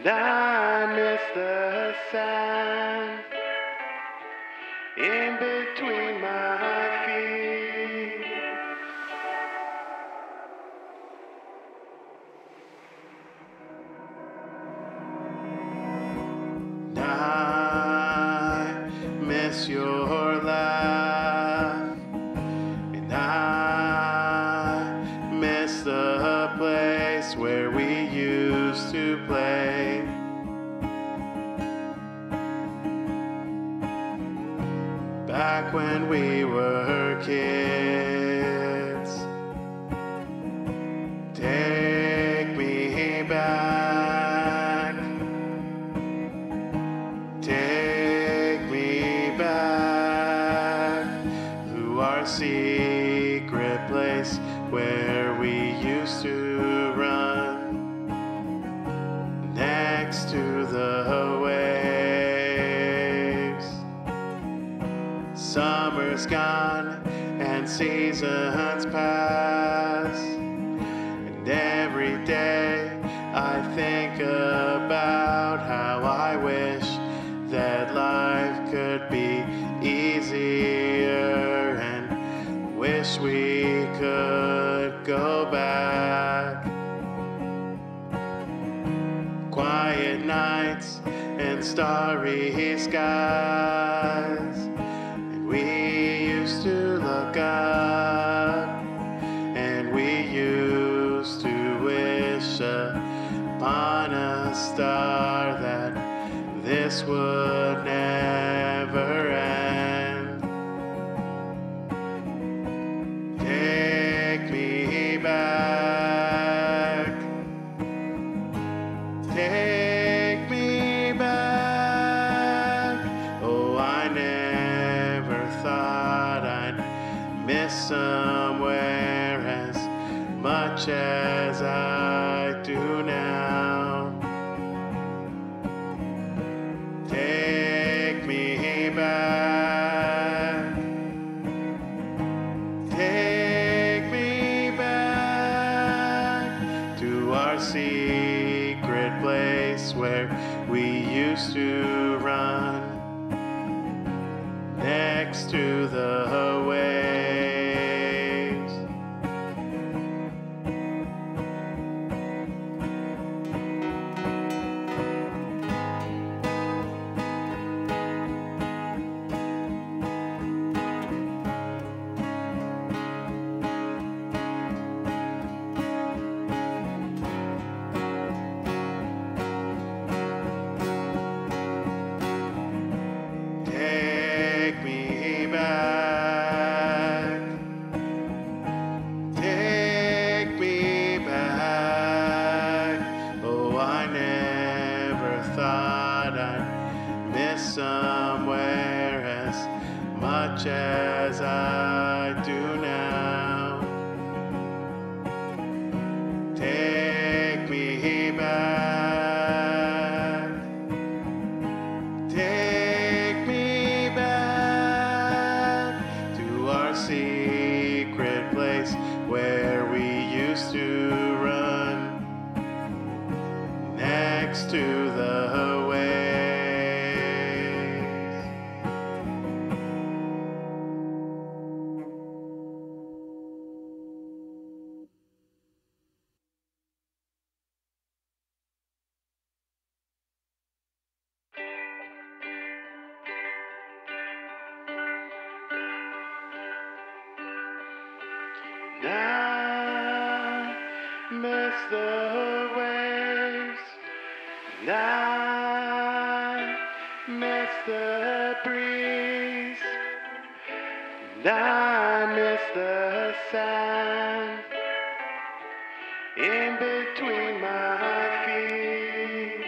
I miss the sand in between my feet. I miss your laugh, and I miss the place where we used to play. Back when we were kids. Take me back. Take me back to our secret place where we used to run next to the waves. Summer's gone and seasons pass, and every day I think about how I wish that life could be easier, and wish we could go back. Quiet nights and starry skies, and we used to look up, and we used to wish upon a star that this would never end. Take me back. Take me back. Oh, I never thought I'd miss somewhere as much as I do now. Take me back. Take me back to our secret place where we used to run next to the waves. Take me back. Take me back. Oh, I never thought I'd miss somewhere as much as I do now. Take me back. Take me back to our secret place where we used to run next to the waves. I miss the waves, and I miss the breeze, and I miss the sand in between my feet.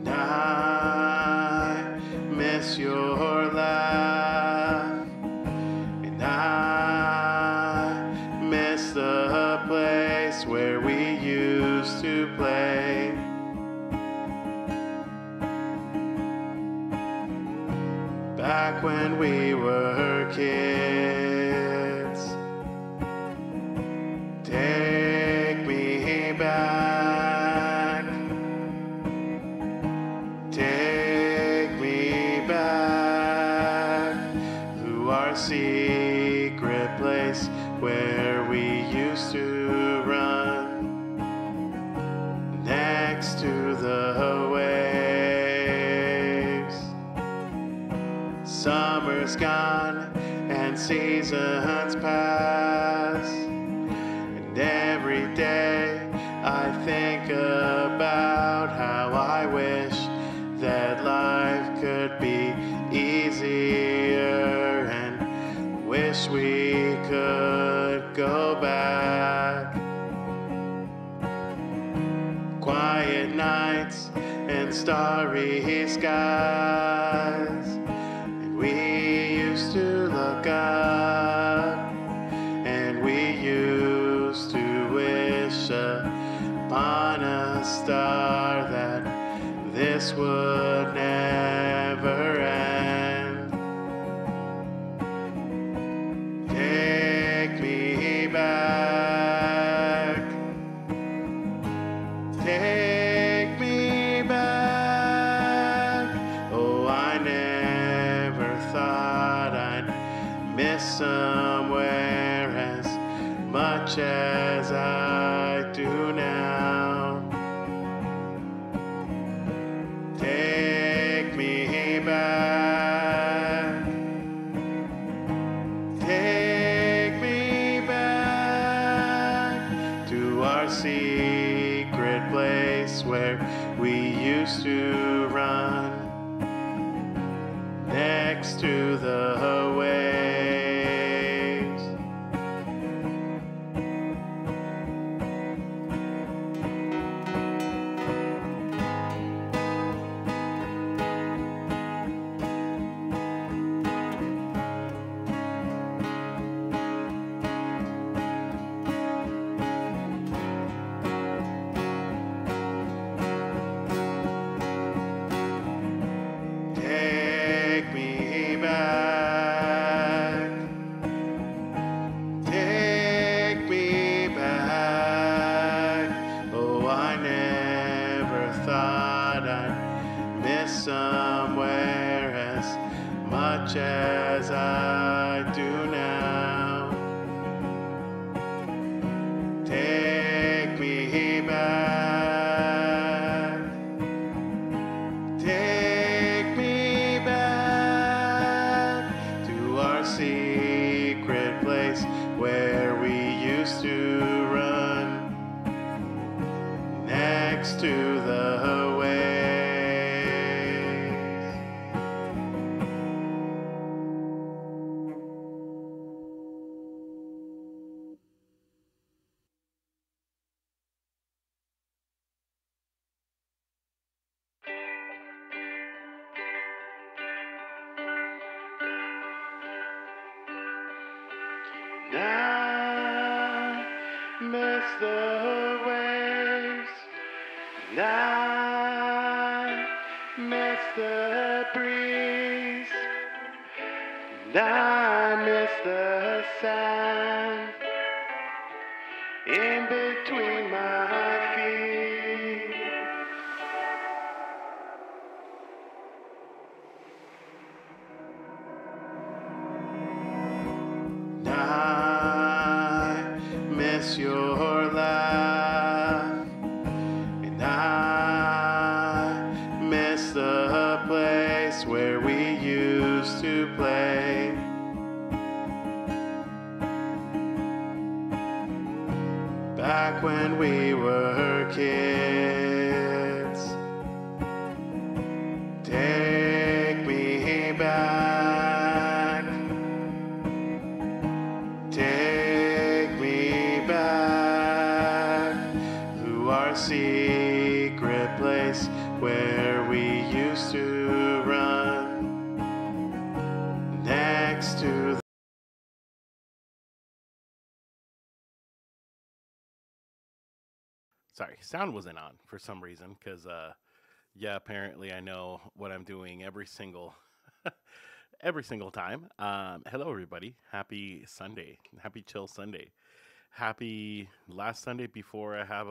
I miss your laugh, and I miss the place where we used to play. Back when we were kids. secret place where we used to run, next to the waves. Summer's gone and seasons pass, and every day I think about how I wish that life could be easier, and wish we could go back. Quiet nights and starry skies, and we used to look up, and we used to wish upon a star that this would never end. Take me back. Take me back. Oh, I never thought I'd miss somewhere as much as I do now. Take me back. Take me back to our secret place where we used to run, next to the waves. Take me back. Take me back. Oh, I never thought I'd miss somewhere as much as I do now. Take me back. Take me back to our secret place where we used to run, next to the waves. I miss the waves, and I miss the breeze, and I miss the sand in between my feet. I miss your laugh, and I miss the place where we used to play. Back when we were kids. Take me back. Take me back to our secret place where we used to run, next to the Sorry, sound wasn't on for some reason because, yeah, apparently I know what I'm doing every single time. Hello, everybody. Happy Sunday. Happy Chill Sunday. Happy last Sunday before I have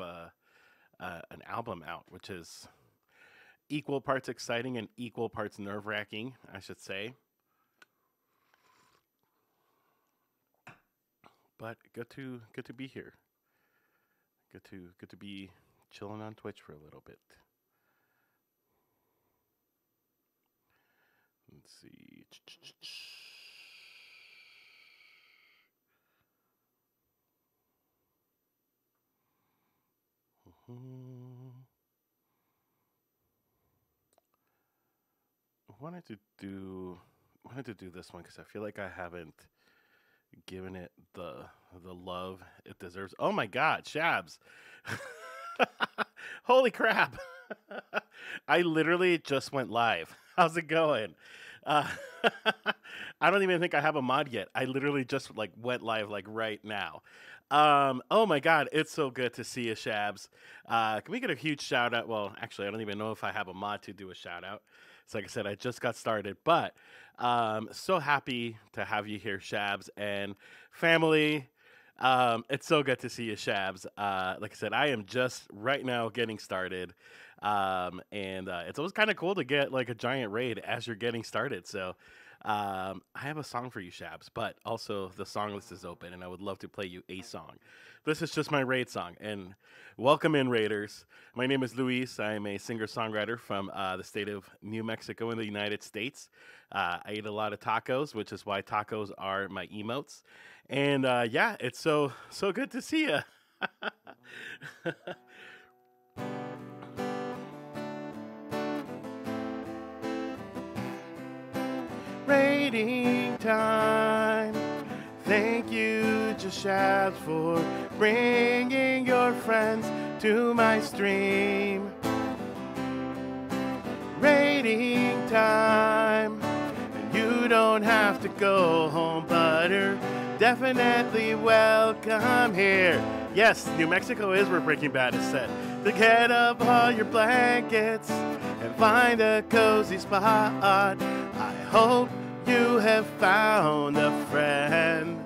an album out, which is equal parts exciting and equal parts nerve wracking, I should say. But good to be here. Good to be chilling on Twitch for a little bit. Let's see. Hmm. Wanted to do wanted to do this one because I feel like I haven't given it the love it deserves. Oh my God, Shabs! Holy crap! I literally just went live. How's it going? Uh, I don't even think I have a mod yet. I literally just like went live like right now. Oh my God, it's so good to see you, Shabs. Can we get a huge shout out? Well, actually, I don't even know if I have a mod to do a shout out. So, like I said, I just got started, but so happy to have you here, Shabs and family. It's so good to see you, Shabs. Like I said, I am just right now getting started. And it's always kind of cool to get like a giant raid as you're getting started. So I have a song for you, Shabs, but also the song list is open, and I would love to play you a song. This is just my raid song, and welcome in, Raiders. My name is Luis. I am a singer songwriter from the state of New Mexico in the United States. I eat a lot of tacos, which is why tacos are my emotes. And yeah, it's so good to see you. Rating time. Thank you, Jashabs, for bringing your friends to my stream. Rating time. And you don't have to go home, but you're definitely welcome here. Yes, New Mexico is where Breaking Bad is set. To get up all your blankets and find a cozy spot. I hope you have found a friend.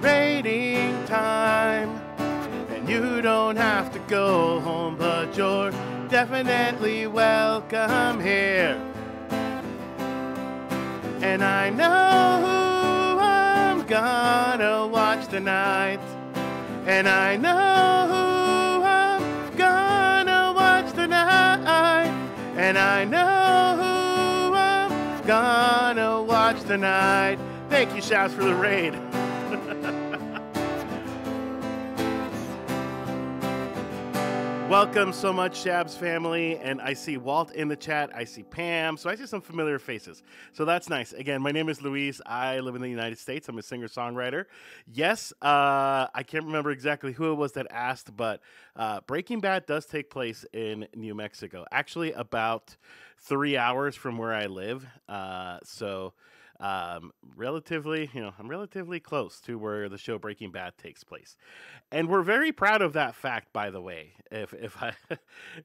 Rating time. And you don't have to go home, but you're definitely welcome here. And I know who I'm gonna watch tonight. And I know who I'm gonna watch tonight. And I know who I'm gonna watch tonight. Thank you, Shouts, for the raid. Welcome so much, Shabs family. And I see Walt in the chat. I see Pam. So I see some familiar faces. So that's nice. Again, my name is Luis. I live in the United States. I'm a singer-songwriter. Yes, I can't remember exactly who it was that asked, but Breaking Bad does take place in New Mexico. Actually, about 3 hours from where I live. Relatively, I'm relatively close to where the show Breaking Bad takes place, and we're very proud of that fact. By the way, if I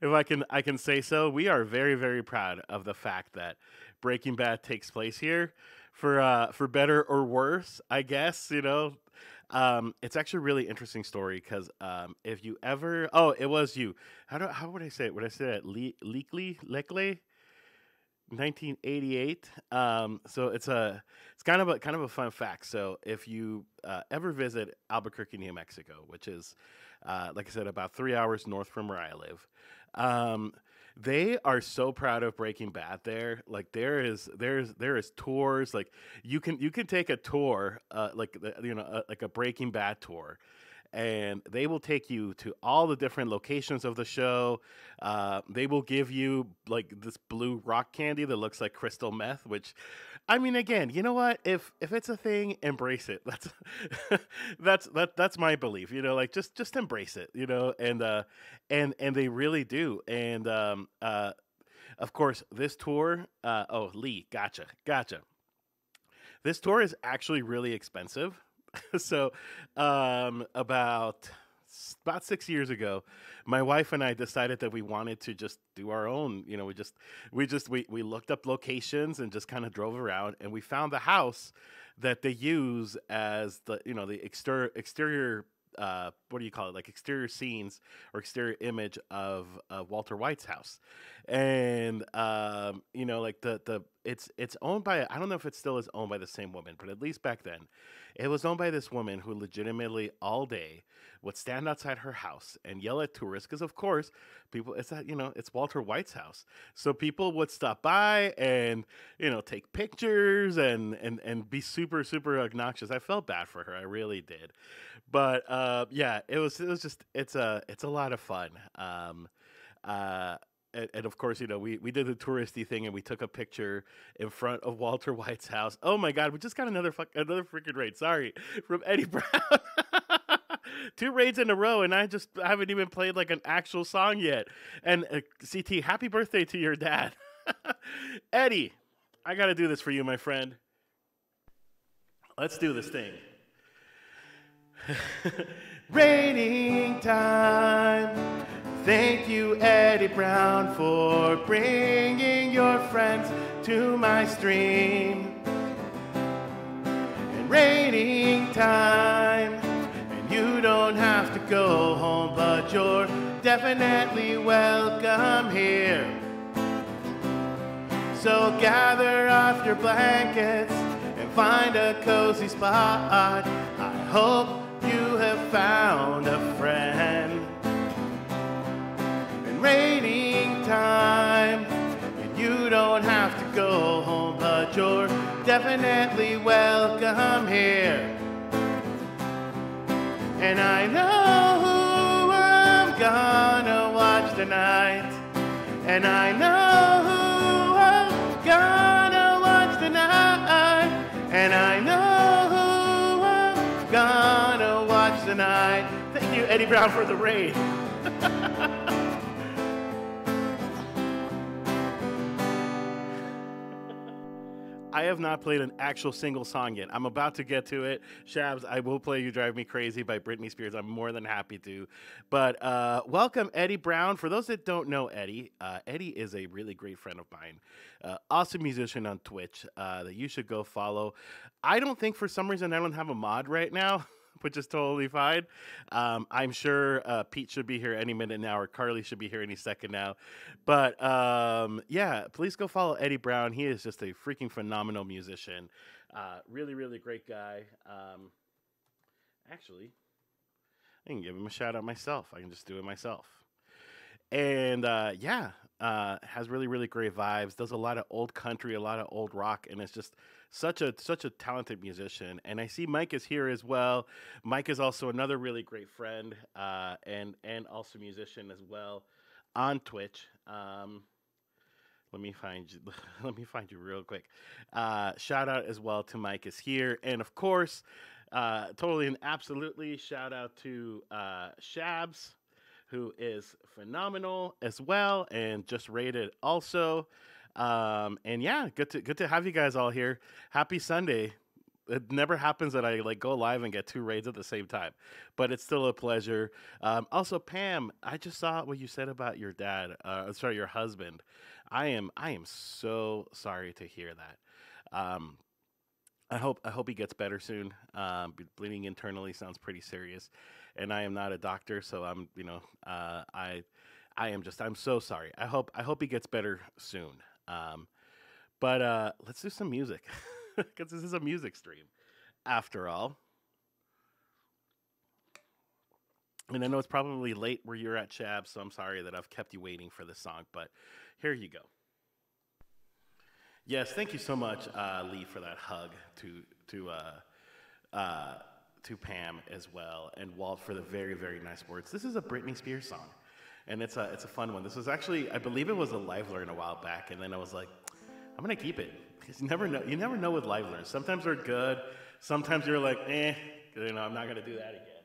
if I can say so, we are very proud of the fact that Breaking Bad takes place here, for better or worse, I guess. It's actually a really interesting story because if you ever, oh, it was you. How would I say it? Would I say it Leakley? 1988. So it's kind of a fun fact. So if you ever visit Albuquerque, New Mexico, which is like I said, about 3 hours north from where I live, um, they are so proud of Breaking Bad there. Like there is tours. Like you can take a tour, like a Breaking Bad tour, and they will take you to all the different locations of the show. They will give you like this blue rock candy that looks like crystal meth, which, I mean, again, you know what? If it's a thing, embrace it. That's that's my belief. Like just embrace it. And they really do. And of course, this tour. Oh, Lee, gotcha. This tour is actually really expensive. So, about 6 years ago, my wife and I decided that we wanted to just do our own. We looked up locations and just kind of drove around, and we found the house that they use as the exterior. What do you call it? Like exterior scenes or exterior image of Walter White's house, and like the it's owned by, I don't know if it still is owned by the same woman, but at least back then, it was owned by this woman who legitimately all day would stand outside her house and yell at tourists because of course people, it's that, it's Walter White's house, so people would stop by and take pictures and be super super obnoxious. I felt bad for her, I really did, but yeah, it was just it's a lot of fun. Uh, and of course, we did the touristy thing and we took a picture in front of Walter White's house. Oh my God, we just got another freaking raid. Sorry, from Eddie Brown. Two raids in a row, and I haven't even played like an actual song yet. And CT, happy birthday to your dad, Eddie. I got to do this for you, my friend. Let's do this thing. Raining time. Thank you, Eddie Brown, for bringing your friends to my stream. And raining time, and you don't have to go home, but you're definitely welcome here. So gather off your blankets and find a cozy spot. I hope you have found a friend. Raining time, and you don't have to go home, but you're definitely welcome here. And I know who I'm gonna watch tonight, and I know who I'm gonna watch tonight, and I know who I'm gonna watch tonight. Thank you, Eddie Brown, for the raid. I have not played an actual single song yet. I'm about to get to it. Shabs, I will play You Drive Me Crazy by Britney Spears. I'm more than happy to. But welcome, Eddie Brown. For those that don't know Eddie, Eddie is a really great friend of mine. Awesome musician on Twitch that you should go follow. I don't think for some reason I don't have a mod right now, which is totally fine. I'm sure Pete should be here any minute now, or Carly should be here any second now. But yeah, please go follow Eddie Brown. He is just a freaking phenomenal musician. Really, really great guy. Actually, I can give him a shout out myself. I can just do it myself. And yeah, has really, really great vibes. Does a lot of old country, a lot of old rock, and it's just such a talented musician. And I see Mike is here as well. Mike is also another really great friend, and also musician as well on Twitch. Let me find you. Let me find you real quick. Shout out as well to Mike is here, and of course, totally and absolutely shout out to Shabs, who is phenomenal as well, and just rated also. And yeah, good to have you guys all here. Happy Sunday. It never happens that I like go live and get two raids at the same time, but it's still a pleasure. Also, Pam, I just saw what you said about your dad. Sorry, your husband. I am so sorry to hear that. I hope he gets better soon. Bleeding internally sounds pretty serious, and I am not a doctor, so I'm so sorry. I hope he gets better soon. But let's do some music because this is a music stream, after all. And I know it's probably late where you're at, Chab, so I'm sorry that I've kept you waiting for this song, but here you go. Yes, thank you so much, Lee, for that hug to Pam as well, and Walt for the very, very nice words. This is a Britney Spears song, and it's a fun one. This was actually, I believe it was a live learn a while back, and then I was like, I'm gonna keep it. Because you never know with live learns. Sometimes they're good, sometimes you're like, I'm not gonna do that again.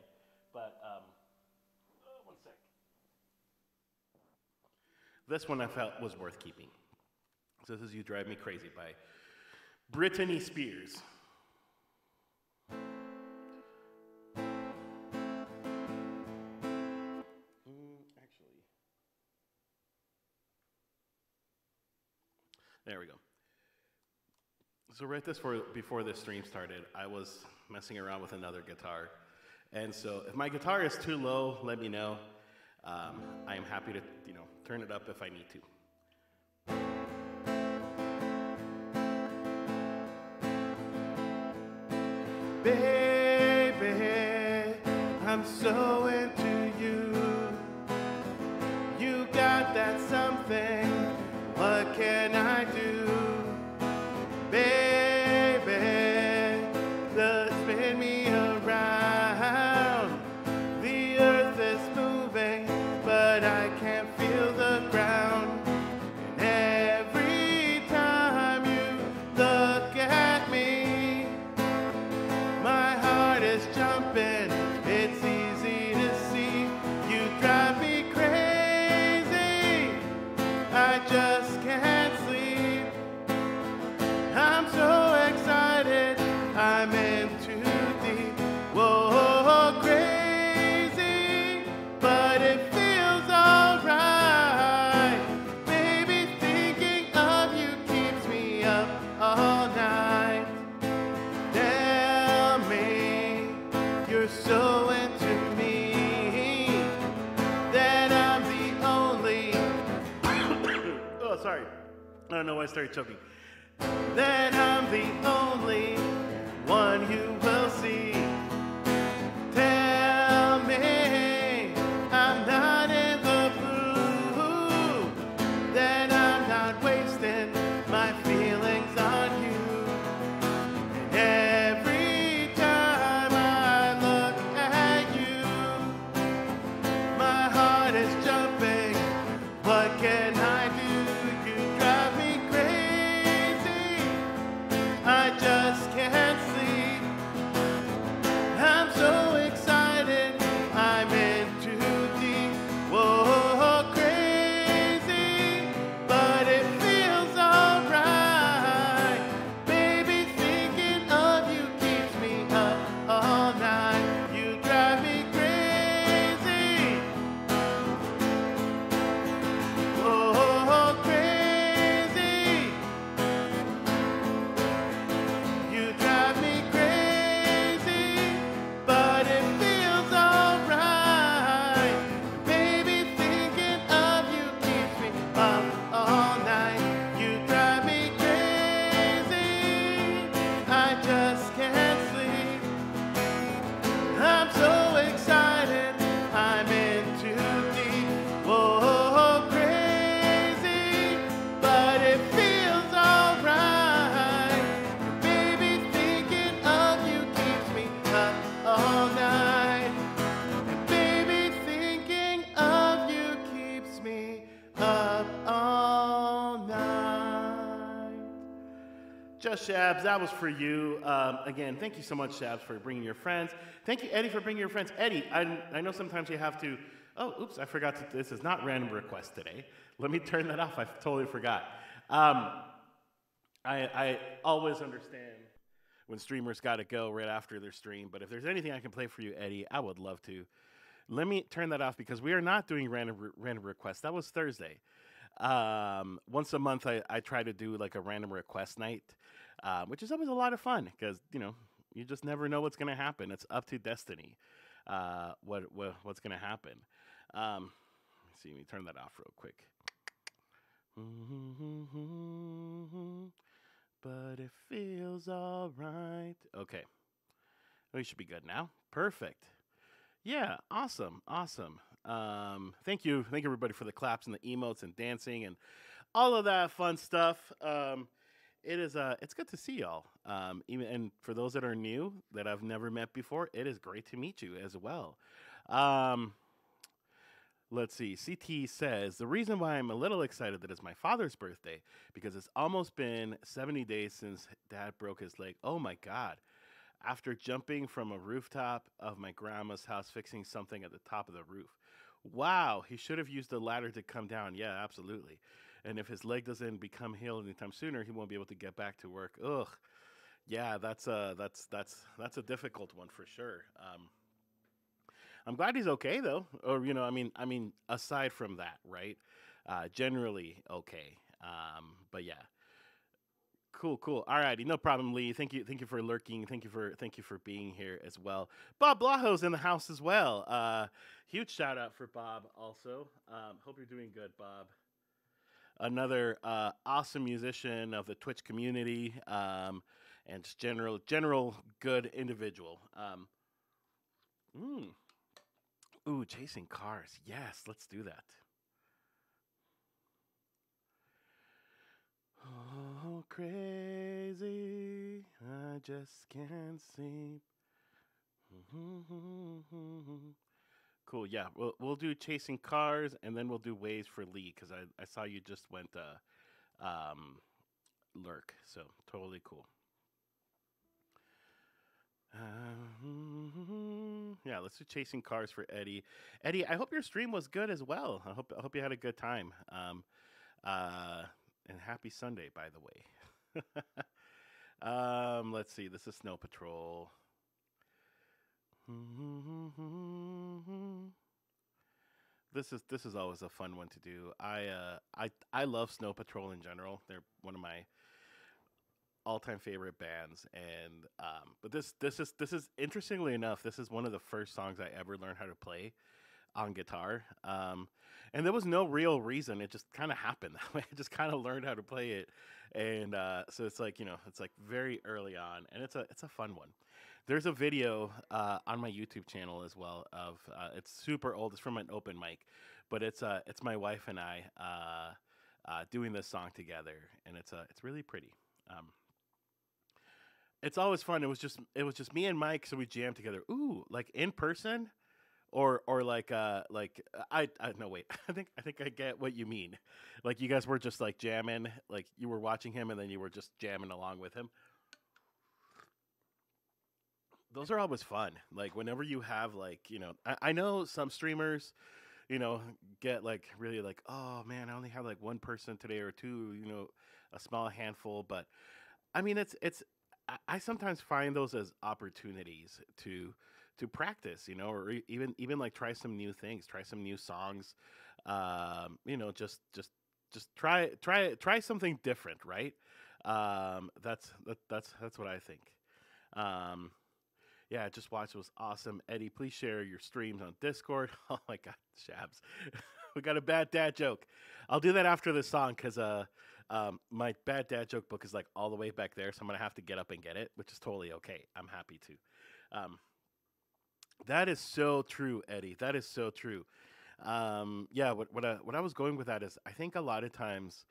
But one sec. This one I felt was worth keeping. So this is You Drive Me Crazy by Britney Spears. Actually, there we go. So before this stream started, I was messing around with another guitar. And so if my guitar is too low, let me know. I am happy to, turn it up if I need to. Baby, I'm so into you. You got that something. What can I do? Baby, just spin me around. The earth is moving, but I can't feel the ground. And every time you look at me, my heart is jumping. It's easy to see. You drive me crazy. I just can't sleep. I'm so excited. I'm in too deep. Whoa, crazy, but it feels alright. Baby, thinking of you keeps me up all night. Tell me you're so into me that I'm the only. Oh, sorry. I don't know why I started choking. That I'm the only one you will see. Tell me I'm not in the blue. That I'm not wasting my feelings on you. And every time I look at you, my heart is jumping. What can I do? You drive me crazy. I just can't sleep. I'm so excited. I'm in too deep. Whoa, crazy, but it feels alright. Baby, thinking of you keeps me up all night. You drive me crazy. Whoa, crazy. You drive me crazy, but it feels alright. Baby, thinking of you keeps me up all night. You drive me crazy. I just can't sleep. I'm so excited. I'm in too deep. Whoa, crazy, but it feels alright. Baby, thinking of you keeps me up all night. And baby, thinking of you keeps me up all night. Just Shabs, that was for you. Again, thank you so much, Shabs, for bringing your friends. Thank you, Eddie, for bringing your friends. Eddie, I know sometimes you have to. Oh, oops, I forgot. This is not random request today. Let me turn that off. I totally forgot. I always understand when streamers got to go right after their stream, but if there's anything I can play for you, Eddie, I would love to. Let me turn that off because we are not doing random requests. That was Thursday. Once a month, I try to do like a random request night, which is always a lot of fun because you just never know what's gonna happen. It's up to destiny. What's gonna happen? Let's see. Let me turn that off real quick. But it feels all right. Okay, we should be good now. Perfect. Yeah, awesome. Thank you everybody for the claps and the emotes and dancing and all of that fun stuff. It's good to see y'all. Even and for those that are new that I've never met before, it is great to meet you as well. Um, let's see. CT says the reason why I'm a little excited that it's my father's birthday because it's almost been 70 days since Dad broke his leg. Oh my God. After jumping from a rooftop of my grandma's house, fixing something at the top of the roof. Wow, he should have used the ladder to come down. Yeah, absolutely. And if his leg doesn't become healed anytime sooner, he won't be able to get back to work. Ugh. Yeah, that's a difficult one for sure. I'm glad he's okay though. Or aside from that, right? Generally okay. But yeah, cool. Alrighty, no problem, Lee. Thank you for lurking. Thank you for being here as well. Bob Blaho's in the house as well. Huge shout out for Bob also. Hope you're doing good, Bob. Another awesome musician of the Twitch community. and just general good individual. Mm, ooh, chasing cars. Yes, let's do that. Oh, crazy, I just can't sleep. Cool. Yeah, we'll do chasing cars, and then we'll do ways for Lee because I saw you just went lurk, so totally cool. Yeah, let's do chasing cars for Eddie. Eddie, I hope your stream was good as well. I hope you had a good time. Uh, and happy Sunday, by the way. Let's see. This is Snow Patrol. This is always a fun one to do. I love Snow Patrol in general. They're one of my all-time favorite bands, and but this is interestingly enough, this is one of the first songs I ever learned how to play on guitar. And there was no real reason. It just kind of happened that way. I just kind of learned how to play it, and so it's like it's like very early on, and it's a fun one. There's a video on my YouTube channel as well of it's super old. It's from an open mic, but it's my wife and I doing this song together, and it's really pretty. Um, it's always fun. It was just me and Mike, so we jammed together. Ooh, like in person, or like no wait. I think I get what you mean. Like you guys were just like jamming, like you were watching him and then you were just jamming along with him. Those are always fun. Like whenever you have like, I know some streamers, you know, get like really like, oh man, I only have like one person today or two, a small handful, but I mean, I sometimes find those as opportunities to practice, or even like try some new things, try some new songs, just try something different, right? That's what I think. Um, yeah, just watched. It was awesome. Eddie, please share your streams on Discord. Oh my God, Shabs. We got a bad dad joke. I'll do that after this song because my bad dad joke book is like all the way back there, so I'm gonna have to get up and get it, which is totally okay. I'm happy to. That is so true, Eddie. That is so true. Yeah, what I was going with that is I think a lot of times,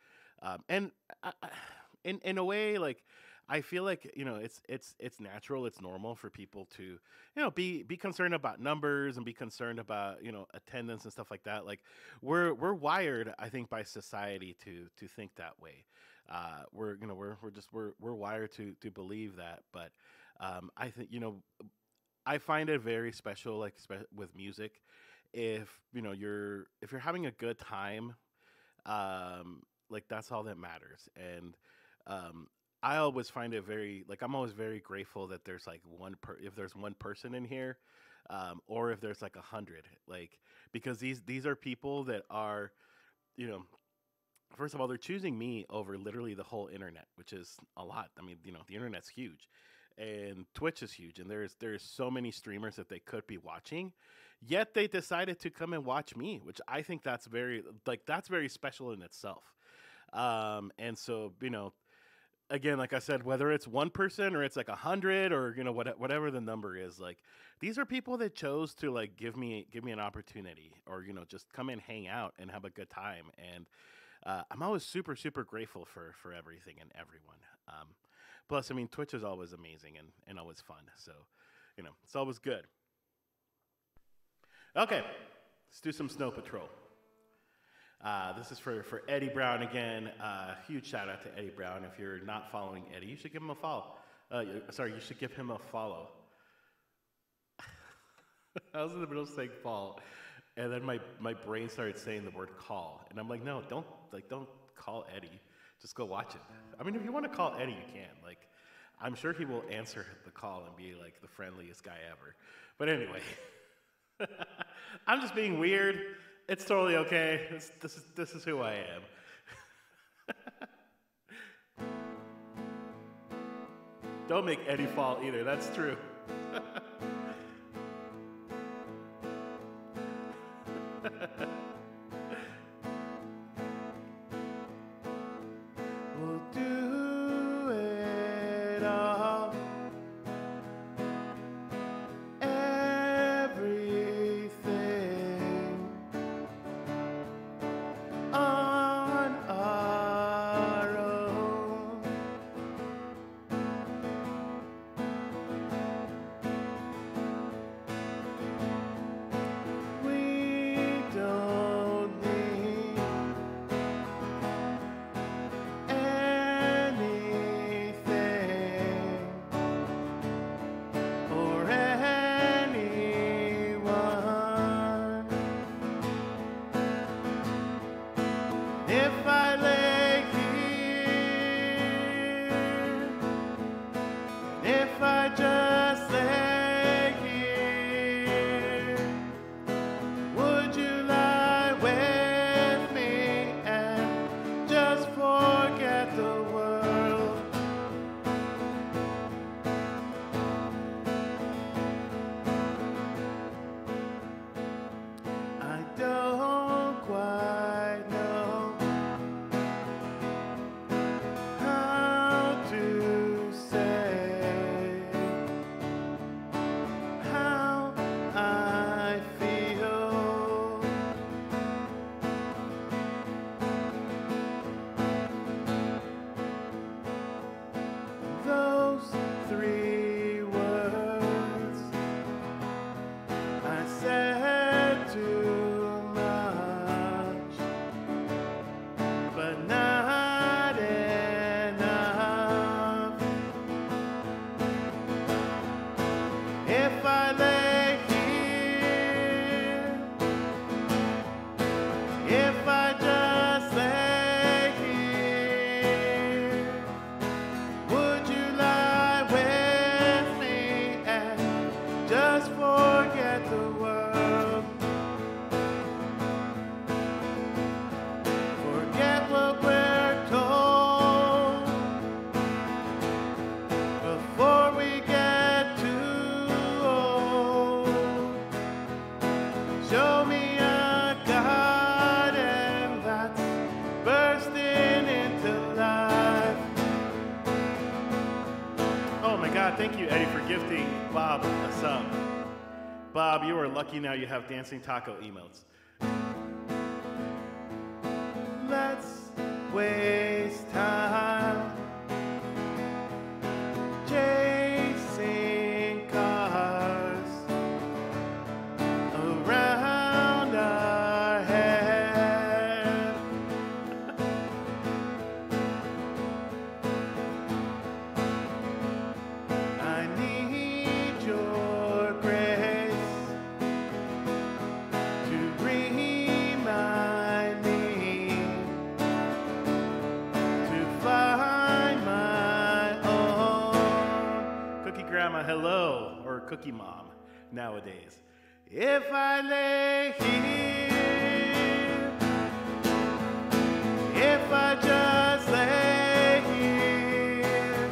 and in a way, like I feel like it's natural, it's normal for people to be concerned about numbers and be concerned about attendance and stuff like that. Like we're wired, I think, by society to think that way. We're wired to believe that, but I think I find it very special, like with music. If if you're having a good time, like that's all that matters. And um, I always find it very like I'm always very grateful that there's like if there's one person in here, or if there's like 100, like because these are people that are you know first of all, they're choosing me over literally the whole internet, which is a lot. I mean, the internet's huge, and Twitch is huge, and there's so many streamers that they could be watching, yet they decided to come and watch me, which I think that's very special in itself. And so again, like I said, whether it's one person or it's like 100 or whatever the number is, like these are people that chose to like give me an opportunity or just come and hang out and have a good time. And I'm always super super grateful for everything and everyone. Plus, I mean, Twitch is always amazing and always fun. So it's always good. Okay, let's do some Snow Patrol. This is for Eddie Brown again. Huge shout out to Eddie Brown. If you're not following Eddie, you should give him a follow. Sorry, you should give him a follow. I was in the middle of saying fall, and then my brain started saying the word call, and I'm like, no, don't call Eddie. Just go watch it. I mean, if you want to call Eddie, you can. Like, I'm sure he will answer the call and be like the friendliest guy ever. But anyway, I'm just being weird. It's totally okay. This is who I am. Don't make Eddie fall either. That's true. We'll do it all. my God, thank you, Eddie, for gifting Bob a sub. Bob, you are lucky now you have dancing taco emotes. Let's waste time chasing cars around our head. I need your grace to remind me to find my own. Cookie Grandma, hello, or Cookie Mom nowadays. If I lay here, if I just lay here,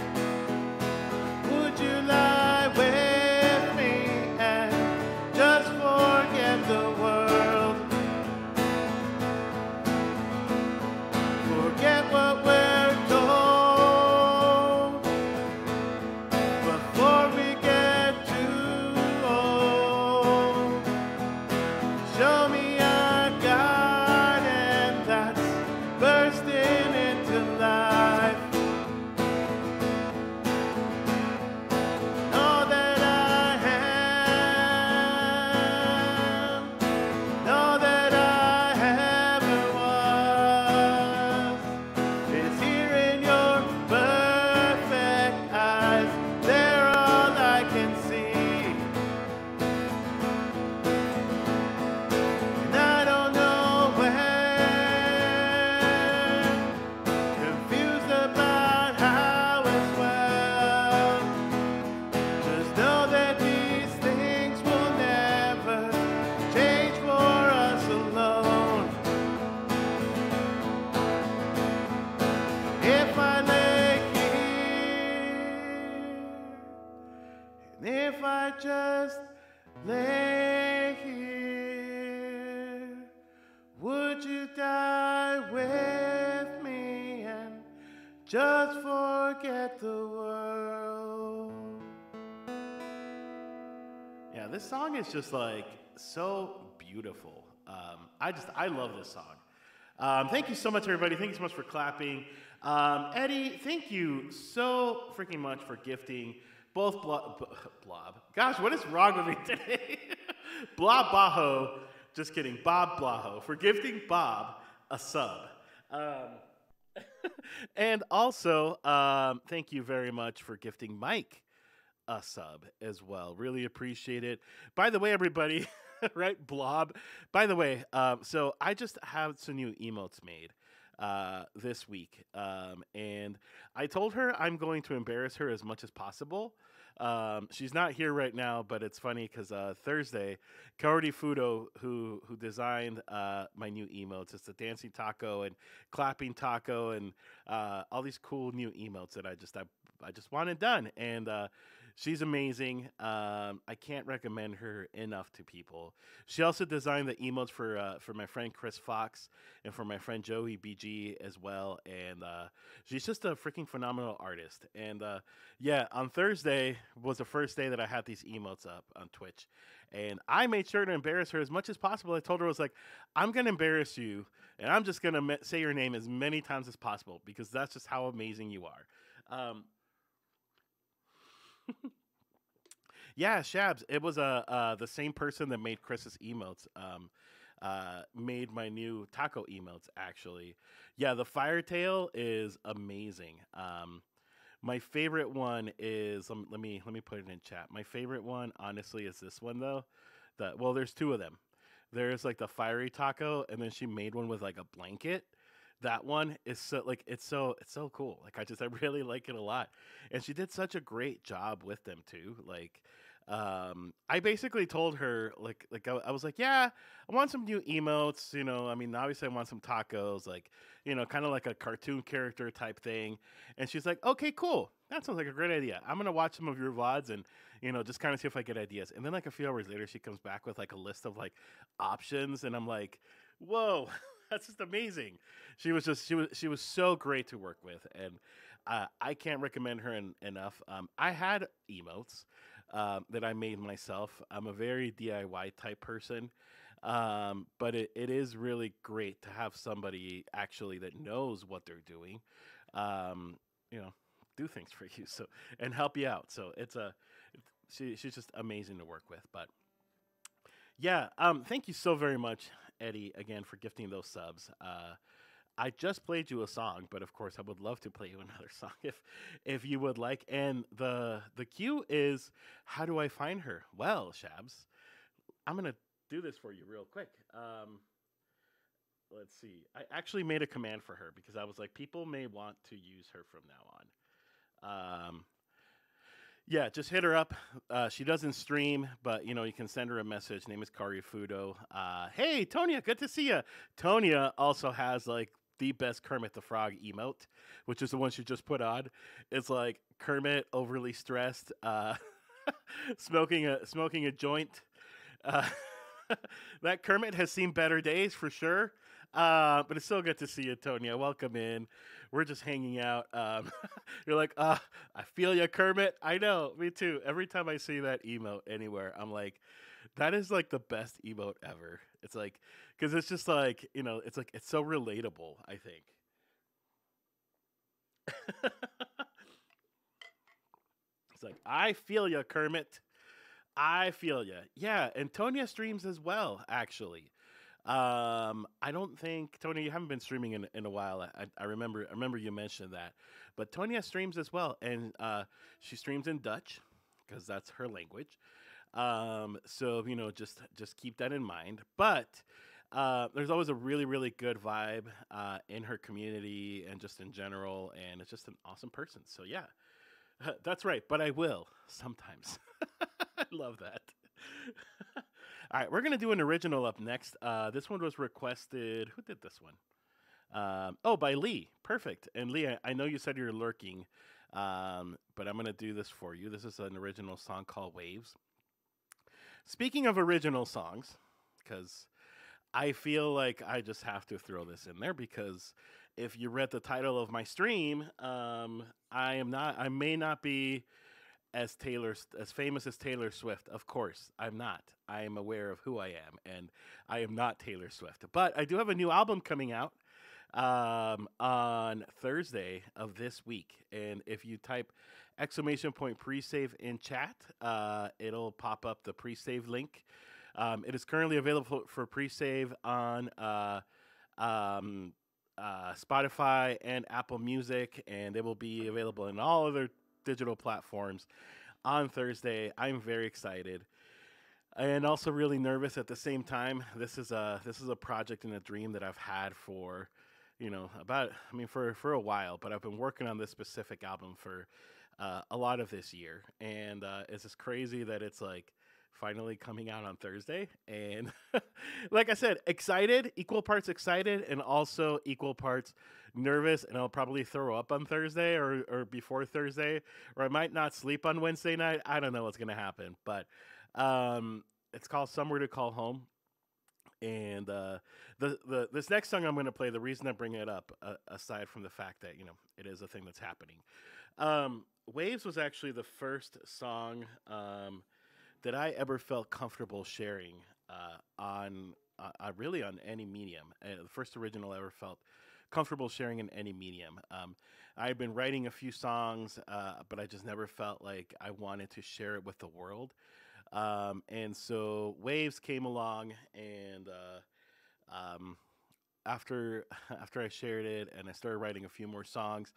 would you lie with me and just forget the world? Forget what we're told before we get too old. Show me a garden that's bursting into life. Know that I am, know that I ever was. It's here in your perfect eyes. They're all I can see. And I don't know when, confused about how as well. Just know that these things will never change for us alone. If I lay here, and if I just lay here, would you die with me and just forget the world? Yeah, this song is just like so beautiful. I love this song. Thank you so much, everybody. Thank you so much for clapping. Eddie, thank you so freaking much for gifting both Blob. Gosh, what is wrong with me today? Blob Bajo, just kidding, Bob Blaho, for gifting Bob a sub. Um, and also, thank you very much for gifting Mike a sub as well. Really appreciate it. By the way, everybody, right, Blob. By the way, so I just have some new emotes made this week, and I told her I'm going to embarrass her as much as possible. She's not here right now, but it's funny because Thursday, Kaori Fudo, who designed my new emotes, it's the dancing taco and clapping taco and all these cool new emotes that I just wanted done, and she's amazing. I can't recommend her enough to people. She also designed the emotes for my friend Chris Fox and for my friend Joey BG as well. And she's just a freaking phenomenal artist. And yeah, on Thursday was the first day that I had these emotes up on Twitch. And I made sure to embarrass her as much as possible. I told her, I was like, I'm going to embarrass you. And I'm just going to say your name as many times as possible because that's just how amazing you are. Yeah, Shabs. It was the same person that made Chris's emotes. Made my new taco emotes. Actually, yeah, the Firetail is amazing. My favorite one is let me put it in chat. My favorite one, honestly, is this one though. There's two of them. There's like the fiery taco, and then she made one with like a blanket. That one is so like it's so cool. Like I really like it a lot, and she did such a great job with them too. Like, I basically told her I was like, yeah, I want some new emotes. I mean, obviously I want some tacos, like kind of like a cartoon character type thing. And she's like, okay, cool. That sounds like a great idea. I'm gonna watch some of your VODs and just kind of see if I get ideas. And then like a few hours later, she comes back with like a list of like options, and I'm like, whoa. That's just amazing. She was so great to work with, and I can't recommend her enough. I had emotes that I made myself. I'm a very DIY type person, but it is really great to have somebody actually that knows what they're doing, um, you know, do things for you so and help you out. So she's just amazing to work with. But yeah, thank you so very much, Eddie, again for gifting those subs. I just played you a song, but of course I would love to play you another song if you would like. And the cue is, how do I find her? Well, Shabs, I'm gonna do this for you real quick. Let's see. I actually made a command for her because I was like, people may want to use her from now on. Yeah, just hit her up. She doesn't stream, but you can send her a message. Name is Kari Fudo. Hey, Tonya, good to see you. Tonya also has like the best Kermit the Frog emote, which is the one she just put on. It's like Kermit overly stressed, smoking a joint. Uh, that Kermit has seen better days for sure. But it's so good to see you, Tonya. Welcome in. We're just hanging out. You're like, I feel you, Kermit. I know, me too. Every time I see that emote anywhere, I'm like, that is like the best emote ever. It's like, because it's just like, it's like, it's so relatable, I think. It's like, I feel you, Kermit. I feel you. Yeah, and Tonya streams as well, actually. I don't think Tony, you haven't been streaming in a while. I remember you mentioned that, but Tonya streams as well, and she streams in Dutch because that's her language. So just keep that in mind. But there's always a really really good vibe in her community and just in general, and it's just an awesome person. So yeah, that's right. But I will sometimes. I love that. All right, we're gonna do an original up next. This one was requested. Who did this one? Oh, by Lee. Perfect. And Lee, I know you said you're lurking, but I'm gonna do this for you. This is an original song called "Waves." Speaking of original songs, because I feel like I just have to throw this in there because if you read the title of my stream, I am not. I may not be as famous as Taylor Swift. Of course, I'm not. I am aware of who I am, and I am not Taylor Swift. But I do have a new album coming out on Thursday of this week, and if you type exclamation point pre-save in chat, it'll pop up the pre-save link. It is currently available for pre-save on um, Spotify and Apple Music, and it will be available in all other digital platforms on Thursday. I'm very excited and also really nervous at the same time. This is a project and a dream that I've had for about for a while, but I've been working on this specific album for a lot of this year, and it's just crazy that it's like finally coming out on Thursday. And like I said, excited, equal parts excited, and also equal parts nervous. And I'll probably throw up on Thursday or before Thursday, or I might not sleep on Wednesday night. I don't know what's gonna happen, but it's called "Somewhere to Call Home." And the this next song I'm going to play, the reason I bring it up, aside from the fact that it is a thing that's happening, "Waves" was actually the first song that I ever felt comfortable sharing on really on any medium. The first original I ever felt comfortable sharing in any medium. I've been writing a few songs, but I just never felt like I wanted to share it with the world. And so Waves came along, and after after I shared it and I started writing a few more songs,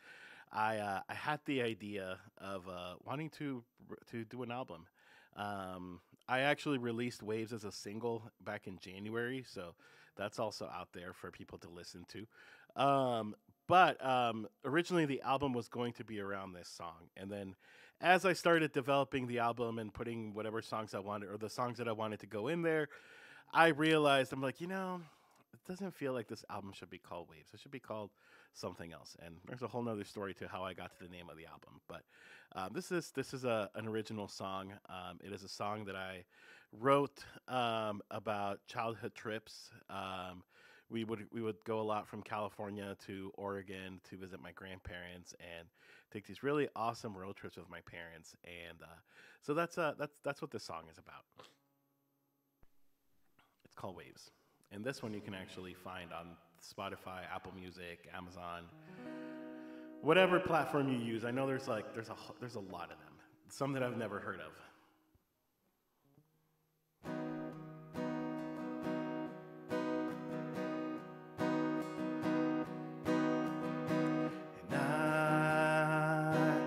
I had the idea of wanting to do an album. I actually released Waves as a single back in January, so that's also out there for people to listen to. But originally the album was going to be around this song, and then as I started developing the album and putting whatever songs I wanted or the songs that I wanted to go in there, I realized I'm like, it doesn't feel like this album should be called Waves. It should be called something else. And there's a whole nother story to how I got to the name of the album. But this is an original song. It is a song that I wrote about childhood trips. We would go a lot from California to Oregon to visit my grandparents, and take these really awesome road trips with my parents, and so that's what this song is about. It's called Waves, and this one you can actually find on Spotify, Apple Music, Amazon, whatever platform you use. I know there's a lot of them. Some that I've never heard of. And I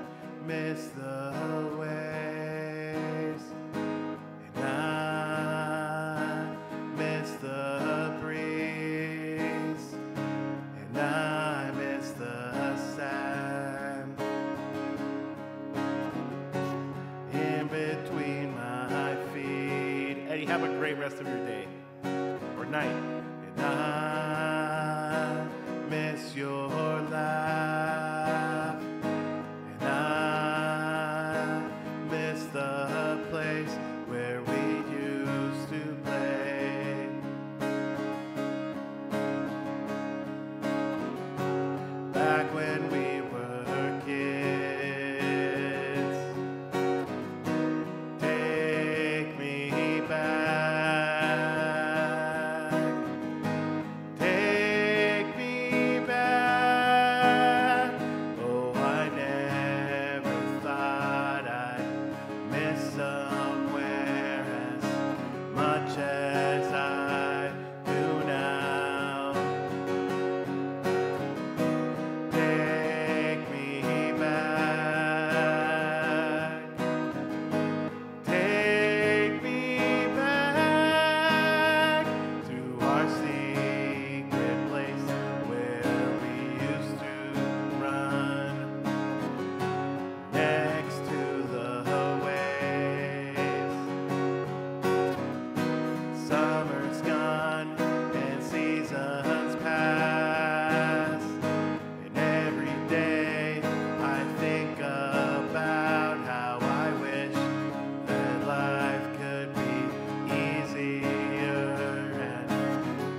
miss the waves, and I miss the breeze, and I miss the sand in between my feet. Eddie, have a great rest of your day or night. And I miss your laugh, and I miss the place where we used to play. Back when we were kids. Take me back. Take me back. Oh, I never thought I'd miss somewhere as much as I do now. Take me back. Take me back to our secret place where we used to run next to the waves. Summer's gone and seasons pass, and every day I think about how I wish that life could be easier, and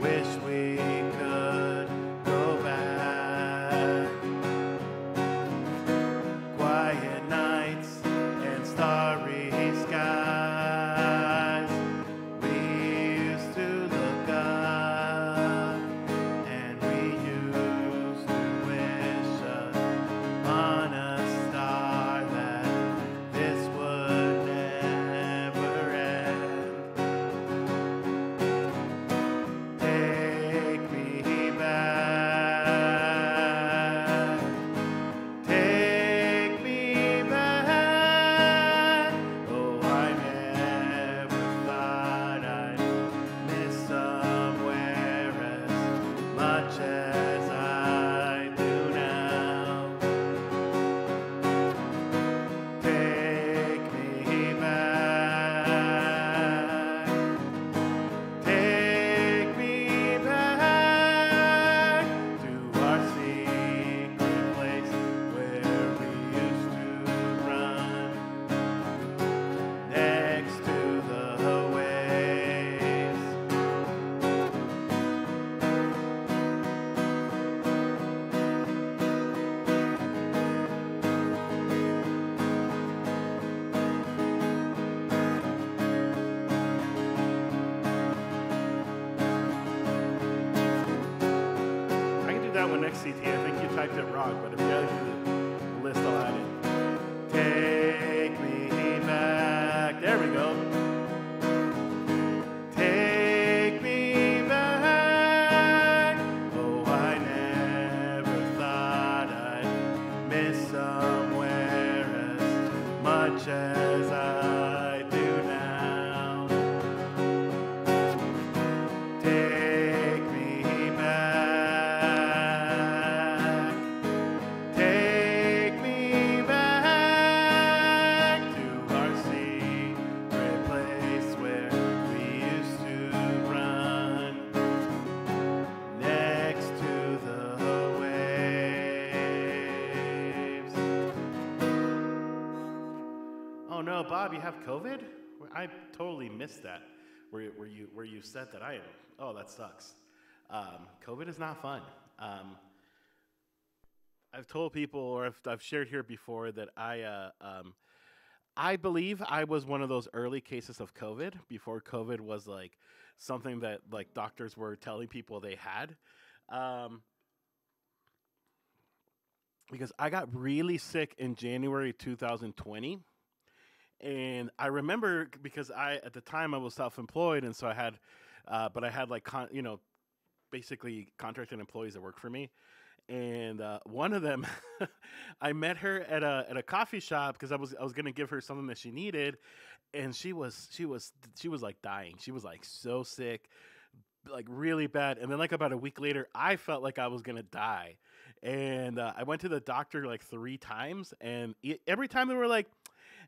wish we could go back. Quiet nights and starry skies. We used to look up, and we used to wish upon a star that this would never end. Take me back. Take me back. Oh, I never thought I'd miss somewhere as much as I do now. Take me back. Take me back to our secret place where we used to run next to the waves. I can do that one next, CT. I think you typed it wrong, but if you gotta do the list, I'll add it. Take me back. There we go. Take me back. Oh, I never thought I'd miss somewhere as much as I do now. Take me back. Take me back to our secret place where we used to run next to the waves. Oh no, Bob, you have COVID? I totally missed that. Where you said that I am. Oh, that sucks. COVID is not fun. I've told people, or I've shared here before, that I believe I was one of those early cases of COVID before COVID was like something that like doctors were telling people they had. Um, because I got really sick in January 2020. And I remember because at the time I was self-employed, and so but I had like basically contracted employees that worked for me, and one of them, I met her at a coffee shop because I was gonna give her something that she needed, and she was like dying. She was like so sick, like really bad. And then like about a week later, I felt like I was gonna die, and I went to the doctor like 3 times, and every time they were like,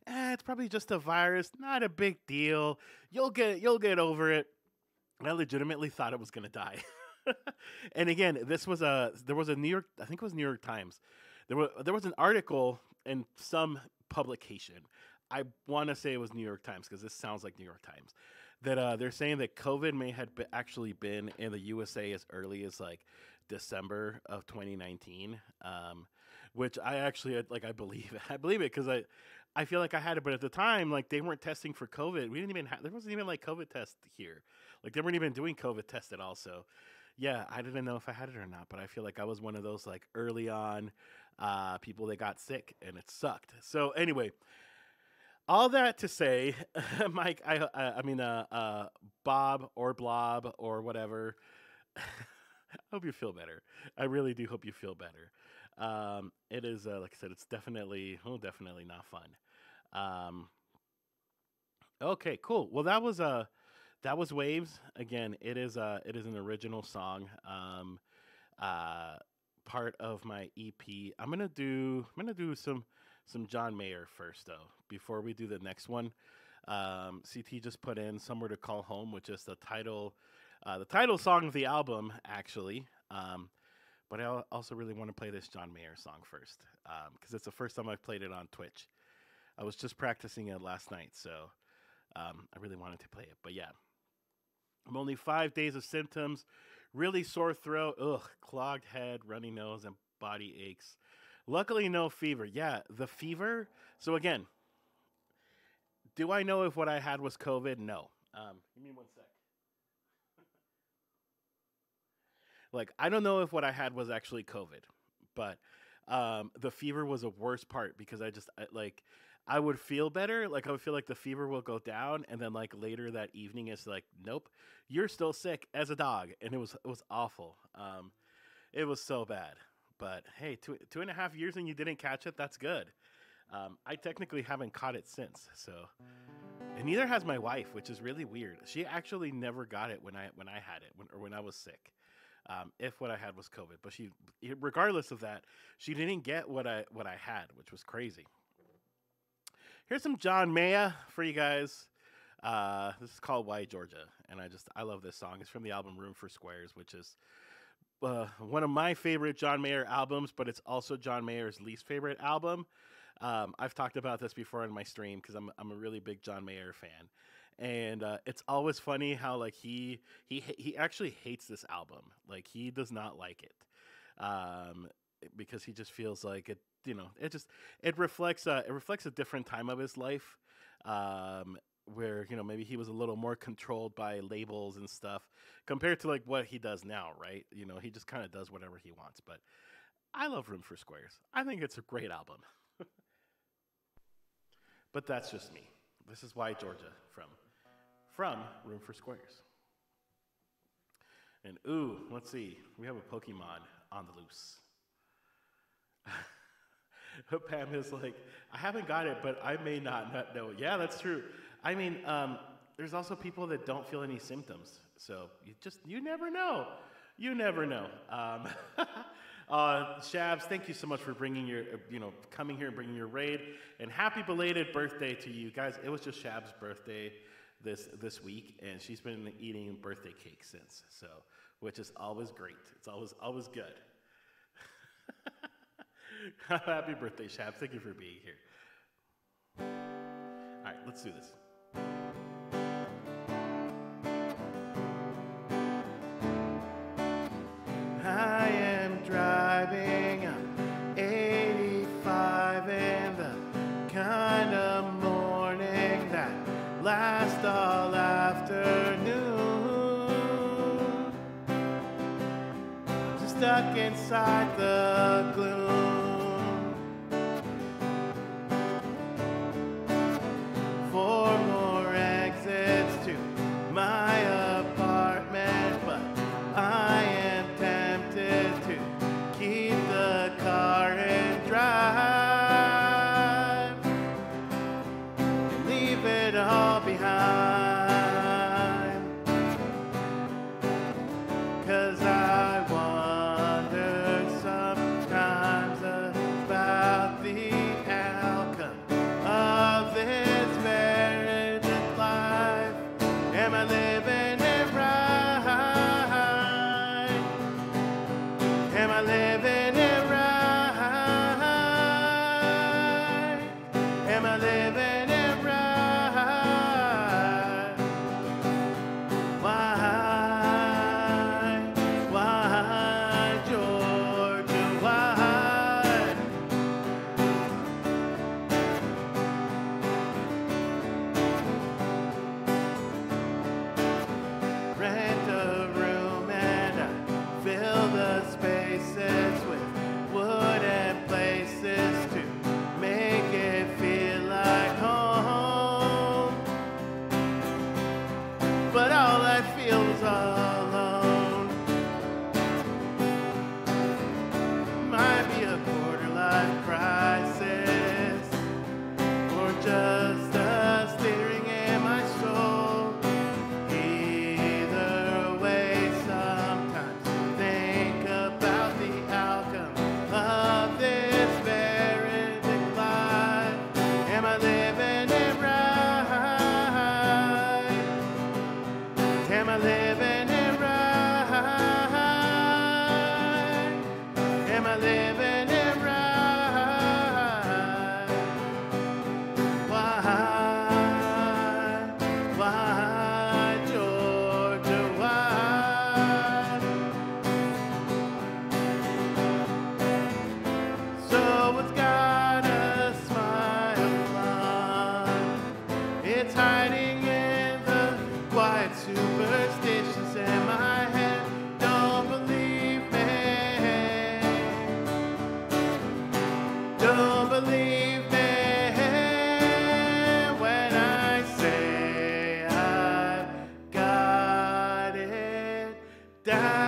it's probably just a virus, not a big deal. You'll get over it. I legitimately thought I was gonna die. And again, there was a New York, I think it was New York Times. There was an article in some publication. I want to say it was New York Times because this sounds like New York Times. That they're saying that COVID may have actually been in the USA as early as like December of 2019, which I actually like. I believe it. I believe it because I feel like I had it, but at the time, like they weren't testing for COVID. We didn't even there wasn't even like COVID test here. Like they weren't even doing COVID tests at all. So yeah, I didn't know if I had it or not, but I feel like I was one of those like early on people that got sick and it sucked. So anyway, all that to say, Mike, I mean, Bob or Blob or whatever. I hope you feel better. I really do hope you feel better. It is, like I said, it's definitely not fun. Um, okay, cool. Well, that was Waves. Again, it is an original song. Uh, Part of my EP. I'm gonna do some John Mayer first though. Before we do the next one, CT just put in "Somewhere to Call Home," which is the title song of the album actually. But I also really want to play this John Mayer song first because it's the first time I've played it on Twitch. I was just practicing it last night, so I really wanted to play it. But yeah, I'm only 5 days of symptoms, really sore throat, clogged head, runny nose, and body aches. Luckily, no fever. Yeah, the fever. So again, do I know if what I had was COVID? No. Give me one sec. Like, I don't know if what I had was actually COVID, but the fever was a worst part because I would feel better. Like, I would feel like the fever will go down, and then like later that evening, it's like, nope, you're still sick as a dog, and it was awful. It was so bad. But hey, two and a half years and you didn't catch it. That's good. I technically haven't caught it since. So, and neither has my wife, which is really weird. She actually never got it when I had it when I was sick. If what I had was COVID, but regardless of that, she didn't get what I had, which was crazy. Here's some John Mayer for you guys. This is called "Why Georgia," and I love this song. It's from the album Room for Squares, which is one of my favorite John Mayer albums, but it's also John Mayer's least favorite album. I've talked about this before in my stream because I'm a really big John Mayer fan, and it's always funny how like he actually hates this album. Like he does not like it because he just feels like it. It reflects a different time of his life. Where maybe he was a little more controlled by labels and stuff compared to like what he does now, right? He just kind of does whatever he wants. But I love Room for Squares. I think it's a great album. But that's just me. This is Why Georgia from Room for Squares. And let's see, we have a Pokemon on the loose. Pam is like, I haven't got it, but I may not know. Yeah, that's true. I mean, there's also people that don't feel any symptoms. So you never know. You never know. Shabs, thank you so much for coming here and bringing your raid. And happy belated birthday to you guys. It was just Shabs' birthday this week, and she's been eating birthday cake since. So, which is always great. It's always good. Happy birthday, Shabs. Thank you for being here. All right, let's do this. I am driving kind of morning that lasts all afternoon. I'm just stuck inside the gloom. 4 more exits to my apartment, but I am tempted to keep the car and drive and leave it all behind. 'Cause I wonder sometimes about the outcome of this varied life. Am I living it right? Am I living it right? Am I living it right? Why, Georgia, why? Rent a room and I fill the spaces with wooden places to make it feel like home. But all I feel is alone. Might be a quarter-life crisis, or just a steering in my soul. Either way, sometimes think about the outcome of this varied life. Am I living it right? Am I living it right? Am I living it right? Why, Georgia, why? So it's got a smile on. It's hiding in the quiet superstitions in my head. Don't believe me. Don't believe me when I say I've got it down.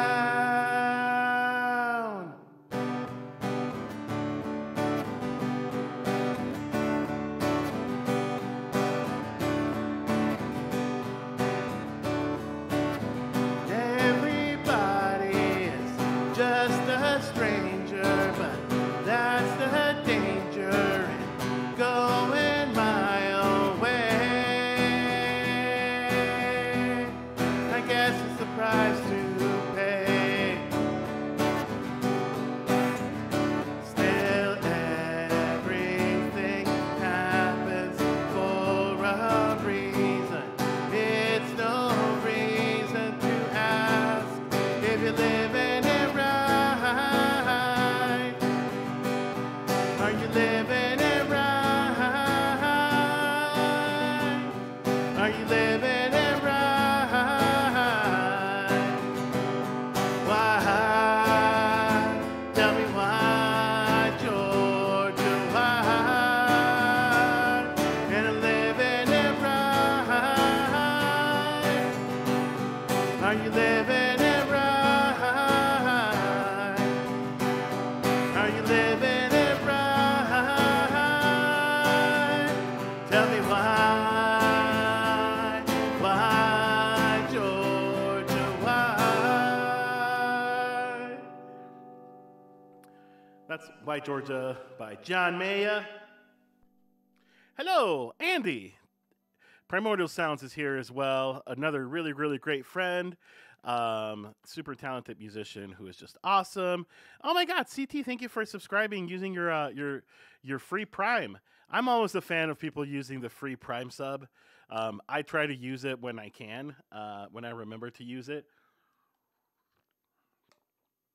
Everybody is just a stranger, but that's the danger in going my own way. I guess it's the price to pay. Still, everything happens for a reason. It's no reason to ask if you're living it right. Are you living it right? Are you living it right? Why? Tell me why, Georgia, why? And I'm living it right. Are you living it right? Are you living it right? Tell me why, Georgia, why? That's Why Georgia by John Mayer. Hello, Andy. Primordial Sounds is here as well. Another really, really great friend. Super talented musician who is just awesome. Oh my God, CT, thank you for subscribing using your free Prime. I'm always a fan of people using the free Prime sub. I try to use it when I can, when I remember to use it.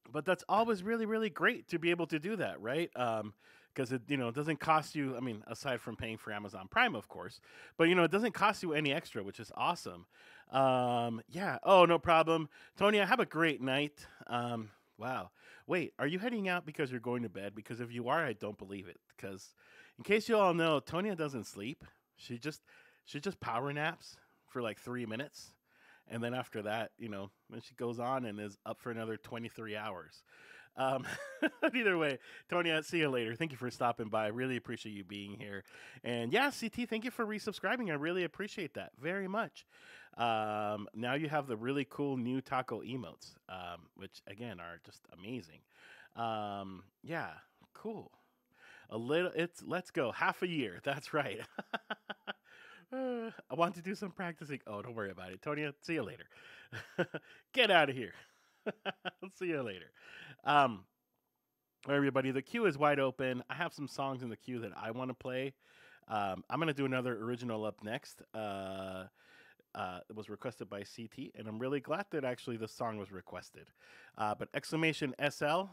But that's always really, really great to be able to do that, right? because it it doesn't cost you. I mean, aside from paying for Amazon Prime, of course, but it doesn't cost you any extra, which is awesome. Yeah. Oh, no problem, Tony. Have a great night. Wow. Wait, are you heading out because you're going to bed? Because if you are, I don't believe it. Because in case you all know, Tonya doesn't sleep. She just power naps for like 3 minutes, and then after that, then she goes on and is up for another 23 hours. Um, Either way, Tony, I'll see you later. Thank you for stopping by. I really appreciate you being here. And yeah, CT, thank you for resubscribing. I really appreciate that very much. Now you have the really cool new taco emotes, which again are just amazing. Yeah, cool. Let's go. Half a year. That's right. I want to do some practicing. Oh, don't worry about it. Tony, see you later. Get out of here. I'll see you later. Um, Everybody, the queue is wide open. I have some songs in the queue that I want to play. I'm going to do another original up next. It was requested by CT, and I'm really glad that actually the song was requested. But exclamation SL,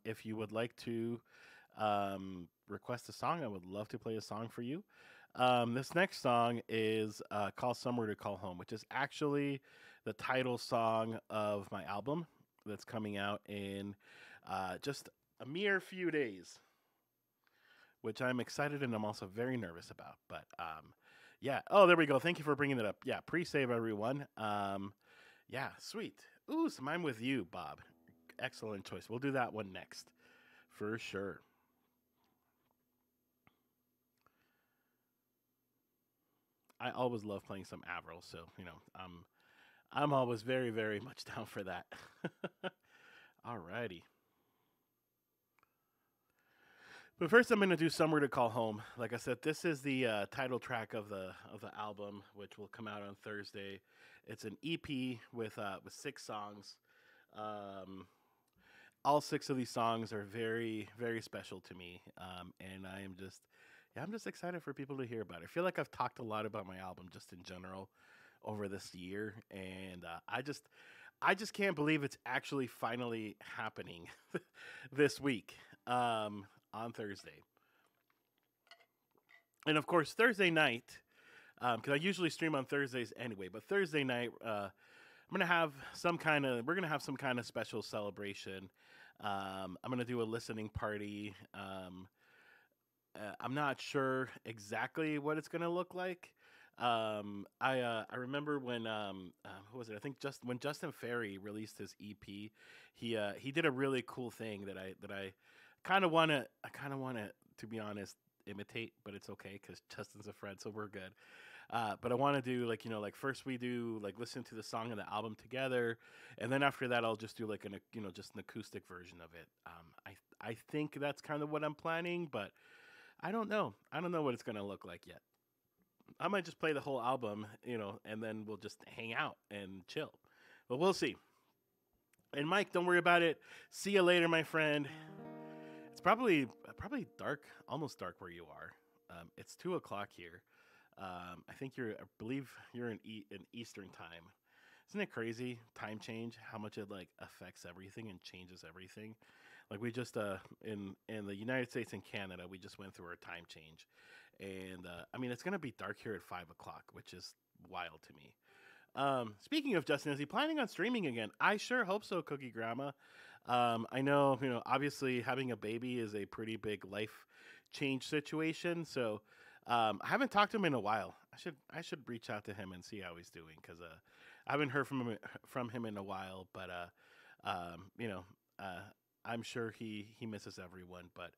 if you would like to request a song, I would love to play a song for you. This next song is Call Somewhere to Call Home, which is actually the title song of my album that's coming out in just a mere few days, which I'm excited and I'm also very nervous about. But yeah. Oh, there we go. Thank you for bringing it up. Yeah, pre-save everyone. Yeah, sweet. Ooh, so I'm with you, Bob. Excellent choice. We'll do that one next for sure. I always love playing some Avril, so I'm always very, very much down for that. Alrighty. But first, I'm gonna do "Somewhere to Call Home." Like I said, this is the title track of the album, which will come out on Thursday. It's an EP with 6 songs. Um, all 6 of these songs are very, very special to me, and I'm just excited for people to hear about it. I feel like I've talked a lot about my album just in general over this year, and I just can't believe it's actually finally happening this week on Thursday. And of course, Thursday night, because I usually stream on Thursdays anyway, but Thursday night, we're gonna have some kind of special celebration. I'm gonna do a listening party. I'm not sure exactly what it's gonna look like. I remember when who was it? I think just when Justin Ferry released his EP, he did a really cool thing that I kind of wanna to be honest imitate, but it's okay because Justin's a friend, so we're good. But I want to do like first we do like listen to the song and the album together, and then after that I'll just do like just an acoustic version of it. I think that's kind of what I'm planning, but I don't know. I don't know what it's gonna look like yet. I might just play the whole album, and then we'll just hang out and chill. But we'll see. And Mike, don't worry about it. See you later, my friend. It's probably dark, almost dark where you are. It's 2 o'clock here. I believe you're in Eastern time. Isn't it crazy? Time change, how much it like affects everything and changes everything. Like we just in the United States and Canada, we just went through our time change, and I mean it's gonna be dark here at 5 o'clock, which is wild to me. Speaking of Justin, is he planning on streaming again? I sure hope so, Cookie Grandma. I know, obviously having a baby is a pretty big life change situation. So I haven't talked to him in a while. I should reach out to him and see how he's doing because I haven't heard from him in a while. But I'm sure he misses everyone. But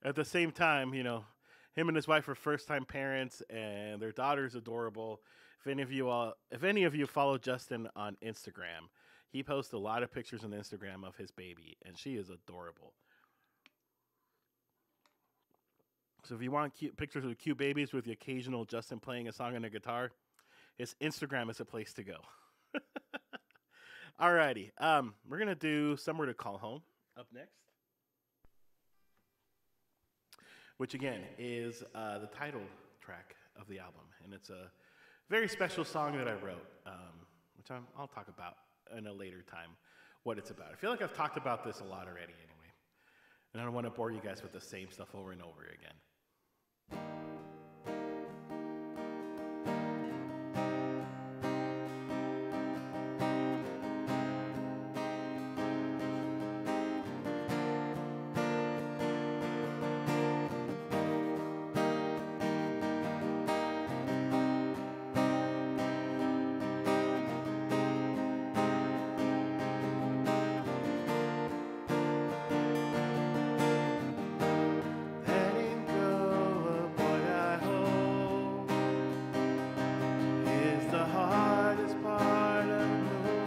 at the same time, him and his wife are first time parents, and their daughter's adorable. If any of you follow Justin on Instagram, he posts a lot of pictures on Instagram of his baby, and she is adorable. So if you want cute pictures of cute babies with the occasional Justin playing a song on a guitar, his Instagram is a place to go. Alrighty, we're gonna do "Somewhere to Call Home" up next, which again is the title track of the album, and it's a very special song that I wrote, which I'll talk about in a later time what it's about. I feel like I've talked about this a lot already anyway. And I don't want to bore you guys with the same stuff over and over again. Letting go of what I hold is the hardest part of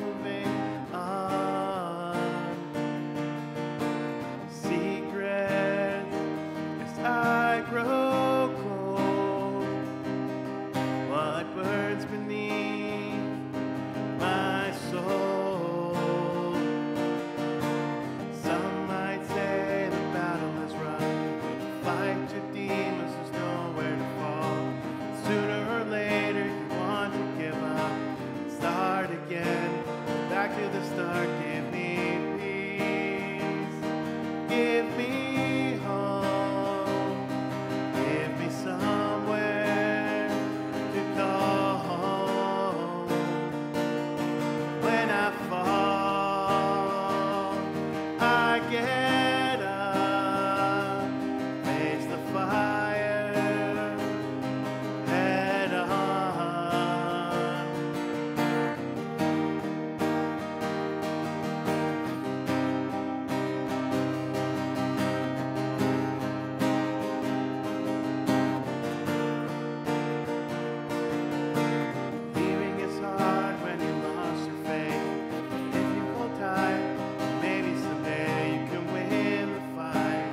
moving on. Secret as I grow cold, what burns beneath my soul. Some might say the battle is run, but to fight your demons, there's nowhere to fall. Sooner or later, you want to give up, start again, back to the start. Give me peace, give me hope, give me somewhere to call home. When I fall, I get up, face the fire, head on. Leaving is hard when you lost your faith. If you hold tight, maybe someday you can win the fight.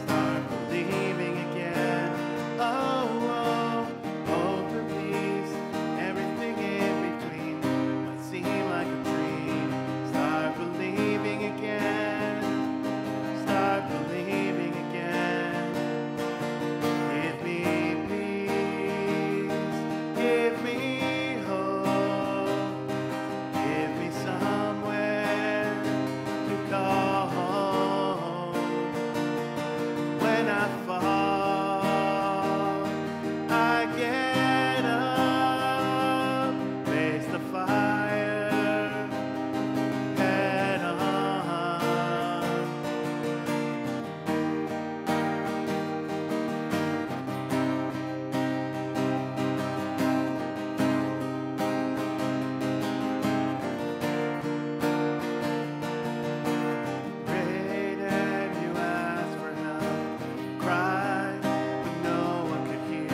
Start believing again. Oh, oh, hope and peace, everything in between might seem like a dream. Start believing again. Start believing again. Give me peace, give me hope, give me somewhere to call home. When I fall, I get up, face the fire, head on. Prayed and you asked for help, cried, but no one could hear you.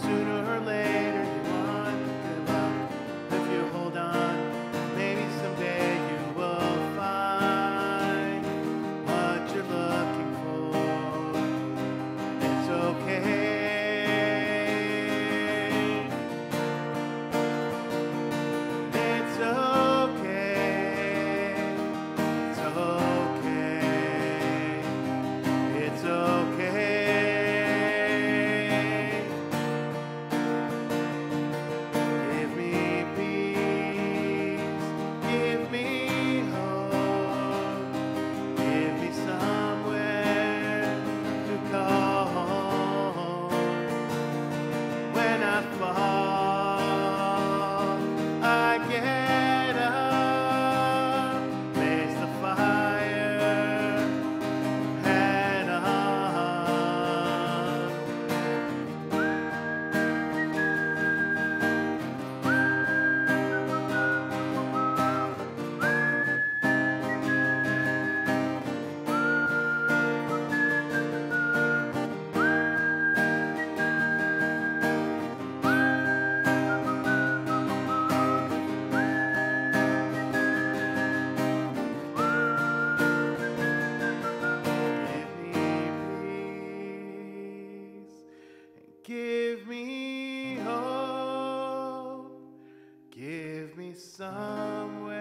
Sooner or later you want to give up. If you hold on, maybe someday you will find what you're looking for. It's okay. It's okay. It's okay. It's okay. Give me peace. Give me hope. Give me somewhere to call home. When I fall, I get up, face the fire, head on. Give me hope, give me somewhere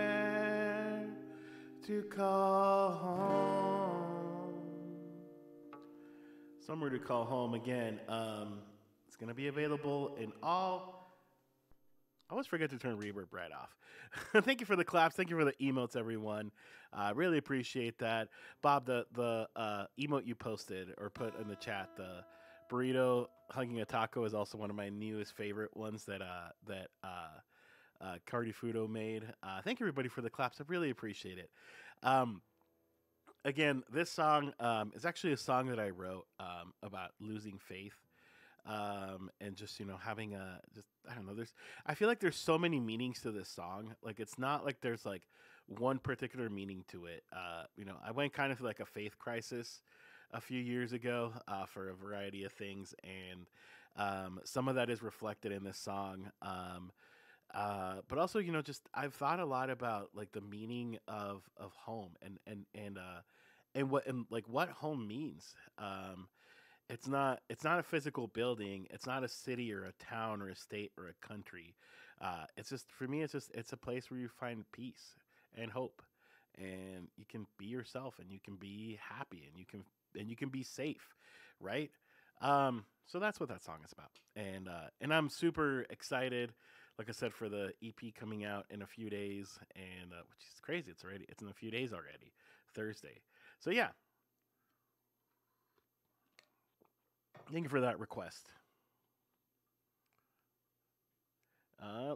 to call home. Somewhere to call home again. It's going to be available in all I always forget to turn reverb right off. Thank you for the claps. Thank you for the emotes, everyone. I really appreciate that. Bob, the emote you posted or put in the chat, the burrito hugging a taco is also one of my newest favorite ones that Cardi Fudo made. Thank you everybody for the claps. I really appreciate it. Um, Again, this song is actually a song that I wrote about losing faith, and just having a just I don't know. I feel like there's so many meanings to this song. Like it's not like there's like one particular meaning to it. I went kind of through like a faith crisis a few years ago for a variety of things, and some of that is reflected in this song. But also, just I've thought a lot about like the meaning of home and like what home means. It's not a physical building. It's not a city or a town or a state or a country. It's just for me. It's a place where you find peace and hope, and you can be yourself, and you can be happy, and you can be safe, right? So that's what that song is about, and I'm super excited. Like I said, for the EP coming out in a few days, and which is crazy. It's in a few days already, Thursday. So yeah, thank you for that request.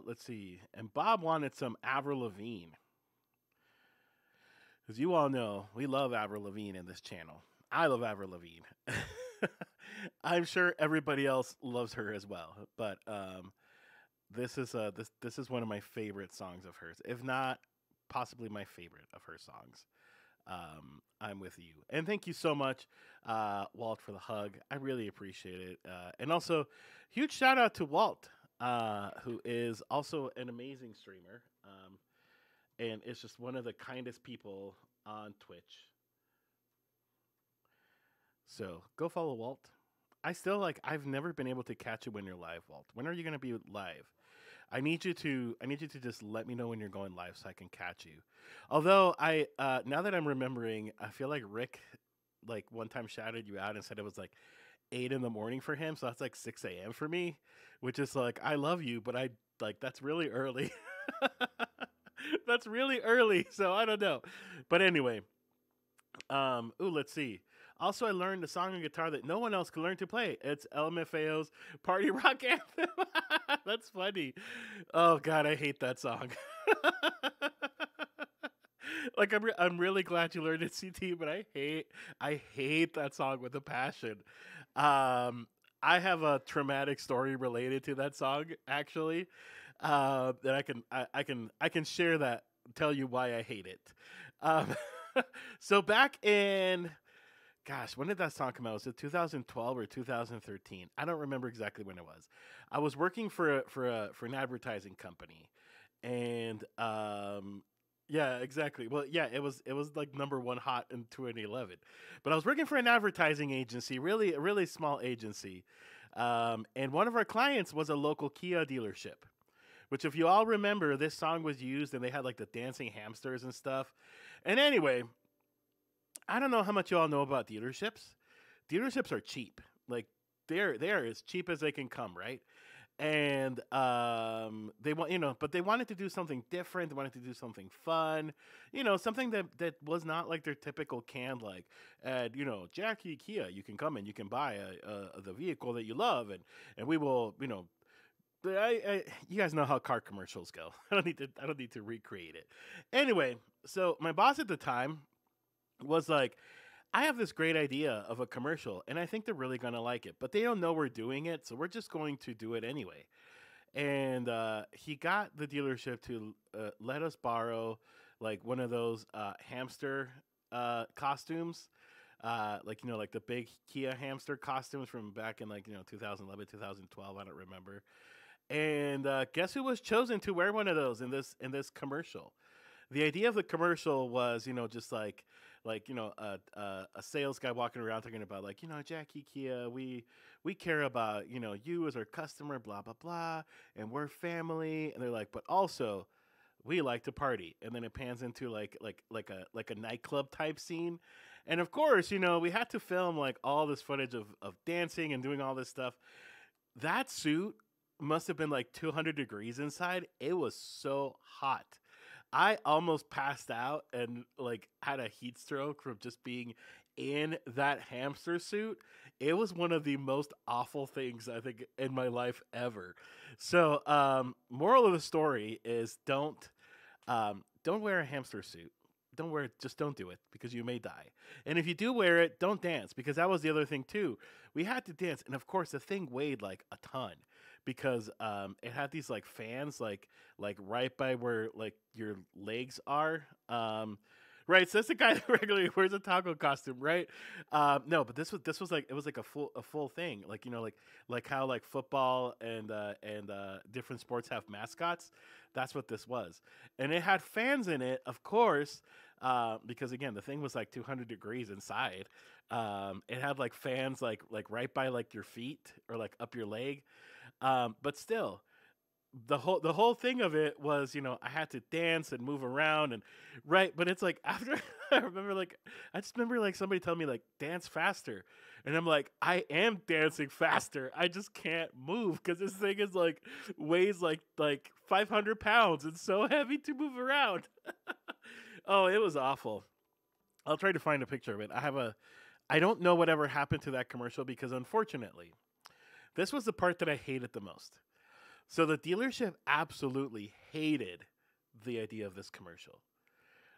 Let's see. And Bob wanted some Avril Lavigne. As you all know, we love Avril Lavigne in this channel. I love Avril Lavigne. I'm sure everybody else loves her as well. But this is one of my favorite songs of hers, if not possibly my favorite of her songs. I'm with you, and thank you so much, Walt, for the hug. I really appreciate it, and also huge shout out to Walt, who is also an amazing streamer, and is just one of the kindest people on Twitch. So go follow Walt. I've never been able to catch you when you're live, Walt. When are you going to be live? I need you to just let me know when you're going live so I can catch you. Although now that I'm remembering, I feel like Rick like one time shouted you out and said it was like 8 in the morning for him, so that's like 6 a.m. for me, which is like I love you, but I like that's really early. That's really early, so I don't know. But anyway, let's see. Also, I learned a song on guitar that no one else can learn to play. It's LMFAO's Party Rock Anthem. That's funny. Oh God, I hate that song. Like I'm really glad you learned it, CT, but I hate that song with a passion. Um, I have a traumatic story related to that song, actually. That I can share that, tell you why I hate it. Um, so back in gosh, when did that song come out? Was it 2012 or 2013? I don't remember exactly when it was. I was working for an advertising company, and yeah, exactly. Well, yeah, it was like number one hot in 2011. But I was working for an advertising agency, really a really small agency, and one of our clients was a local Kia dealership. Which, if you all remember, this song was used, and they had like the dancing hamsters and stuff. And anyway, I don't know how much you all know about dealerships. Dealerships are cheap. Like they're as cheap as they can come, right? And they want but they wanted to do something different. They wanted to do something fun, something that was not like their typical canned like, Jackie Kia, you can come and you can buy the vehicle that you love, and we will, you guys know how car commercials go. I don't need to recreate it. Anyway, so my boss at the time was like, I have this great idea of a commercial, and I think they're really going to like it, but they don't know we're doing it, so we're just going to do it anyway. And he got the dealership to let us borrow like one of those hamster costumes. Like the big Kia hamster costumes from back in 2011, 2012. I don't remember. And guess who was chosen to wear one of those in this commercial? The idea of the commercial was, just a sales guy walking around talking about like, Jackie Kia, we care about, you as our customer, blah blah blah, and we're family, and they're like, but also we like to party, and then it pans into like a nightclub type scene, and of course, we had to film like all this footage of dancing and doing all this stuff. That suit must have been like 200 degrees inside. It was so hot. I almost passed out and like had a heat stroke from just being in that hamster suit. It was one of the most awful things I think in my life ever. So, moral of the story is don't wear a hamster suit. Don't wear it. Just don't do it because you may die. And if you do wear it, don't dance because that was the other thing too. We had to dance, and of course, the thing weighed like a ton because it had these like fans like right by where like your legs are. Right, so that's the guy that regularly wears a taco costume, right? No, but this was like it was like a full thing, like like how like football and different sports have mascots. That's what this was, and it had fans in it, of course, because again the thing was like 200 degrees inside. It had like fans like right by like your feet or like up your leg, but still the whole thing of it was, I had to dance and move around and right, but it's like after I just remember like somebody telling me like dance faster, and I'm like I am dancing faster. I just can't move because this thing is like weighs like 500 pounds. It's so heavy to move around. Oh, it was awful. I'll try to find a picture of it. I don't know whatever happened to that commercial because unfortunately, this was the part that I hated the most. So the dealership absolutely hated the idea of this commercial.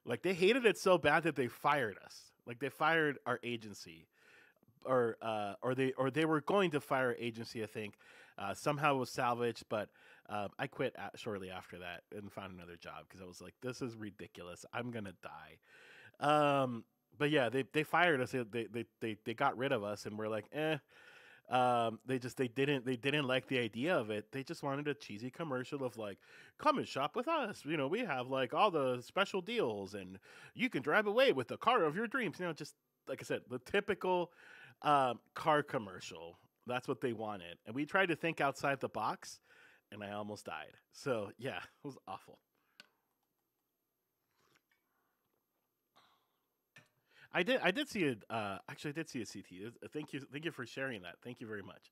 Like they hated it so bad that they fired us. Like they fired our agency, or they were going to fire our agency. I think somehow it was salvaged, but I quit shortly after that and found another job because I was like, this is ridiculous. I'm gonna die. But yeah, they fired us. They got rid of us, and we're like, eh. They didn't like the idea of it. They just wanted a cheesy commercial of like, come and shop with us. We have like all the special deals, and you can drive away with the car of your dreams. Just like I said, the typical car commercial. That's what they wanted, and we tried to think outside the box, and I almost died. So yeah, it was awful. I did see it. Actually, I did see a CT. Thank you for sharing that. Thank you very much.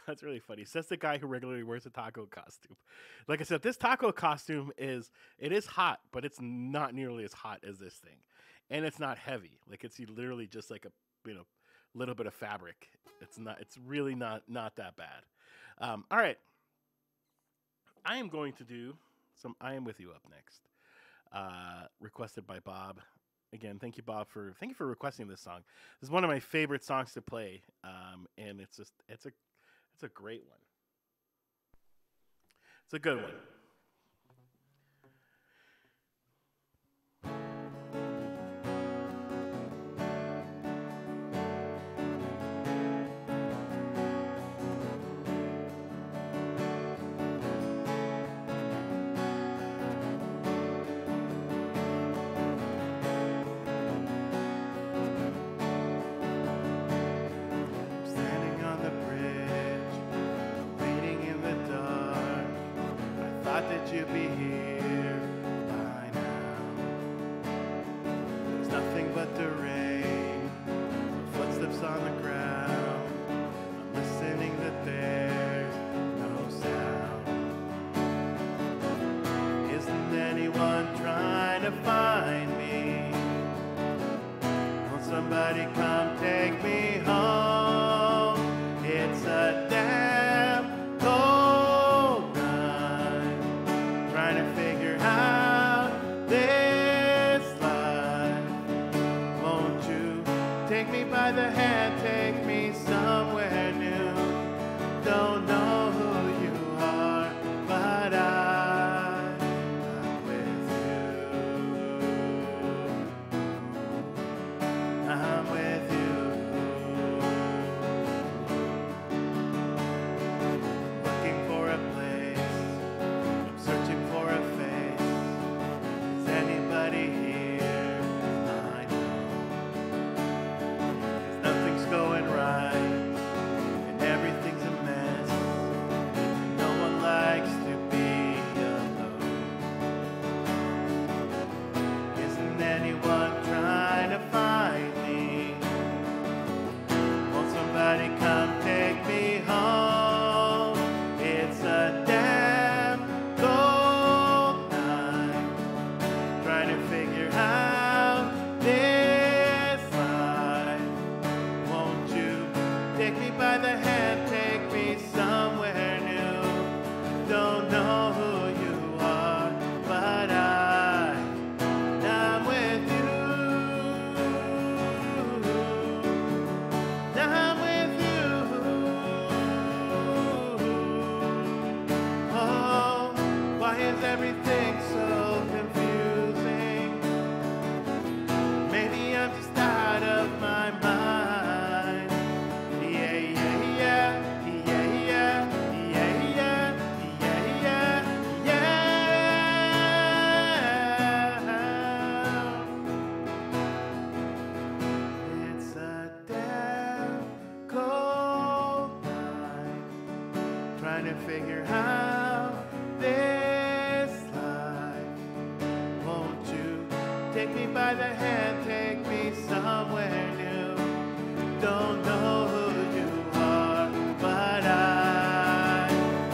That's really funny. Says the guy who regularly wears a taco costume. Like I said, this taco costume it is hot, but it's not nearly as hot as this thing, and it's not heavy. Like it's literally just like a little bit of fabric. It's not. It's really not that bad. All right, I am going to do some. I am with you up next. Requested by Bob. Again, thank you for requesting this song. This is one of my favorite songs to play, and it's a great one. It's a good one. Standing on the bridge, waiting in the dark. I thought that you'd be here by now. There's nothing but the rain, the footsteps on the ground. I'm listening that there's no sound. Isn't anyone trying to find me? Won't somebody come take me home? It's a damn cold night, trying to figure out this life. Won't you take me by the hand, take me somewhere new? Don't know who you are, but I'm with you. trying to figure out this life. Won't you take me by the hand, take me somewhere new? Don't know who you are, but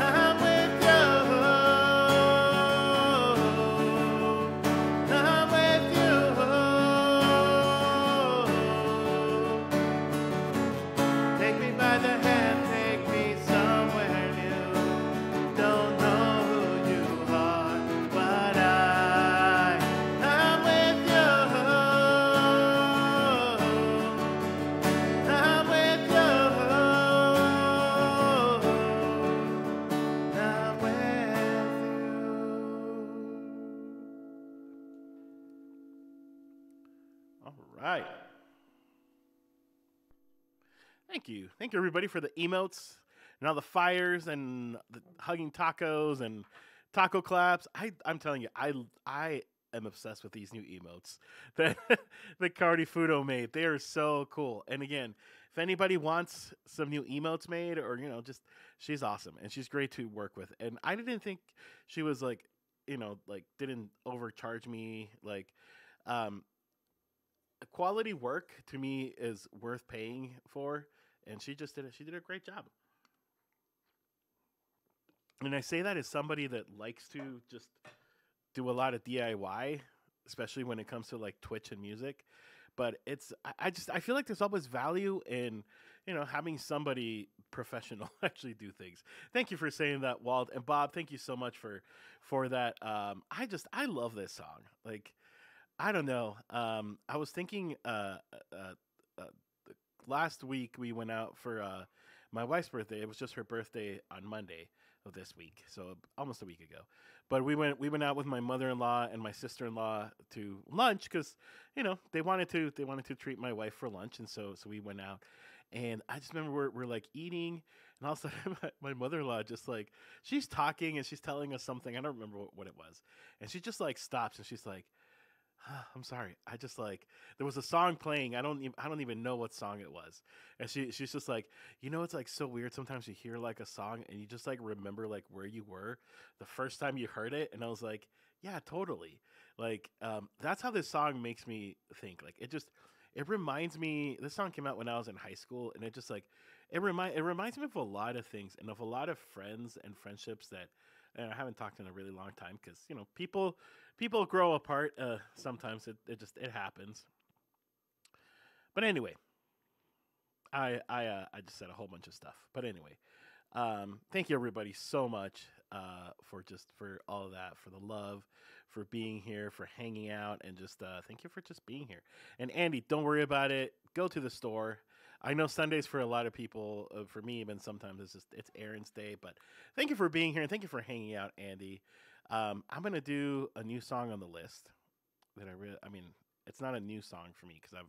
I'm with you. I'm with you. Take me by the hand, take me somewhere new. Don't know who you are, but I'm with you. I'm with you. I'm with you. All right. Thank you, everybody, for the emotes and all the fires and the hugging tacos and taco claps. I'm telling you, I am obsessed with these new emotes that that Cardi Fudo made. They are so cool. And again, if anybody wants some new emotes made, or just she's awesome and she's great to work with. And I didn't think she was like, like didn't overcharge me. Like, um, quality work to me is worth paying for, and she just did it. She did a great job. And I say that as somebody that likes to just do a lot of DIY, especially when it comes to like Twitch and music. But I feel like there's always value in having somebody professional actually do things. Thank you for saying that, Walt, and Bob. Thank you so much for that. I love this song. Like, I don't know. I was thinking uh, last week we went out for my wife's birthday. It was just her birthday on Monday of this week, so almost a week ago. But we went out with my mother-in-law and my sister-in-law to lunch because they wanted to treat my wife for lunch, and so we went out. And I just remember we're like eating, and all of a sudden my mother-in-law just like she's talking and she's telling us something. I don't remember what it was, and she just like stops and she's like, I'm sorry. I just like there was a song playing. I don't even know what song it was. And she's just like, it's like so weird. Sometimes you hear like a song and you just like remember like where you were the first time you heard it. And I was like, yeah, totally. Like, that's how this song makes me think. Like, it reminds me. This song came out when I was in high school, and it just like it reminds me of a lot of things and of a lot of friends and friendships that I haven't talked in a really long time because people grow apart. Sometimes it happens. But anyway, I just said a whole bunch of stuff. But anyway, thank you everybody so much for all of that, for the love, for being here, for hanging out, and just thank you for just being here. And Andy, don't worry about it. Go to the store. I know Sundays for a lot of people, for me even sometimes it's errands day. But thank you for being here and thank you for hanging out, Andy. I'm gonna do a new song on the list that I mean, it's not a new song for me because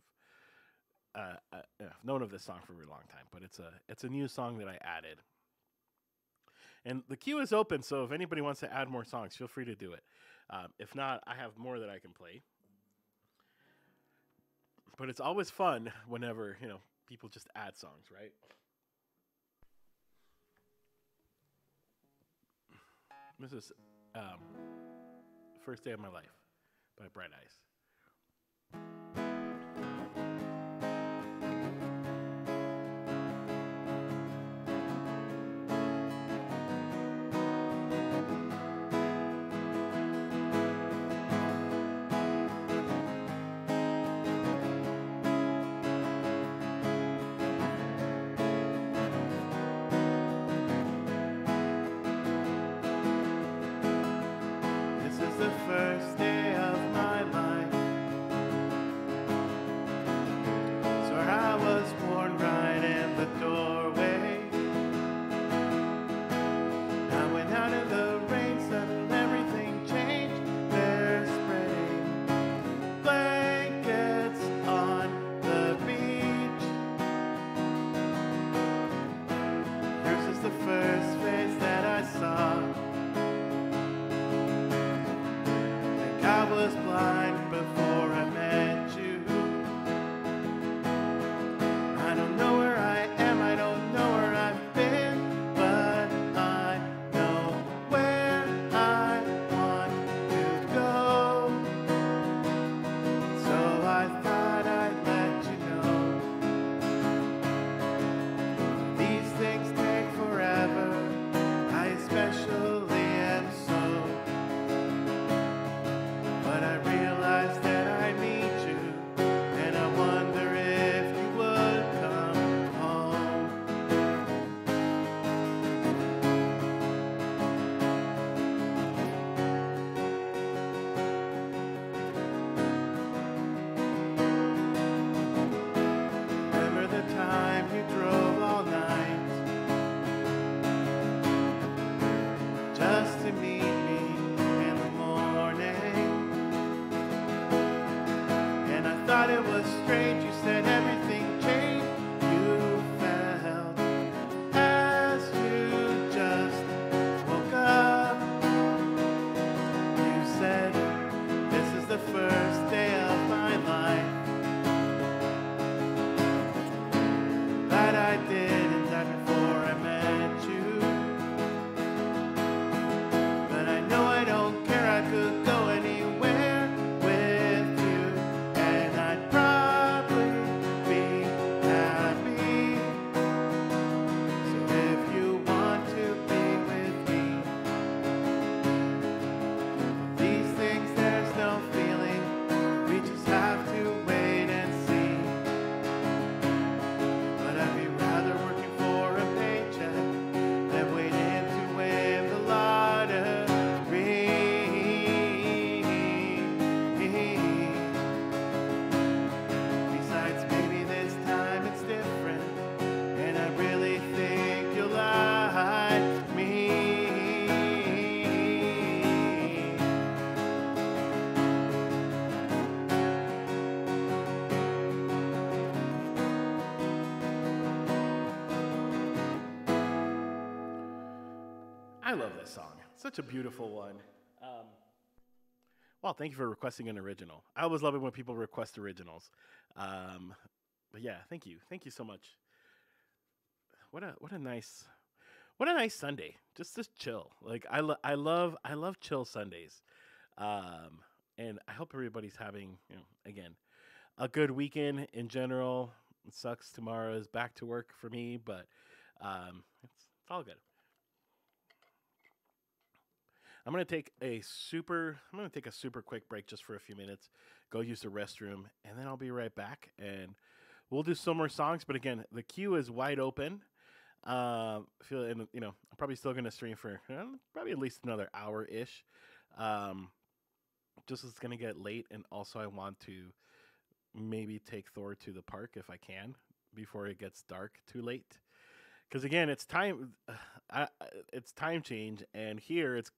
I've known of this song for a really long time, but it's a new song that I added. And the queue is open, so if anybody wants to add more songs, feel free to do it. If not, I have more that I can play. But it's always fun whenever people just add songs, right? This is um, "First Day of My Life" by Bright Eyes. This is the first day of my life. I love this song. Such a beautiful one. Um, well, thank you for requesting an original. I always love it when people request originals. Um, but yeah, thank you so much. What a nice Sunday. Just chill. Like I love chill Sundays. Um, and I hope everybody's having again a good weekend in general. It sucks tomorrow is back to work for me, but it's all good. I'm gonna take a super quick break just for a few minutes, go use the restroom, and then I'll be right back and we'll do some more songs. But again, the queue is wide open. Feel and I'm probably still gonna stream for probably at least another hour ish. Um, just as it's gonna get late, and also I want to maybe take Thor to the park if I can before it gets dark too late. Because again, it's time. It's time change, and here it's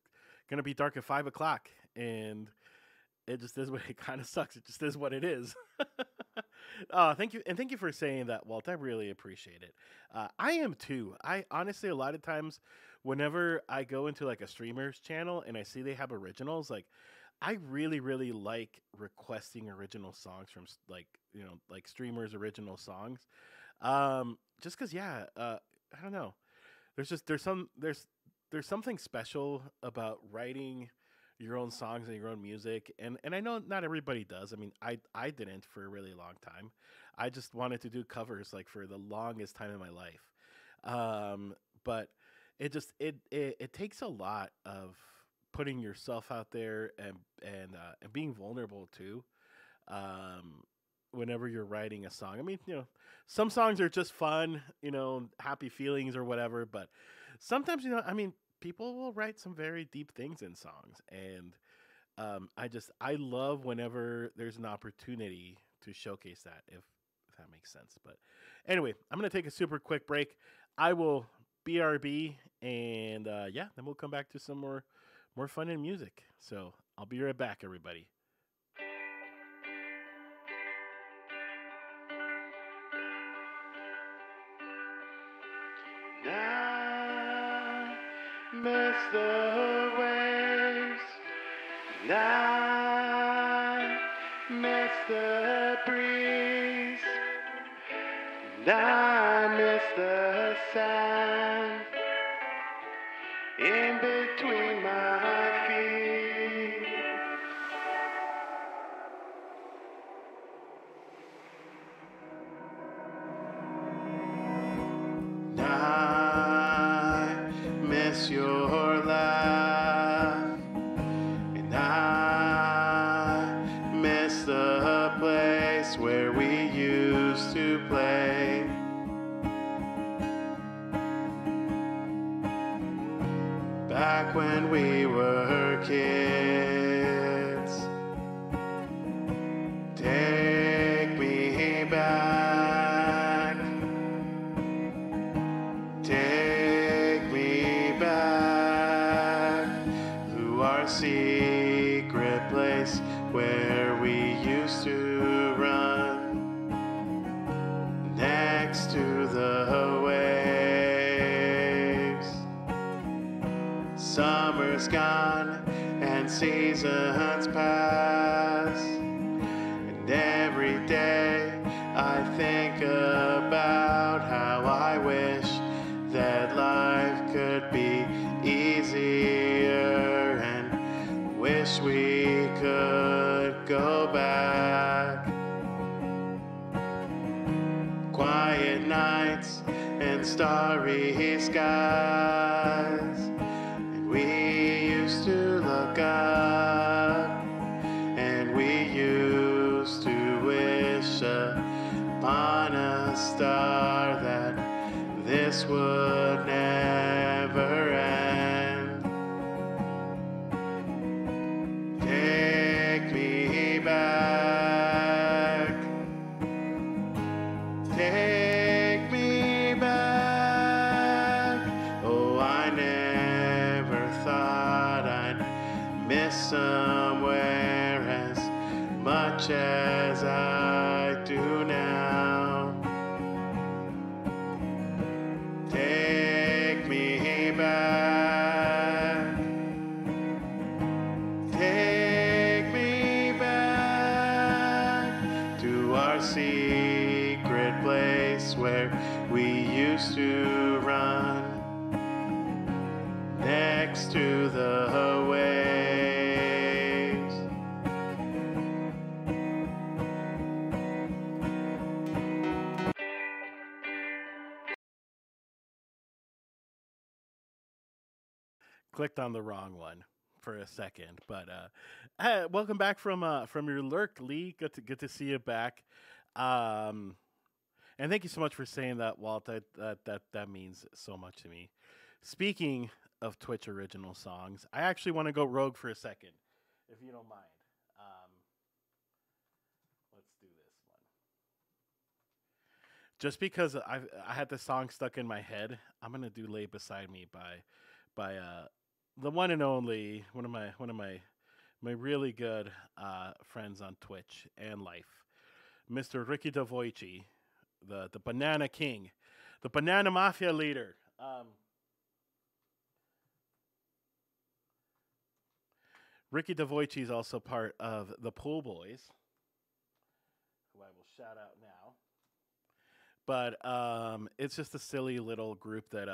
gonna be dark at 5 o'clock, and it just is what it kind of sucks. It just is what it is. Thank you, and thank you for saying that, Walt. I really appreciate it. I am too. I honestly, a lot of times, whenever I go into like a streamer's channel and I see they have originals, like I really, really like requesting original songs from like streamers' original songs. Just because, yeah, I don't know. There's something special about writing your own songs and your own music, and I know not everybody does. I mean, I didn't for a really long time. I just wanted to do covers like for the longest time in my life. But it takes a lot of putting yourself out there and being vulnerable too. Um, Whenever you're writing a song, I mean, some songs are just fun, happy feelings or whatever. But sometimes, I mean, people will write some very deep things in songs, and I love whenever there's an opportunity to showcase that, if that makes sense. But anyway, I'm gonna take a super quick break. I will BRB, and yeah, then we'll come back to some more fun and music. So I'll be right back, everybody. I miss the waves. I miss the breeze. I miss the sand in between my feet. I miss your laugh, and I miss the place where we used to play. Back when we were kids, take me back, take me back to our secret place where we used to run next to the waves. Summer's gone and seasons pass, and every day I think about how I wish that life could be easier, and wish we could go back. Quiet nights and starry skies, and we used to look up, and we used to wish upon a star that this would never end. Take me back, take me back. Oh, I never thought I'd miss somewhere as much as I do now. Take me back. We used to run next to the waves. Clicked on the wrong one for a second, but welcome back from your lurk, Lee. Good to see you back. Um, and thank you so much for saying that, Walt. That means so much to me. Speaking of Twitch original songs, I actually want to go rogue for a second, if you don't mind. Um, let's do this one. Just because I had the song stuck in my head, I'm gonna do "Lay Beside Me" by the one and only one of my really good friends on Twitch and life, Mr. Ricky Davoici, the Banana King, the Banana Mafia leader. Ricky Davoici is also part of the Pool Boys, who I will shout out now. But it's just a silly little group that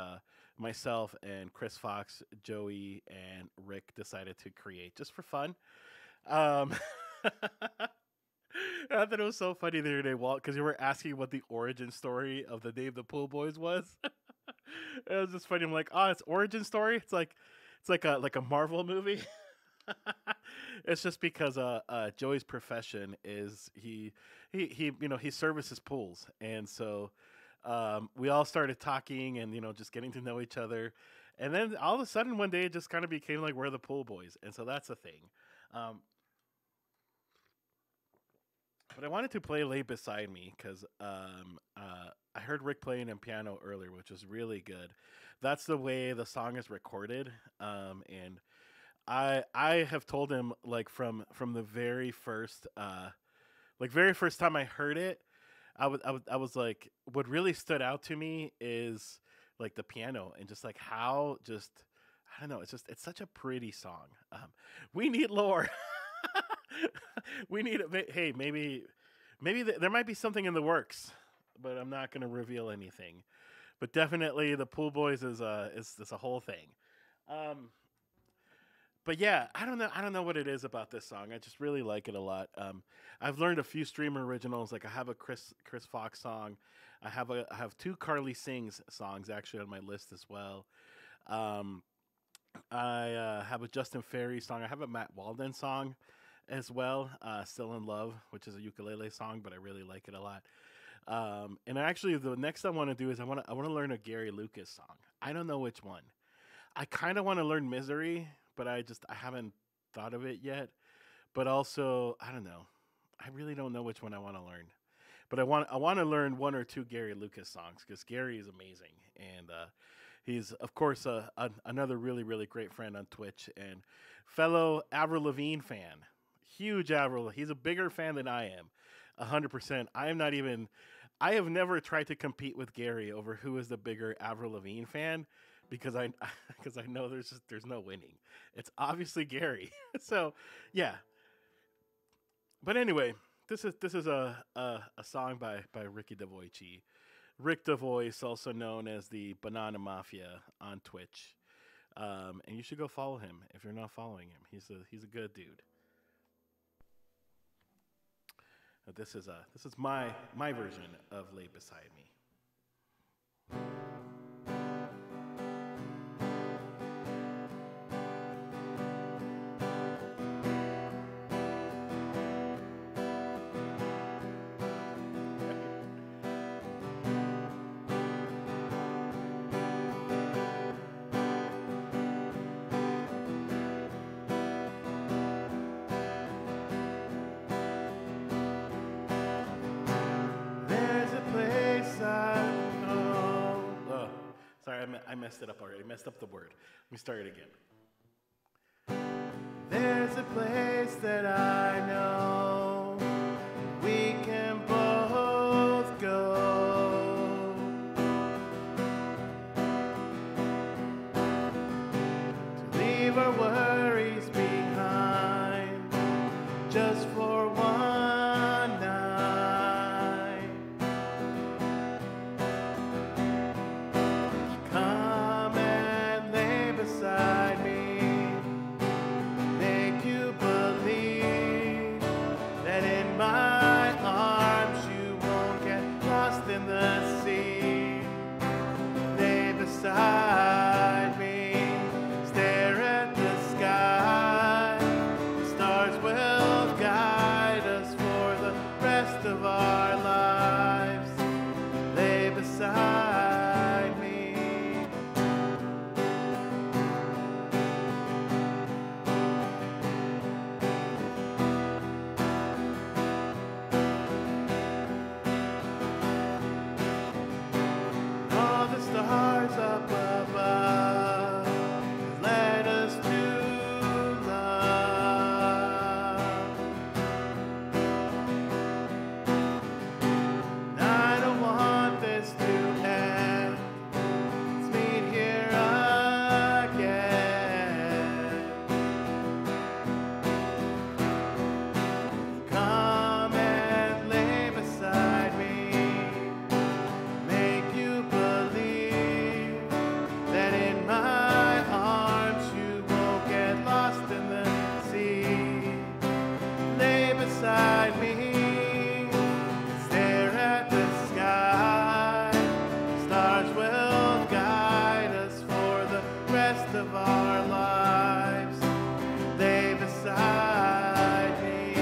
myself and Chris Fox, Joey, and Rick decided to create just for fun. Um, I thought it was so funny the other day, Walt, because you were asking what the origin story of the name the Pool Boys was. It was just funny. I'm like, oh, it's origin story. It's like a Marvel movie. It's just because Joey's profession is he services pools, and so we all started talking and just getting to know each other, and then all of a sudden one day it just kind of became like we're the Pool Boys, and so that's the thing. Um, but I wanted to play "Lay Beside Me" because I heard Rick playing on piano earlier, which was really good. That's the way the song is recorded, and I have told him like from the very first time I heard it, I was like, what really stood out to me is like the piano and just like how just I don't know, it's such a pretty song. We need lore. We need hey, maybe there might be something in the works, but I'm not going to reveal anything. But definitely the Pool Boys is a whole thing. Um, but yeah, I don't know what it is about this song. I just really like it a lot. I've learned a few streamer originals. Like I have a Chris Fox song. I have two Carly Sings songs actually on my list as well. Um, I have a Justin Ferry song. I have a Matt Walden song as well. Still in Love, which is a ukulele song, but I really like it a lot. And actually, the next I want to do is I want to learn a Gary Lucas song. I don't know which one. I kind of want to learn Misery, but I haven't thought of it yet. But also, I don't know. I really don't know which one I want to learn. But I want to learn one or two Gary Lucas songs because Gary is amazing, and he's of course another really really great friend on Twitch and fellow Avril Lavigne fan. Huge Avril. He's a bigger fan than I am. 100%. I am not even. I have never tried to compete with Gary over who is the bigger Avril Lavigne fan because I because I know there's no winning. It's obviously Gary. So yeah. But anyway, this is a song by Ricky Davoici. Rick DeVoice, also known as the Banana Mafia on Twitch. And you should go follow him if you're not following him. He's a good dude. This is my version of "Lay Beside Me." There's a place I know. Oh, sorry, I messed it up already. I messed up the word. Let me start it again. There's a place that I know we can both go to leave our worries behind just for one night. our lives lay beside me.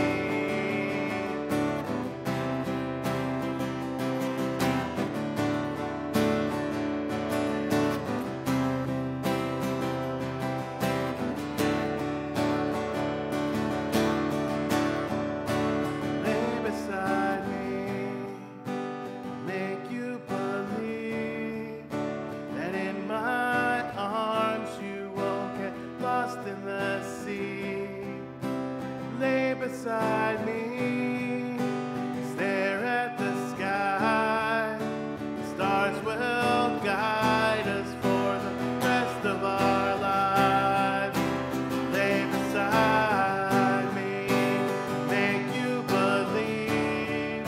Lay beside me, make you believe that in my arms you won't get lost in the sea. Lay beside me, stare at the sky. The stars will guide us for the rest of our lives. Lay beside me, make you believe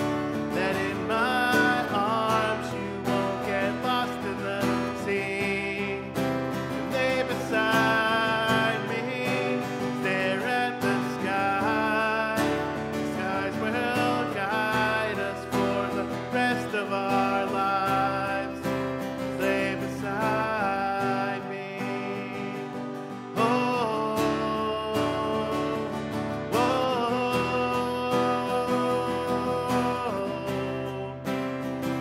that in my arms you won't get lost in the sea. Lay beside me, stare at the sky. The skies will guide us for the rest of our lives. Lay beside me. Oh,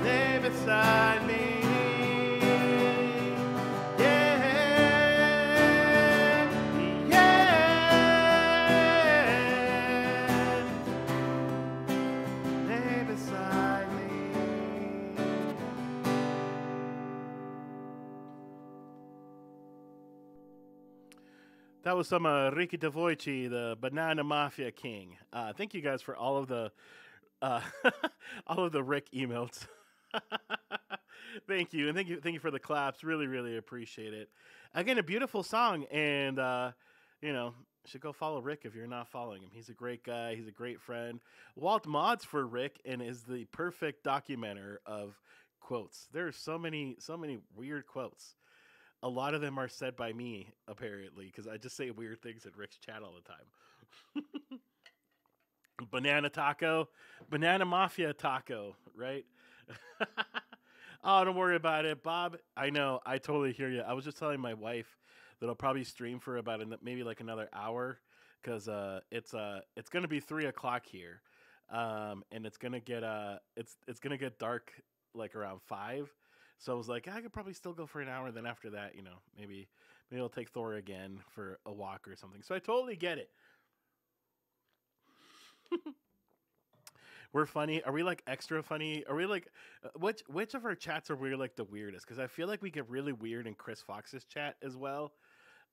lay beside me. Yeah, yeah. Lay beside me. That was some Ricky DeVoici, the Banana Mafia King. Thank you guys for all of the uh, all of the Rick emails. Thank you, and thank you for the claps. Really, really appreciate it. Again, a beautiful song, and you know, should go follow Rick if you're not following him. He's a great guy. He's a great friend. Walt mods for Rick and is the perfect documenter of quotes. There are so many weird quotes. A lot of them are said by me, apparently, because I just say weird things in Rick's chat all the time. Banana taco, banana mafia taco, right? Oh, don't worry about it, Bob. I know, I totally hear you. I was just telling my wife that I'll probably stream for about maybe like another hour, because it's gonna be 3 o'clock here, and it's gonna get dark like around 5. So I was like, I could probably still go for an hour. Then after that, maybe I'll take Thor again for a walk or something. So I totally get it. We're funny. Are we like extra funny? Are we like which of our chats are we like the weirdest? Because I feel like we get really weird in Chris Fox's chat as well.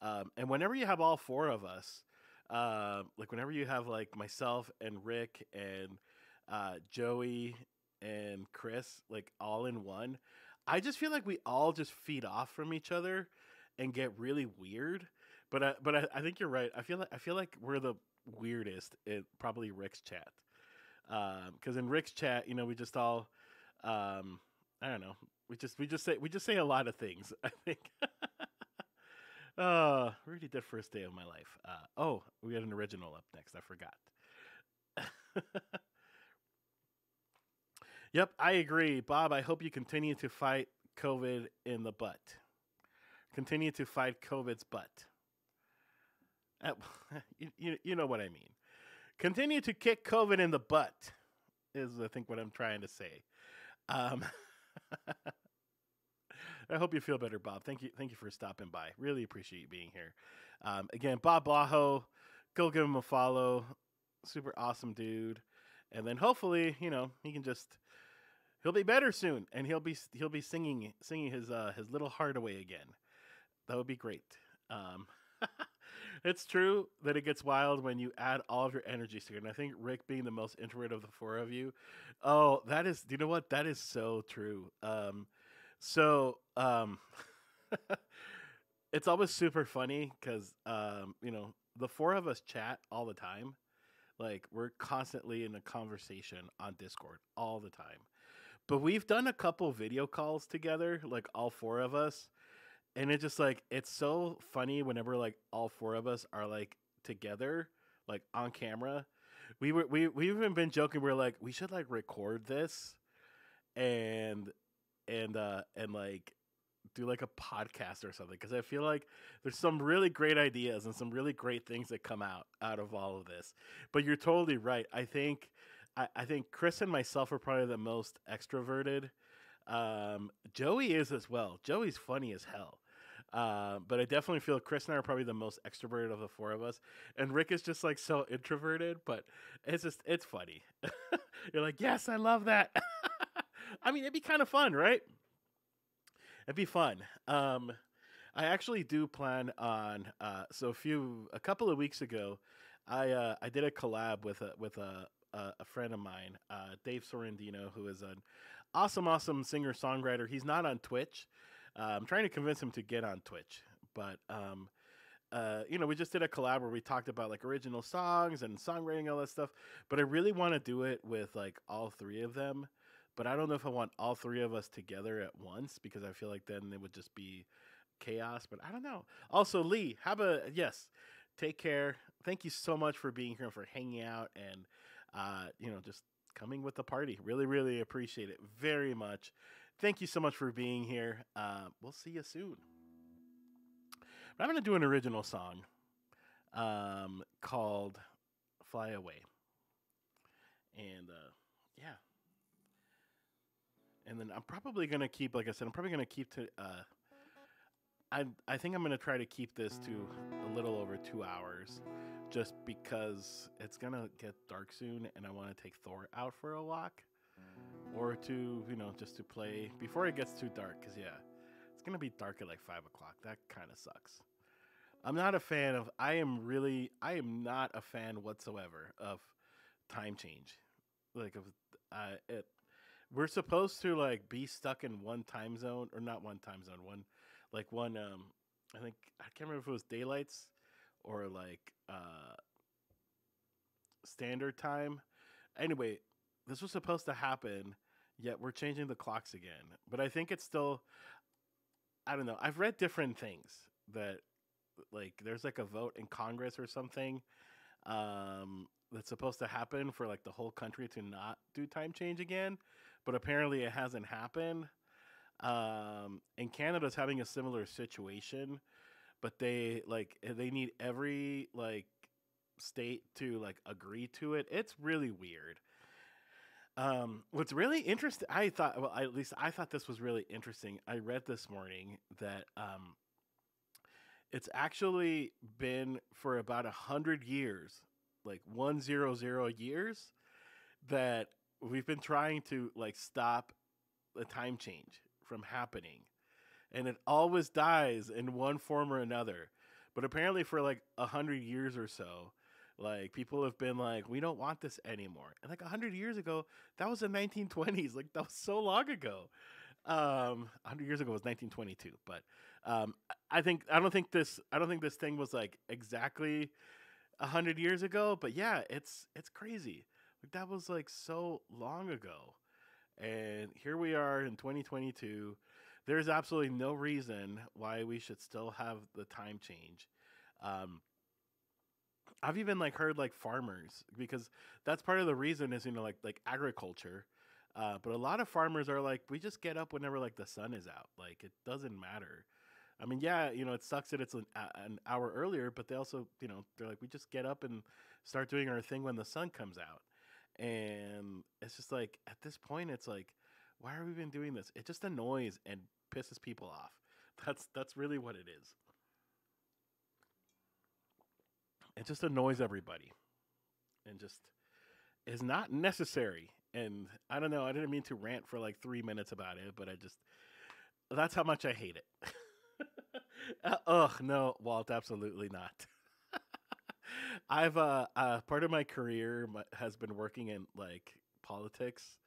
And whenever you have all four of us, like whenever you have like myself and Rick and Joey and Chris, like all in one, I just feel like we all just feed off from each other and get really weird. But I think you're right. I feel like we're the weirdest in probably Rick's chat. Because in Rick's chat, we just all, I don't know, we just say a lot of things. I think. Really did first day of my life. Oh, we got an original up next. I forgot. Yep, I agree, Bob. I hope you continue to fight COVID in the butt. Continue to fight COVID's butt. Uh, you know what I mean. Continue to kick COVID in the butt is, I think, what I'm trying to say. Um, I hope you feel better, Bob. Thank you for stopping by. Really appreciate you being here. Again, Bob Blaho, go give him a follow. Super awesome dude. And then hopefully, he'll be better soon, and he'll be singing his little heart away again. That would be great. Um, it's true that it gets wild when you add all of your energies together. And I think Rick being the most introverted of the four of you, do you know what? That is so true. So it's always super funny because the four of us chat all the time. Like we're constantly in a conversation on Discord all the time. But we've done a couple video calls together, like all four of us, and it's just like it's so funny whenever like all four of us are like together, like on camera. We've even been joking. We're like we should like record this and like do like a podcast or something because I feel like there's some really great ideas and some really great things that come out of all of this. But you're totally right. I think Chris and myself are probably the most extroverted. Joey is as well. Joey's funny as hell. But I definitely feel Chris and I are probably the most extroverted of the four of us, and Rick is just like so introverted. But it's funny. You're like, yes, I love that. I mean, it'd be kind of fun, right? It'd be fun. I actually do plan on. A couple of weeks ago, I did a collab with a friend of mine, Dave Sorrentino, who is an awesome singer songwriter. He's not on Twitch. I'm trying to convince him to get on Twitch, but we just did a collab where we talked about like original songs and songwriting and all that stuff. But I really want to do it with like all three of them. But I don't know if I want all three of us together at once because I feel like then it would just be chaos. But I don't know. Also, Lee, yes. Take care. Thank you so much for being here and for hanging out and just coming with the party. Really, really appreciate it very much. Thank you so much for being here. We'll see you soon. But I'm going to do an original song called Fly Away. And yeah. And then I'm probably going to keep, like I said, I think I'm going to try to keep this to a little over 2 hours just because it's going to get dark soon and I want to take Thor out for a walk or to, just to play before it gets too dark because, yeah, it's going to be dark at like 5 o'clock. That kind of sucks. I am not a fan whatsoever of time change. Like, we're supposed to like be stuck in one time zone or not one time zone, I think I can't remember if it was daylights or like standard time. Anyway, this was supposed to happen, yet we're changing the clocks again. But I think it's still I don't know. I've read different things that like there's like a vote in Congress or something that's supposed to happen for like the whole country to not do time change again, but apparently it hasn't happened. And Canada's having a similar situation, but they need every like state to like agree to it. It's really weird. What's really interesting, at least I thought this was really interesting. I read this morning that it's actually been for about 100 years, like 100 years, that we've been trying to like stop the time change from happening, and it always dies in one form or another. But apparently, for like 100 years or so, like people have been like, we don't want this anymore. And like 100 years ago, that was the 1920s. Like that was so long ago. 100 years ago was 1922. But I don't think this thing was like exactly 100 years ago. But yeah, it's crazy. Like that was like so long ago. And here we are in 2022. There's absolutely no reason why we should still have the time change. I've even like heard like farmers because that's part of the reason is like agriculture. But a lot of farmers are like we just get up whenever like the sun is out. Like it doesn't matter. I mean, yeah, it sucks that it's an hour earlier, but they also they're like we just get up and start doing our thing when the sun comes out. And it's just like at this point, it's like, why are we even doing this? It just annoys and pisses people off. That's really what it is. It just annoys everybody, and just is not necessary. And I don't know. I didn't mean to rant for like 3 minutes about it, but that's how much I hate it. Ugh, no, Walt, absolutely not. I've part of my career has been working in like politics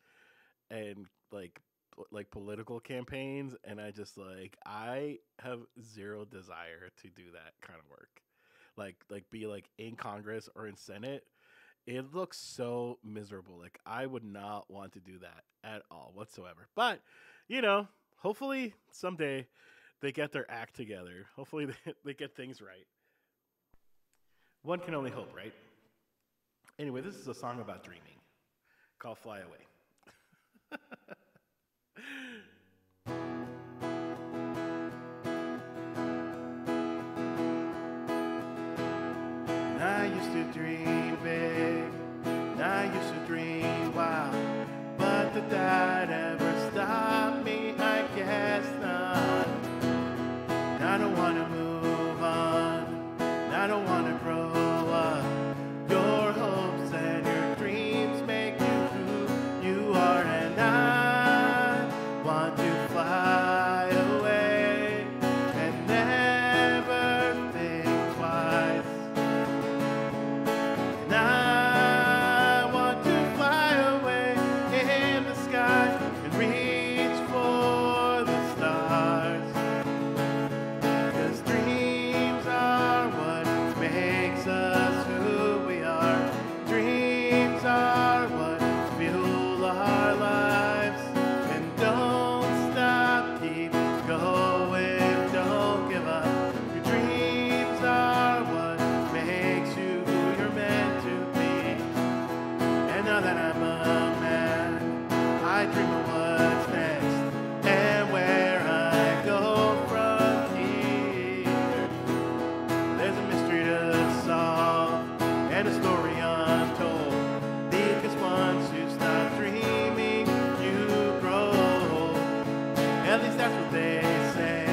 and like political campaigns, and I have zero desire to do that kind of work. Like be like in Congress or in Senate. It looks so miserable. Like I would not want to do that at all whatsoever. But hopefully someday they get their act together. Hopefully they get things right. One can only hope, right? Anyway, this is a song about dreaming called Fly Away. used to dream big, and I used to dream wild, but did that ever stop me? I guess not. And I don't want to move on, and I don't want to grow up. Your hopes and your dreams make you who you are, and I want to fly away and never think twice. And I want to fly away in the sky and reach for the stars. 'Cause dreams are what makes us who we are. Dreams are what fuel our lives. And don't stop, keep going, don't give up. Your dreams are what makes you who you're meant to be. And now that I'm a man, I dream of what's next and where I go from here. There's a mystery to solve and a story untold. Because once you stop dreaming, you grow. At least that's what they say.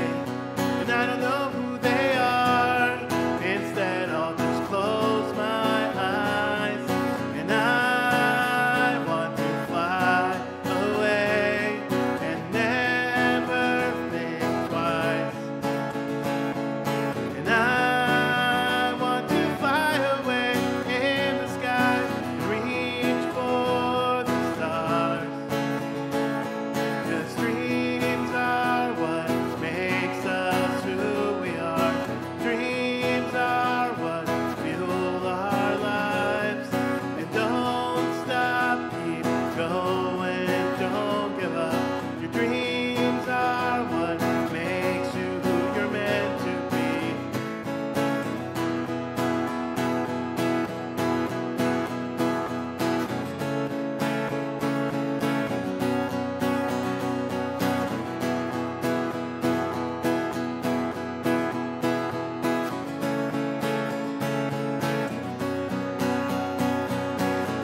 And I don't know who they are. Instead, I'll just close my eyes. And I want to fly away and never think twice. And I want to fly away in the sky and reach for the stars. 'Cause dreams are what makes us who we are. Dreams are what fuel our lives. And don't stop, keep going, don't give up. Your dreams are what makes you who you're meant to be.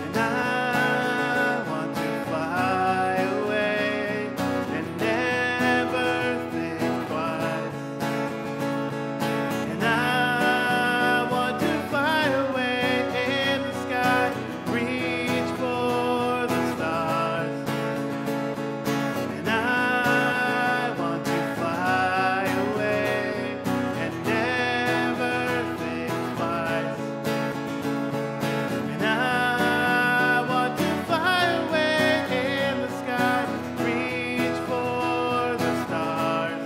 And I want to fly away and never think twice. And I want to fly away in the sky, reach for the stars. And I want to fly away and never think twice. And I want to fly away in the sky, reach for the stars.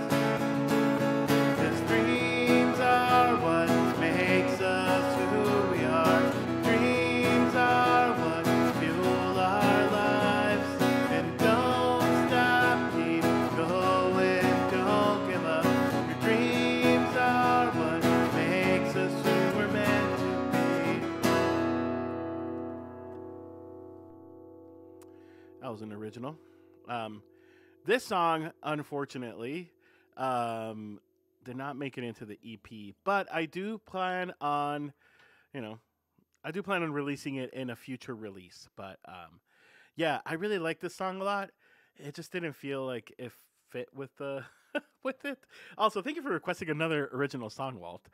'Cause dreams are what makes us who we are. Dreams are what fuel our lives. And don't stop, keep going, don't give up. Your dreams are what makes us who we're meant to be. That was an original. This song, unfortunately, did not make it into the EP, but I do plan on, releasing it in a future release. But yeah, I really like this song a lot. It just didn't feel like it fit with the with it. Also, thank you for requesting another original song, Walt.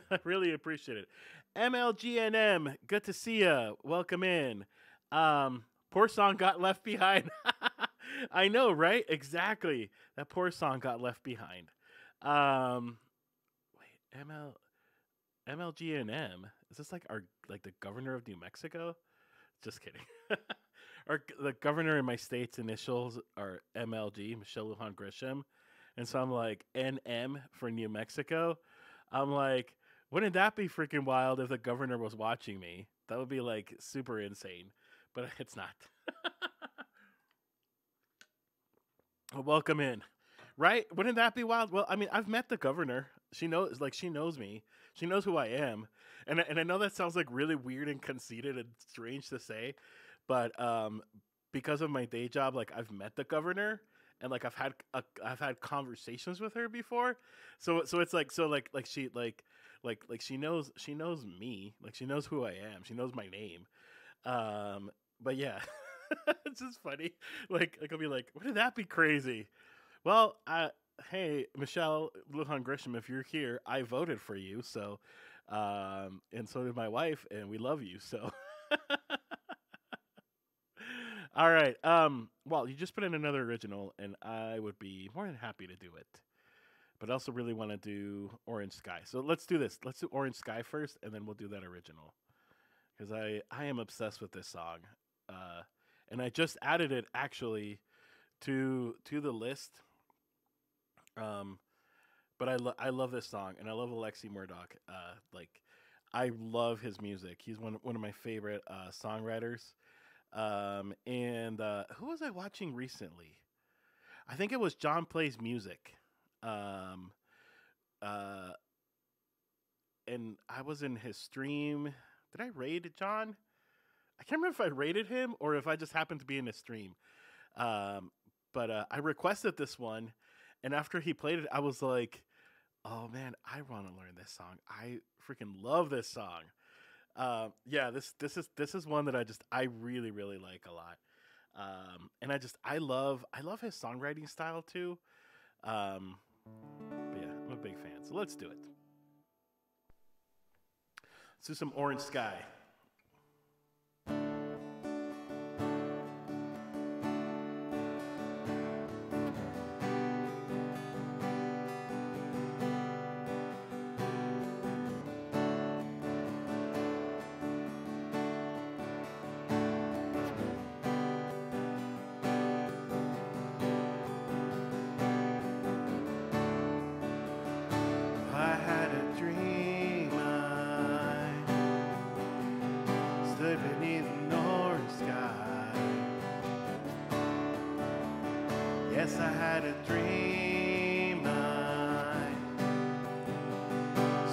I really appreciate it. MLGNM, good to see ya. Welcome in. Poor song got left behind. I know, right? Exactly. That poor song got left behind. Wait, MLGNM. Is this like the governor of New Mexico? Just kidding. Or the governor in my state's initials are MLG, Michelle Lujan Grisham. And so I'm like, NM for New Mexico. I'm like, wouldn't that be freaking wild if the governor was watching me? That would be like super insane. But it's not. Well, welcome in. Right? Wouldn't that be wild? Well, I mean, I've met the governor. She knows me. She knows who I am. And I know that sounds like really weird and conceited and strange to say, but because of my day job, like I've met the governor and like I've had conversations with her before. So it's like she like she knows me, like she knows who I am, she knows my name. But yeah, it's just funny. Like I'll be like, wouldn't that be crazy? Well, hey Michelle Lujan Grisham, if you're here, I voted for you. So, and so did my wife, and we love you. So, all right. Well, you just put in another original, and I would be more than happy to do it. But I also really want to do Orange Sky. So let's do this. Let's do Orange Sky first, and then we'll do that original because I am obsessed with this song, uh, and I just added it actually to the list. Um, but I love this song, and I love Alexi Murdoch. Like I love his music. He's one of my favorite songwriters. And who was I watching recently? I think it was John Plays Music. Um, uh, and I was in his stream. Did I raid John? I can't remember if I rated him or if I just happened to be in his stream. Um, but I requested this one, and after he played it, I was like, "Oh man, I want to learn this song. I freaking love this song." Yeah, this is one that I really really like a lot. And I love his songwriting style too. Um, but yeah, I'm a big fan. So let's do it. Let's do some Orange Sky. I had a dream I stood beneath an orange sky. Yes, I had a dream I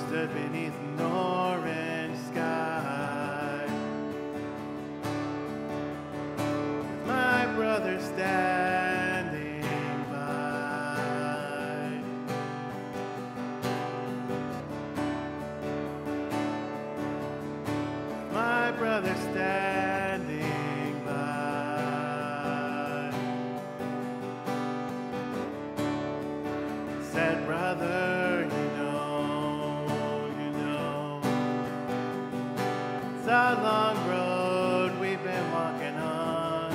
stood beneath an orange sky. With my brother standing by. My brother standing by. Said, brother, you know, it's a long road we've been walking on.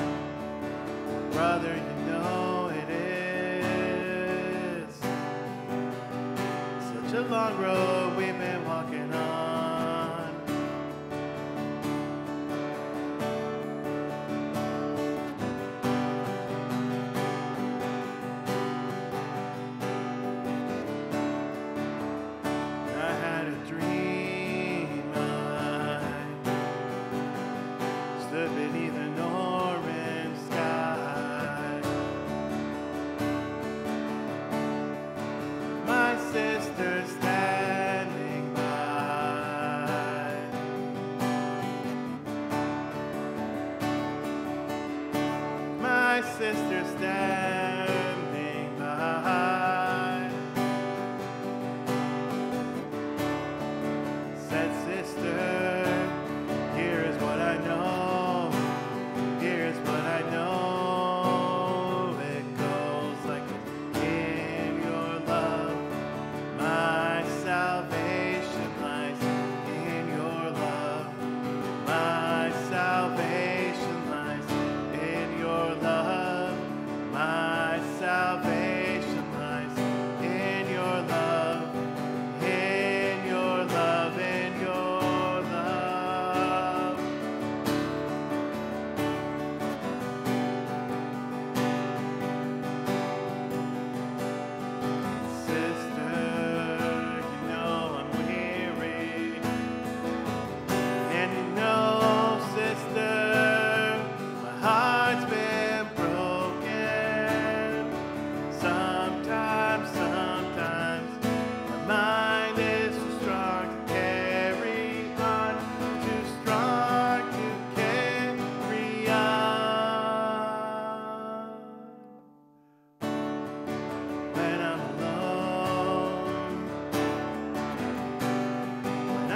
Brother, you know it is such a long road we've been walking on. I had a dream I stood beneath an orange sky. My sister standing by. My sister standing by. Said, sister, here is what I know. Here is what I know. It goes like in your love. My salvation lies in your love. My salvation lies in your love. My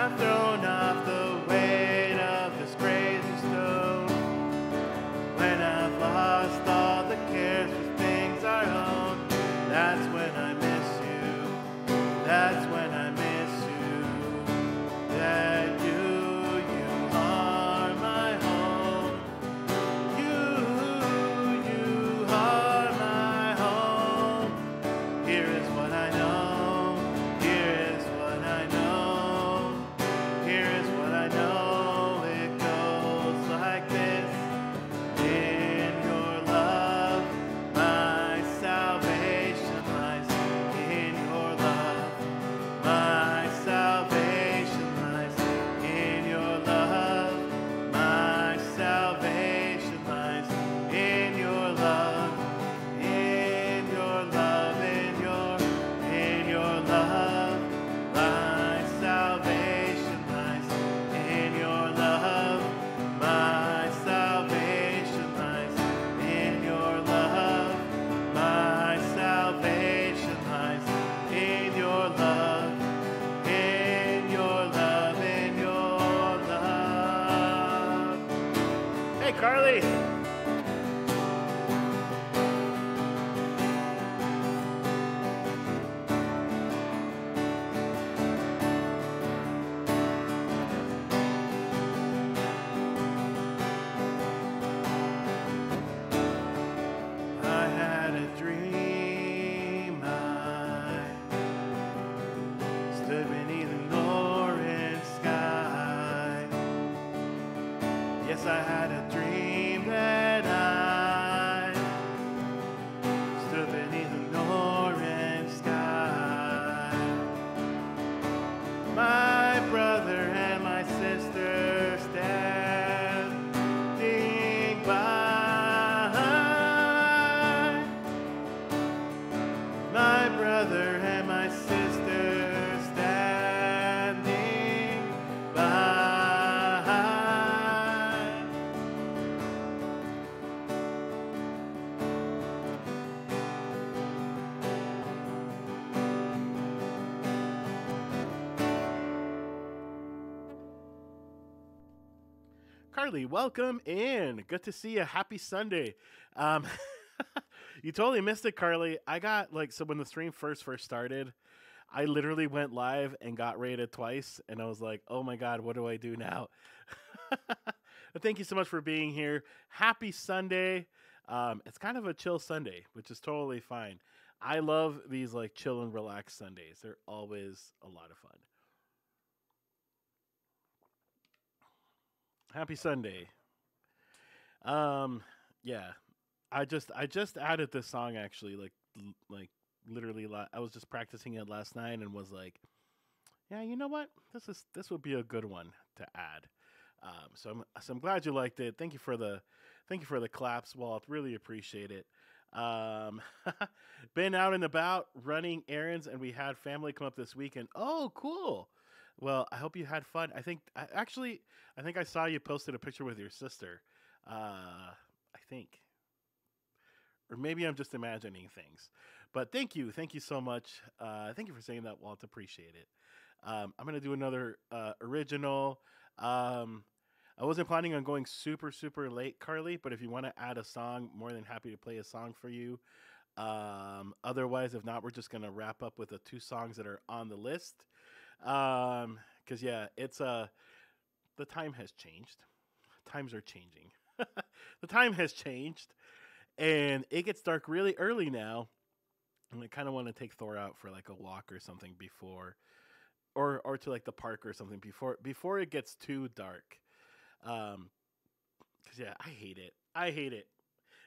I've thrown off the weight of this crazy stone, when I've lost all the cares for things I own, that's when I miss you. That's when I miss you. That you are my home. You are my home. Here is what I know. Here is what I know. Here is what I know. It goes like this. In your love, my salvation lies. In your love, my salvation lies. In your love, my salvation lies. In your love, in your love, in your love, my salvation lies. In your love, my salvation lies. In your love, my salvation lies. In your love, in your love, in your love. Hey, Carly. I had a dream. I stood beneath an orange sky. Yes, I had a dream that I stood beneath an orange sky. My brother and my sister standing by. My brother and my sister standing by. Carly, welcome in. Good to see you. Happy Sunday. Um, you totally missed it, Carly. I got so when the stream first started, I literally went live and got rated twice, and I was like, "Oh my god, what do I do now?" But thank you so much for being here. Happy Sunday. It's kind of a chill Sunday, which is totally fine. I love these chill and relax Sundays. They're always a lot of fun. Happy Sunday. Um, yeah, I just added this song actually, literally. I was just practicing it last night and was like, yeah, you know what? This would be a good one to add. So I'm glad you liked it. Thank you for the claps, Walt. Really appreciate it. Um, been out and about running errands, and we had family come up this weekend. Oh, cool. Well, I hope you had fun. I think I saw you posted a picture with your sister. I think, or maybe I'm just imagining things. But thank you so much. Thank you for saying that, Walt. Appreciate it. I'm gonna do another original. Um, I wasn't planning on going super super late, Carly, but if you want to add a song, more than happy to play a song for you. Otherwise, if not, we're just gonna wrap up with the two songs that are on the list. Because yeah, it's the time has changed. Times are changing. The time has changed, and it gets dark really early now. And I kind of want to take Thor out for a walk or something before, or to the park or something before it gets too dark. Um, cause yeah, I hate it. I hate it.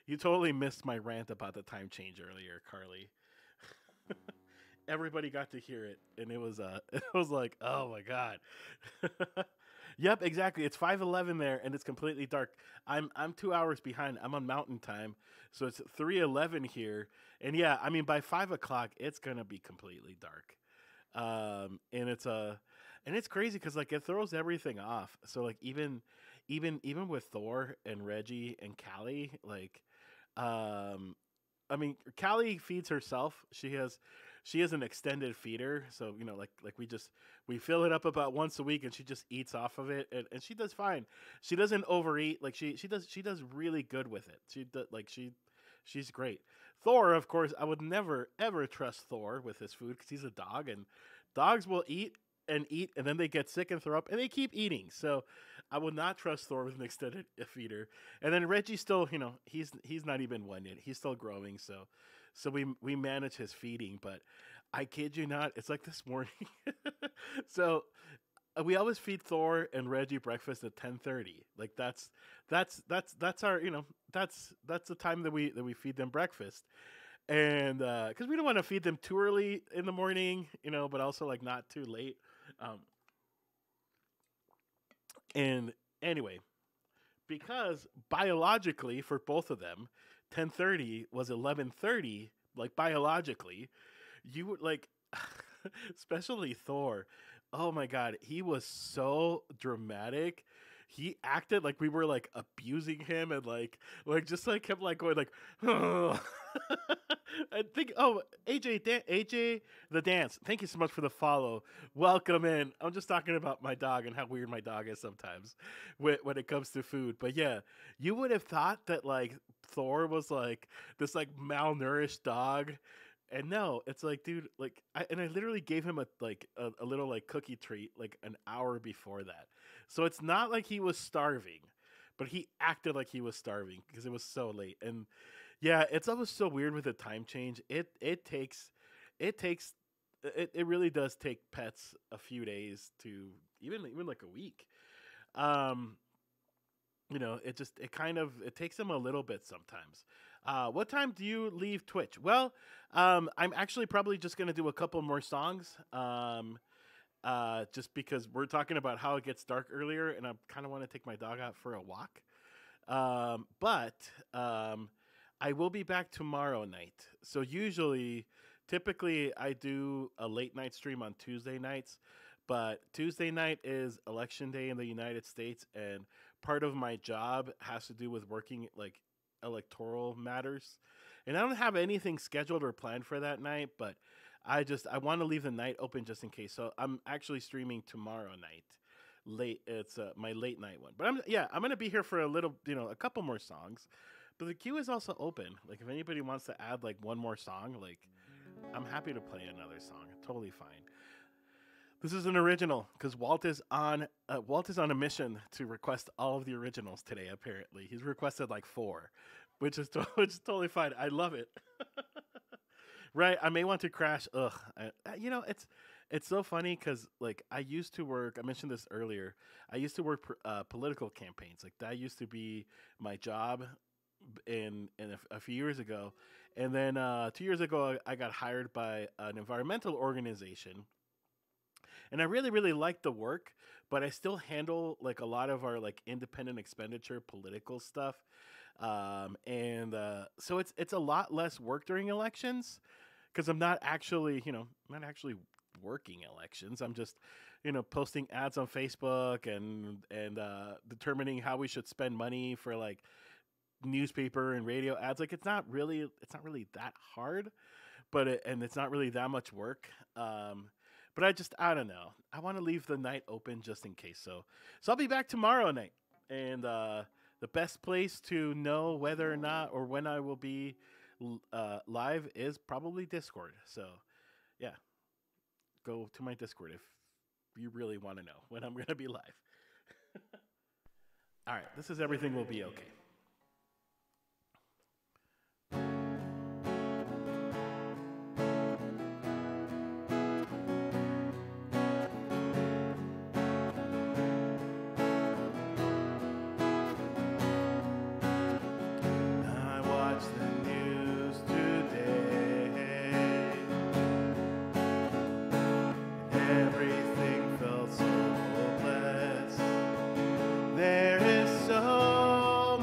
You totally missed my rant about the time change earlier, Carly. Everybody got to hear it, and it was it was like, oh my god. Yep, exactly. It's 5:11 there, and it's completely dark. I'm 2 hours behind. I'm on Mountain Time, so it's 3:11 here. And yeah, I mean by 5 o'clock, it's gonna be completely dark. And it's crazy because it throws everything off. So even with Thor and Reggie and Callie, um, I mean Callie feeds herself. she is an extended feeder, so like we fill it up about once a week, and she just eats off of it, and she does fine. She doesn't overeat. Like she does really good with it. She's great. Thor, of course, I would never ever trust Thor with his food because he's a dog, and dogs will eat, and then they get sick and throw up, and they keep eating. So I would not trust Thor with an extended feeder. And then Reggie still, he's not even one yet. He's still growing. So we manage his feeding, but I kid you not, it's like this morning. So we always feed Thor and Reggie breakfast at 10:30. Like that's our that's the time that we feed them breakfast. And because we don't want to feed them too early in the morning, but also like not too late. Um, and anyway, because biologically for both of them, 10:30 was 11:30. Like biologically, you would like, especially Thor. Oh my god, he was so dramatic. He acted like we were like abusing him, and like just like kept like going like, oh. I think, AJ the dance. Thank you so much for the follow. Welcome in. I'm just talking about my dog and how weird my dog is sometimes when it comes to food. But yeah, you would have thought that like Thor was like this like malnourished dog. And no, it's like, dude, like, I literally gave him a little like cookie treat like an hour before that, so it's not like he was starving, but he acted like he was starving because it was so late. And yeah, it's always so weird with the time change. It really does take pets a few days to even like a week. Um, it takes them a little bit sometimes. What time do you leave Twitch? Well, I'm actually probably just gonna do a couple more songs. Just because we're talking about how it gets dark earlier, and I kind of want to take my dog out for a walk. But I will be back tomorrow night. So typically, I do a late night stream on Tuesday nights, but Tuesday night is election day in the United States, and part of my job has to do with working like electoral matters. And I don't have anything scheduled or planned for that night, but I want to leave the night open just in case. So I'm actually streaming tomorrow night. Late, it's my late night one. But I'm gonna be here for a couple more songs. But the queue is also open. Like if anybody wants to add like one more song, like I'm happy to play another song. Totally fine. This is an original because Walt is on a mission to request all of the originals today. Apparently, he's requested like 4, which is totally fine. I love it. Right, I may want to crash. Ugh, it's so funny because like I used to work. I mentioned this earlier. I used to work political campaigns. Like that used to be my job a few years ago, and then 2 years ago I got hired by an environmental organization, and I really really like the work, but I still handle like a lot of our like independent expenditure political stuff, and so it's a lot less work during elections because I'm not actually working elections. I'm just posting ads on Facebook and determining how we should spend money for like newspaper and radio ads. Like it's not really that hard, and it's not really that much work. But I don't know. I want to leave the night open just in case. So I'll be back tomorrow night, and the best place to know whether or not or when I will be live is probably Discord. So yeah, go to my Discord if you really want to know when I'm going to be live. All right, this is Everything Will Be Okay. There is so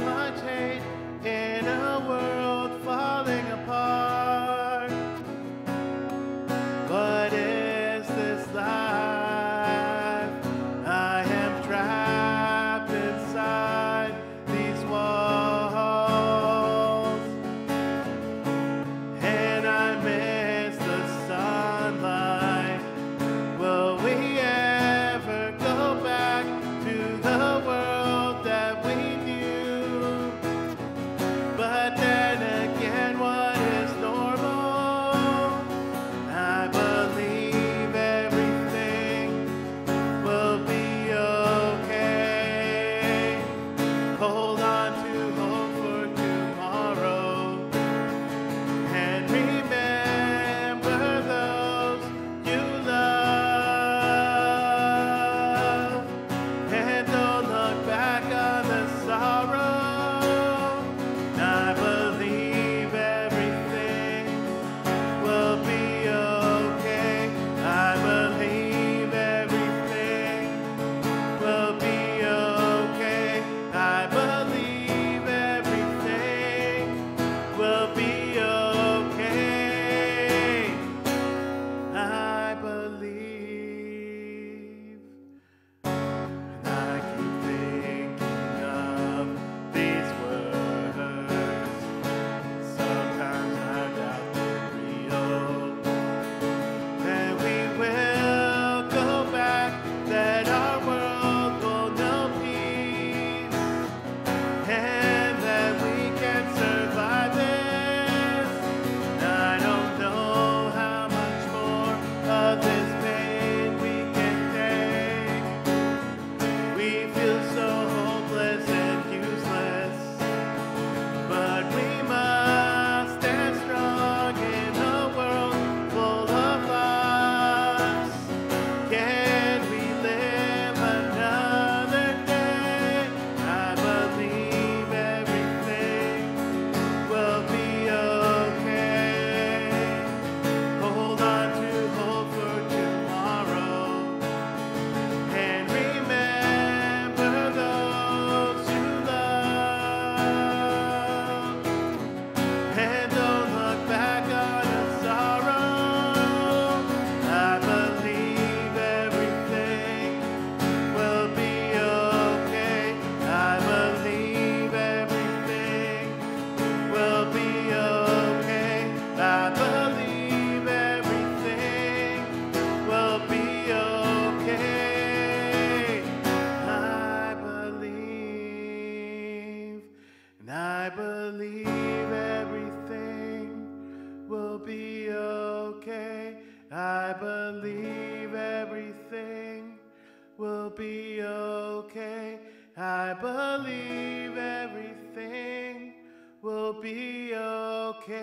will be okay. I believe everything will be okay.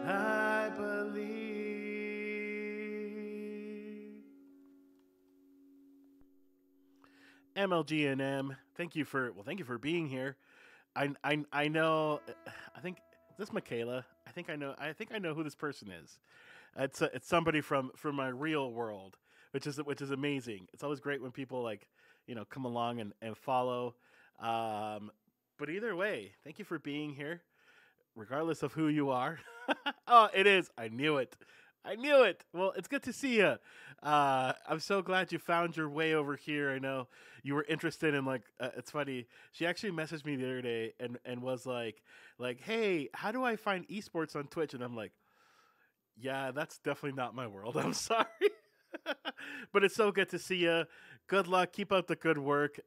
I believe. MLGNM, thank you for being here. I know. I think is this Michaela. I know who this person is. It's somebody from my real world, which is amazing. It's always great when people like come along and follow. Um, but either way, thank you for being here, regardless of who you are. Oh, it is. I knew it. I knew it. Well, it's good to see you. I'm so glad you found your way over here. I know you were interested in like. It's funny. She actually messaged me the other day and was like, hey, how do I find esports on Twitch? And I'm like, yeah, that's definitely not my world. I'm sorry. But it's so good to see you. Good luck. Keep up the good work.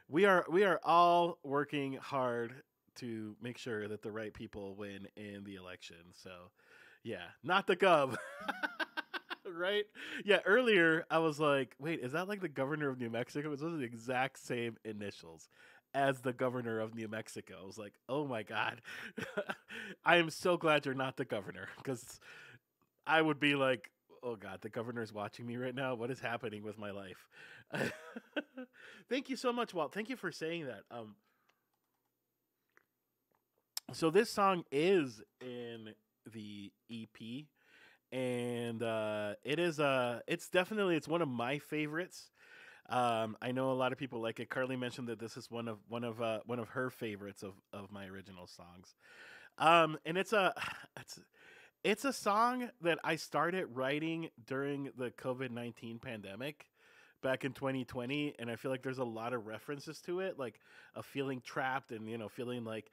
We are all working hard to make sure that the right people win in the election. So, yeah, not the gov. Right? Yeah, earlier I was like, wait, is that like the governor of New Mexico? Those are the exact same initials as the governor of New Mexico. I was like, oh my God. I am so glad you're not the governor because I would be like, oh God, the governor's watching me right now. What is happening with my life? Thank you so much, Walt. Thank you for saying that. So this song is in the EP, and it's one of my favorites. I know a lot of people like it. Carly mentioned that this is one of her favorites of my original songs. And it's a song that I started writing during the COVID-19 pandemic back in 2020, and I feel like there's a lot of references to it, like of feeling trapped and feeling like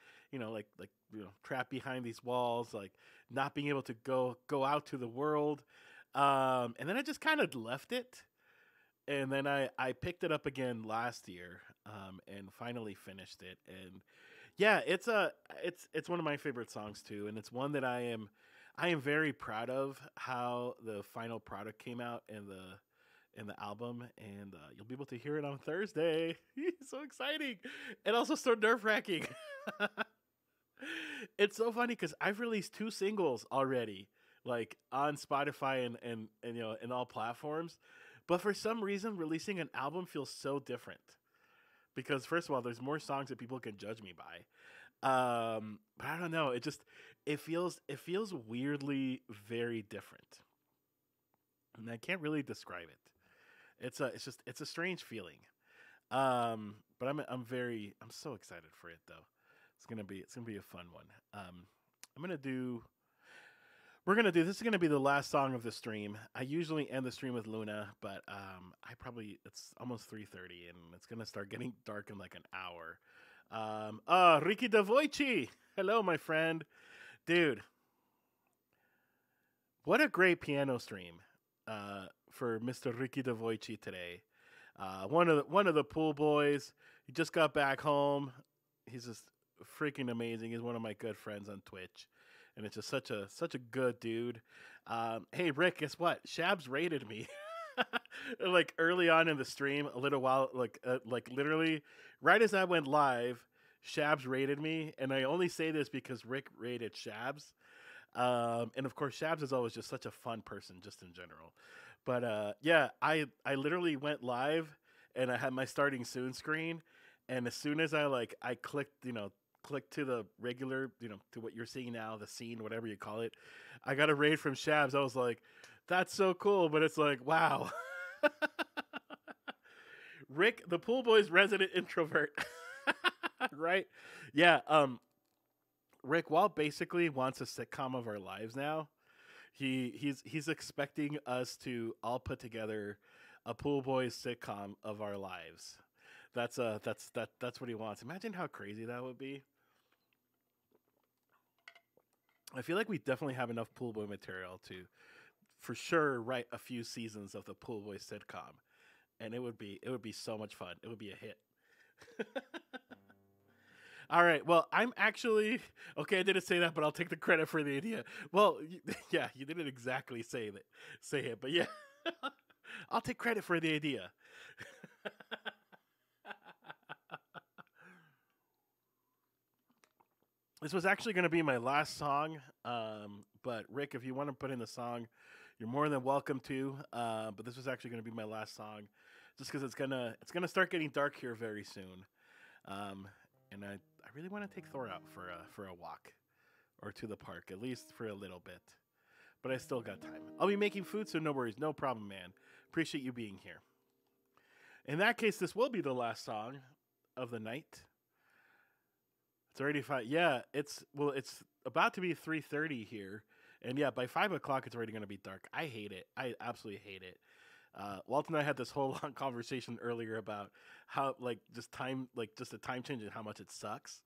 trapped behind these walls, like not being able to go out to the world. And then I just kind of left it, and then I picked it up again last year, and finally finished it. And yeah, it's one of my favorite songs too, and it's one that I am very proud of how the final product came out in the album, and you'll be able to hear it on Thursday. So exciting, and also so nerve wracking. It's so funny because I've released two singles already, like on Spotify and in all platforms, but for some reason, releasing an album feels so different. Because first of all, there's more songs that people can judge me by. But I don't know. It feels weirdly very different, and I can't really describe it. It's a strange feeling. But I'm so excited for it though. It's gonna be a fun one. I'm gonna do this is gonna be the last song of the stream. I usually end the stream with Luna, but it's almost 3:30 and it's gonna start getting dark in like an hour. Ricky Davoichi, hello, my friend, dude. What a great piano stream, for Mr. Ricky Davoichi today. One of the pool boys. He just got back home. He's just freaking amazing. He's one of my good friends on Twitch, and it's just such a good dude. Hey Rick, guess what? Shabs rated me. Like early on in the stream, a little while, like literally right as I went live, Shabs rated me, and I only say this because Rick rated Shabs. And of course, Shabs is always just such a fun person, just in general. But yeah, I literally went live, and I had my starting soon screen, and as soon as I clicked, clicked to the regular, to what you're seeing now, the scene, whatever you call it, I got a raid from Shabs. I was like, that's so cool, but it's like, wow. Rick, the pool boy's resident introvert. Right? Yeah, Rick Wall basically wants a sitcom of our lives now. He's expecting us to all put together a pool boys sitcom of our lives. That's what he wants. Imagine how crazy that would be. I feel like we definitely have enough pool boy material to, for sure, write a few seasons of the pool boy sitcom, and it would be so much fun. It would be a hit. All right. Well, I'm actually okay. I didn't say that, but I'll take the credit for the idea. Well, yeah, you didn't exactly say it, but yeah. I'll take credit for the idea. This was actually going to be my last song, but Rick, if you want to put in the song, you're more than welcome to. But this was actually going to be my last song, just because it's gonna start getting dark here very soon, and I really want to take Thor out for a walk or to the park at least for a little bit. But I still got time. I'll be making food, so no worries, no problem, man. Appreciate you being here. In that case, this will be the last song of the night. It's already 5. Yeah, it's about to be 3:30 here, and yeah, by 5 o'clock it's already going to be dark. I hate it. I absolutely hate it. Walt and I had this whole long conversation earlier about how just the time change and how much it sucks.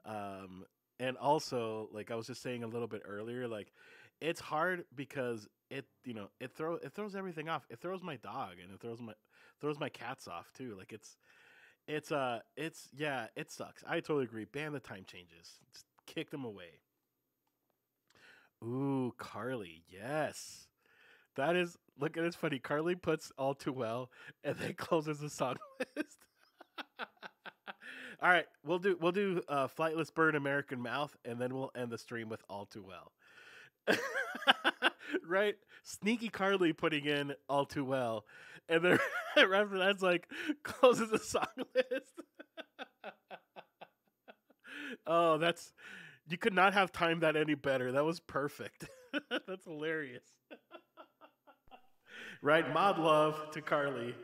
And also, like I was just saying a little bit earlier, like it's hard because it throws everything off. It throws my dog and it throws my cats off too. Like yeah, it sucks. I totally agree. Ban the time changes. Just kick them away. Ooh, Carly, yes. That is look at it's funny. Carly puts all too well and then closes the song list. All right, we'll do Flightless Bird American Mouth and then we'll end the stream with All Too Well. Right? Sneaky Carly putting in All Too Well. And then right after that's like closes the song list. Oh, you could not have timed that any better. That was perfect. That's hilarious. Right? Mod love to Carly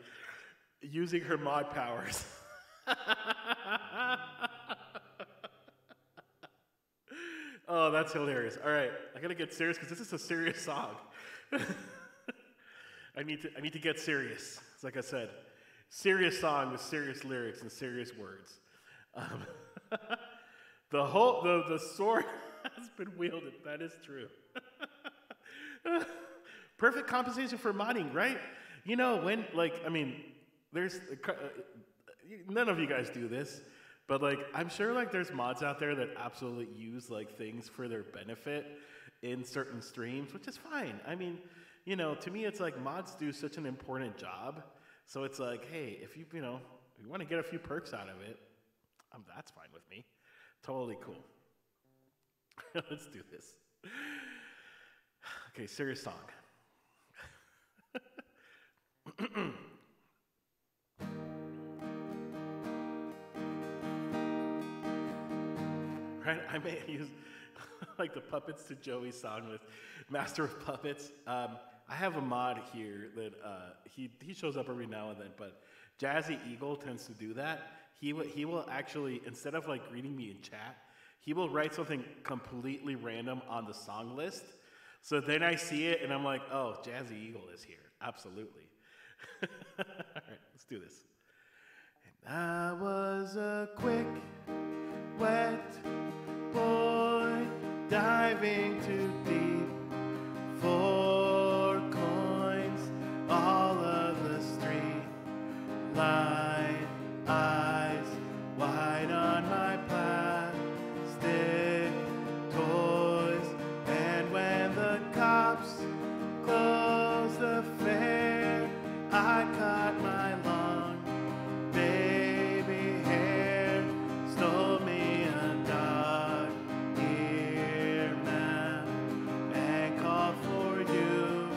using her mod powers. Oh, that's hilarious. All right, I gotta get serious because this is a serious song. I need to get serious. It's like I said, serious song with serious lyrics and serious words. The sword has been wielded. That is true. Perfect compensation for modding, right? There's none of you guys do this, but like I'm sure like there's mods out there that absolutely use like things for their benefit in certain streams, which is fine. I mean, to me it's like mods do such an important job. So it's like, hey, if you want to get a few perks out of it, that's fine with me. Totally cool. Let's do this. Okay, serious song. Right? I may use like the Puppets to Joey song with Master of Puppets. I have a mod here that he shows up every now and then, but Jazzy Eagle tends to do that. He will actually, instead of like greeting me in chat, he will write something completely random on the song list. So then I see it and I'm like, oh, Jazzy Eagle is here. Absolutely. All right, let's do this. And I was a quick, wet boy diving too deep for coins. All of the street light eyes wide on my plastic toys. And when the cops closed the fair, I caught my long baby hair, stole me a dog ear map, and called for you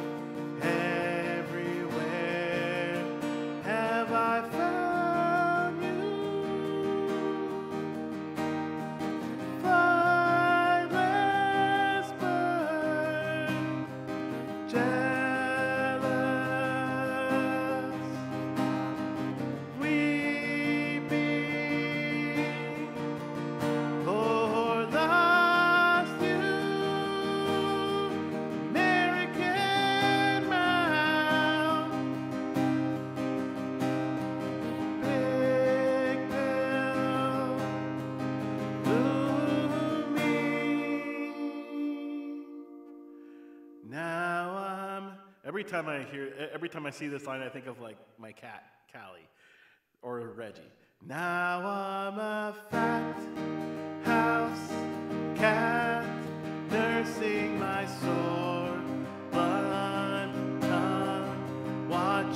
everywhere. Have I found you? Flightless bird, jealous, weeping, or lost you, American mouth, big bill, looming. Now every time I see this line, I think of like my cat, Callie, or Reggie. Now I'm a fat house cat, nursing my sore blunt tongue, watching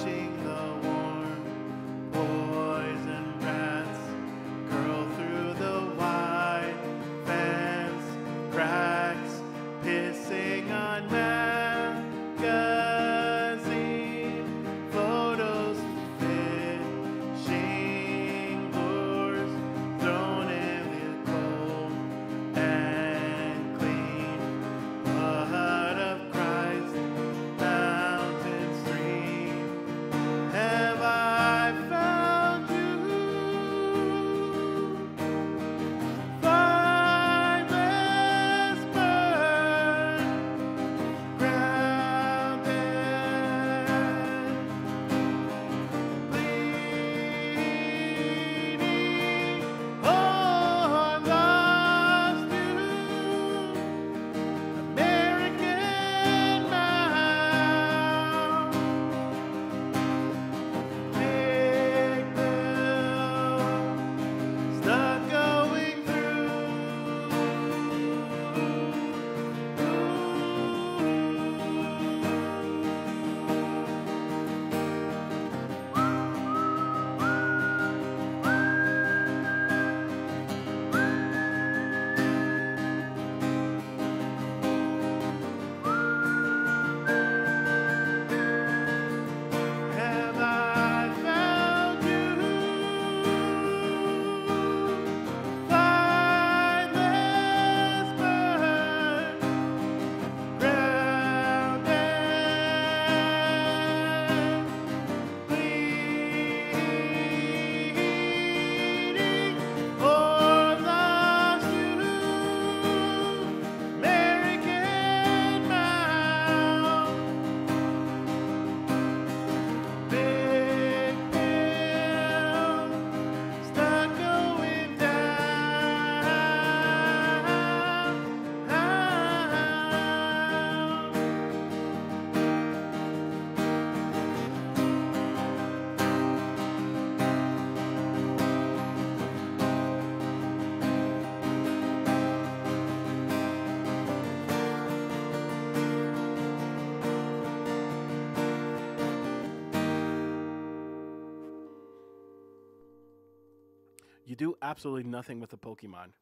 You do absolutely nothing with the Pokemon.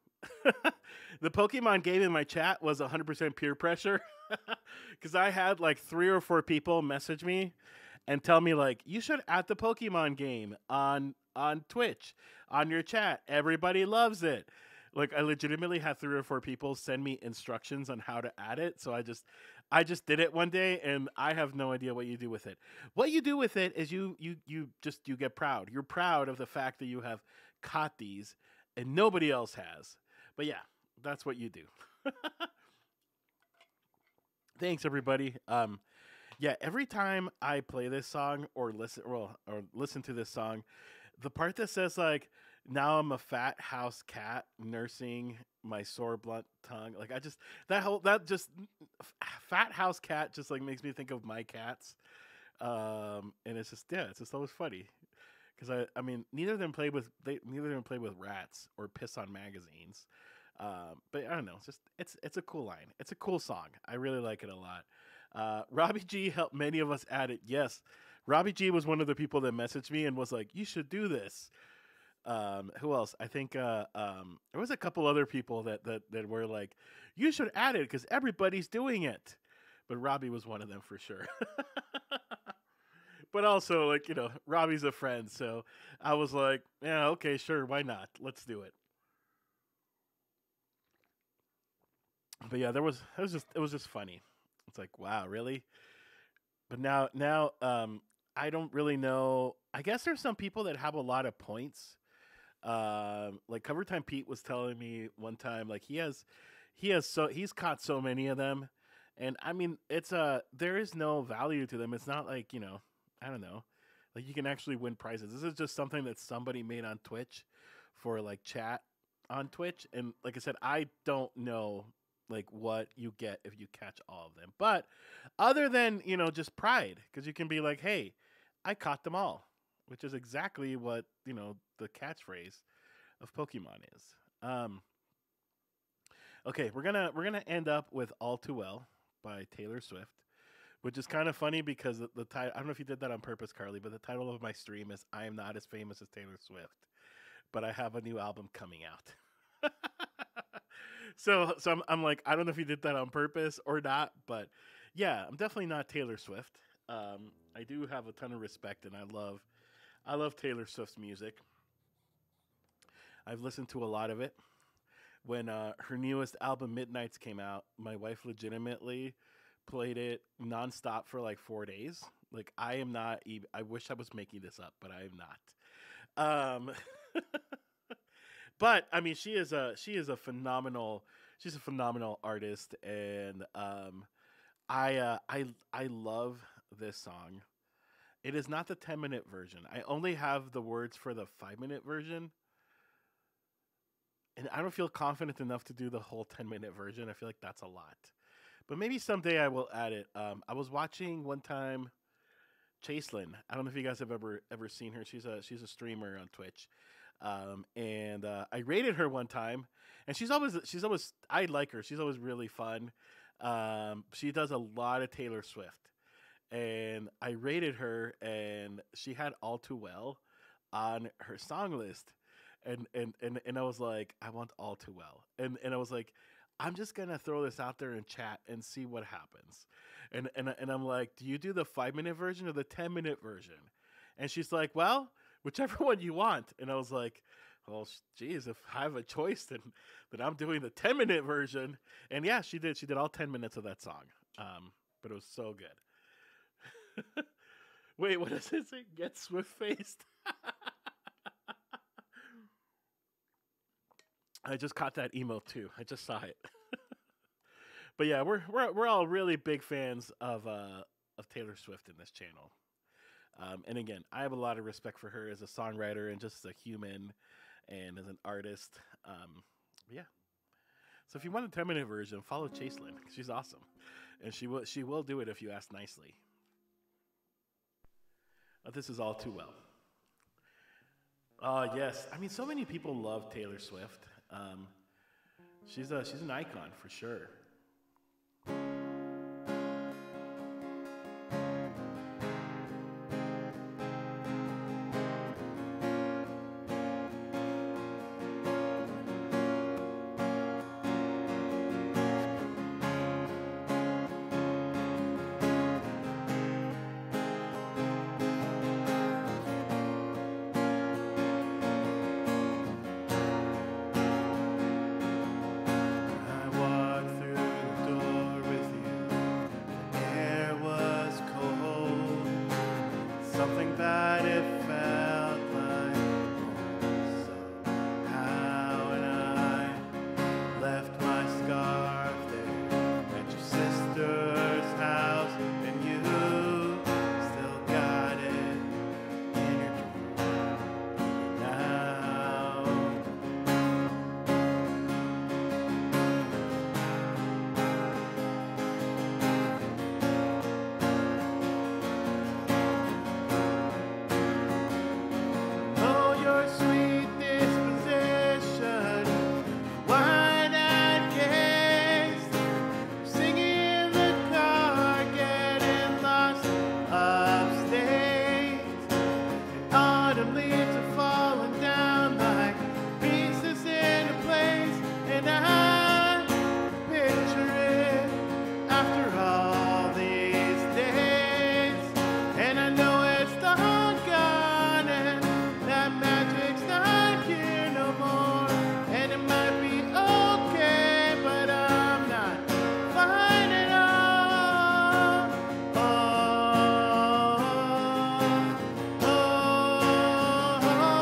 The Pokemon game in my chat was 100% peer pressure because I had like 3 or 4 people message me and tell me like you should add the Pokemon game on Twitch on your chat. Everybody loves it. Like I legitimately had 3 or 4 people send me instructions on how to add it. So I just did it one day and I have no idea what you do with it. What you do with it is you get proud. You're proud of the fact that you have caught these and nobody else has. But yeah, that's what you do. Thanks everybody. Yeah, every time I play this song or listen to this song, the part that says like now I'm a fat house cat nursing my sore blunt tongue, like I just that just fat house cat just like makes me think of my cats. And it's just yeah, it's just always funny because I mean neither of them play with rats or piss on magazines. But I don't know. It's a cool line. It's a cool song. I really like it a lot. Robbie G helped many of us add it. Yes, Robbie G was one of the people that messaged me and was like, "You should do this." Who else? I think there was a couple other people that were like, "You should add it because everybody's doing it." But Robbie was one of them for sure. But also, like Robbie's a friend, so I was like, "Yeah, okay, sure, why not? Let's do it." But yeah, it was just funny. It's like, wow, really? But now I don't really know. I guess there's some people that have a lot of points. Like Cover Time Pete was telling me one time, like he's caught so many of them, and I mean there is no value to them. It's not like I don't know, like you can actually win prizes. This is just something that somebody made on Twitch for like chat on Twitch, and like I said, I don't know like what you get if you catch all of them. But other than just pride, because you can be like, hey, I caught them all, which is exactly what the catchphrase of Pokemon is. Okay, we're gonna end up with "All Too Well" by Taylor Swift, which is kind of funny because the title. I don't know if you did that on purpose, Carly, but the title of my stream is "I am not as famous as Taylor Swift, but I have a new album coming out." So I'm like, I don't know if you did that on purpose or not, but yeah, I'm definitely not Taylor Swift. I do have a ton of respect, and I love Taylor Swift's music. I've listened to a lot of it. When her newest album Midnight's came out, my wife legitimately played it nonstop for like 4 days. Like I am not even. I wish I was making this up, but I am not. But I mean, she is a phenomenal artist, and I love this song. It is not the 10-minute version. I only have the words for the 5-minute version, and I don't feel confident enough to do the whole 10-minute version. I feel like that's a lot, but maybe someday I will add it. I was watching one time Chaselin. I don't know if you guys have ever seen her. She's a streamer on Twitch, and I rated her one time, and she's always I like her. She's always really fun. She does a lot of Taylor Swift, and I rated her, and she had "All Too Well" on her song list, and I was like, I want "All Too Well," and I was like, I'm just gonna throw this out there in chat and see what happens. And I'm like, do you do the 5-minute version or the 10-minute version? And she's like, well, whichever one you want. And I was like, well, geez, if I have a choice, then I'm doing the 10-minute version. And yeah, she did. She did all 10 minutes of that song. But it was so good. Wait, what does it say? Get Swift faced. I just caught that email too. I just saw it. But yeah, we're all really big fans of Taylor Swift in this channel. And again, I have a lot of respect for her as a songwriter and just as a human and as an artist. Yeah. So if you want a 10-minute version, follow Chaselin. She's awesome, and she will do it if you ask nicely. This is All Too Well. Yes, I mean so many people love Taylor Swift. She's an icon for sure. might have felt like home somehow, and I left my scarf there at your sister's house, and you still got it in your drawer now. Oh, your sweet disposition, wide-eyed gaze, singing in the car, getting lost upstate. Autumn leaves are falling down like pieces in a place, and I picture it after all these days, and I know it's all gone, and that magic's not here no more, and it might be okay, but I'm not fine at all. Oh, oh, oh,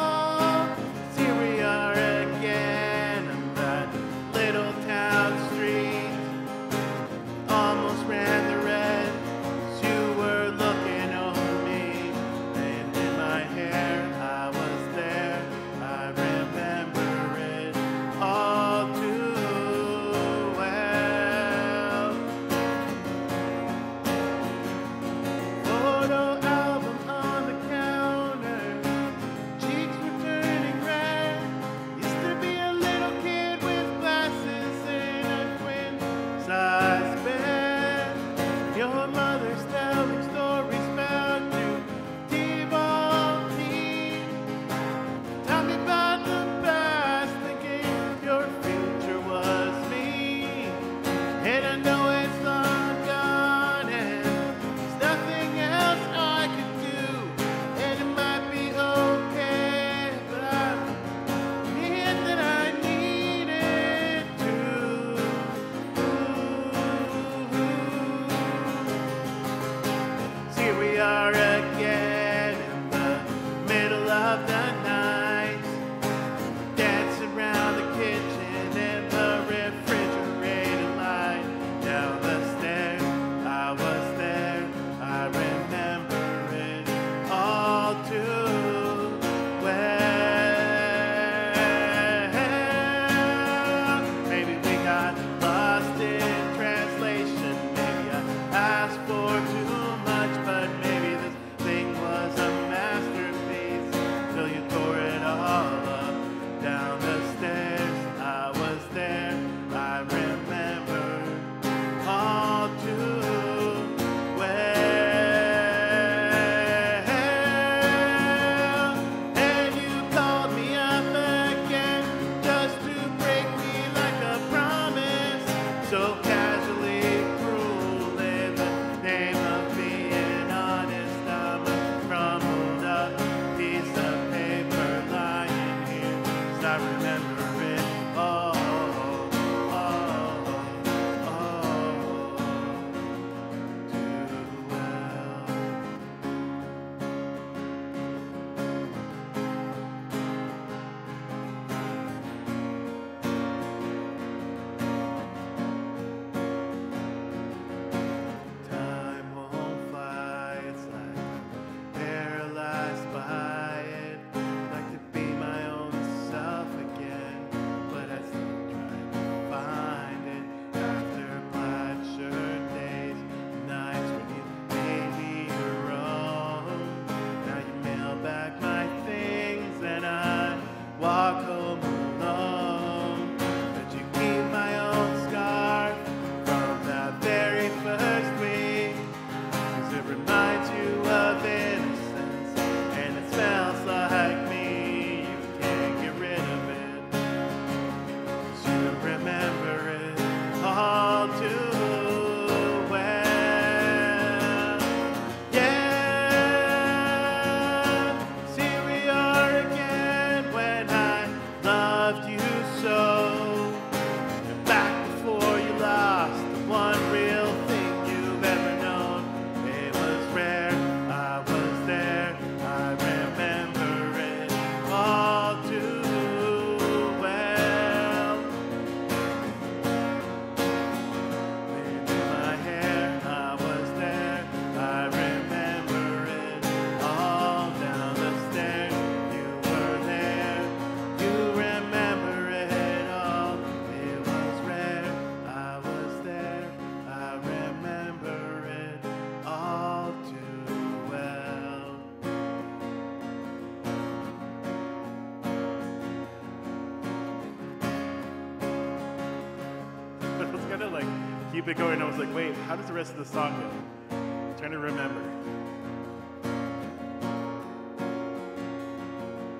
keep it going. I was like, wait, how does the rest of the song go? I'm trying to remember.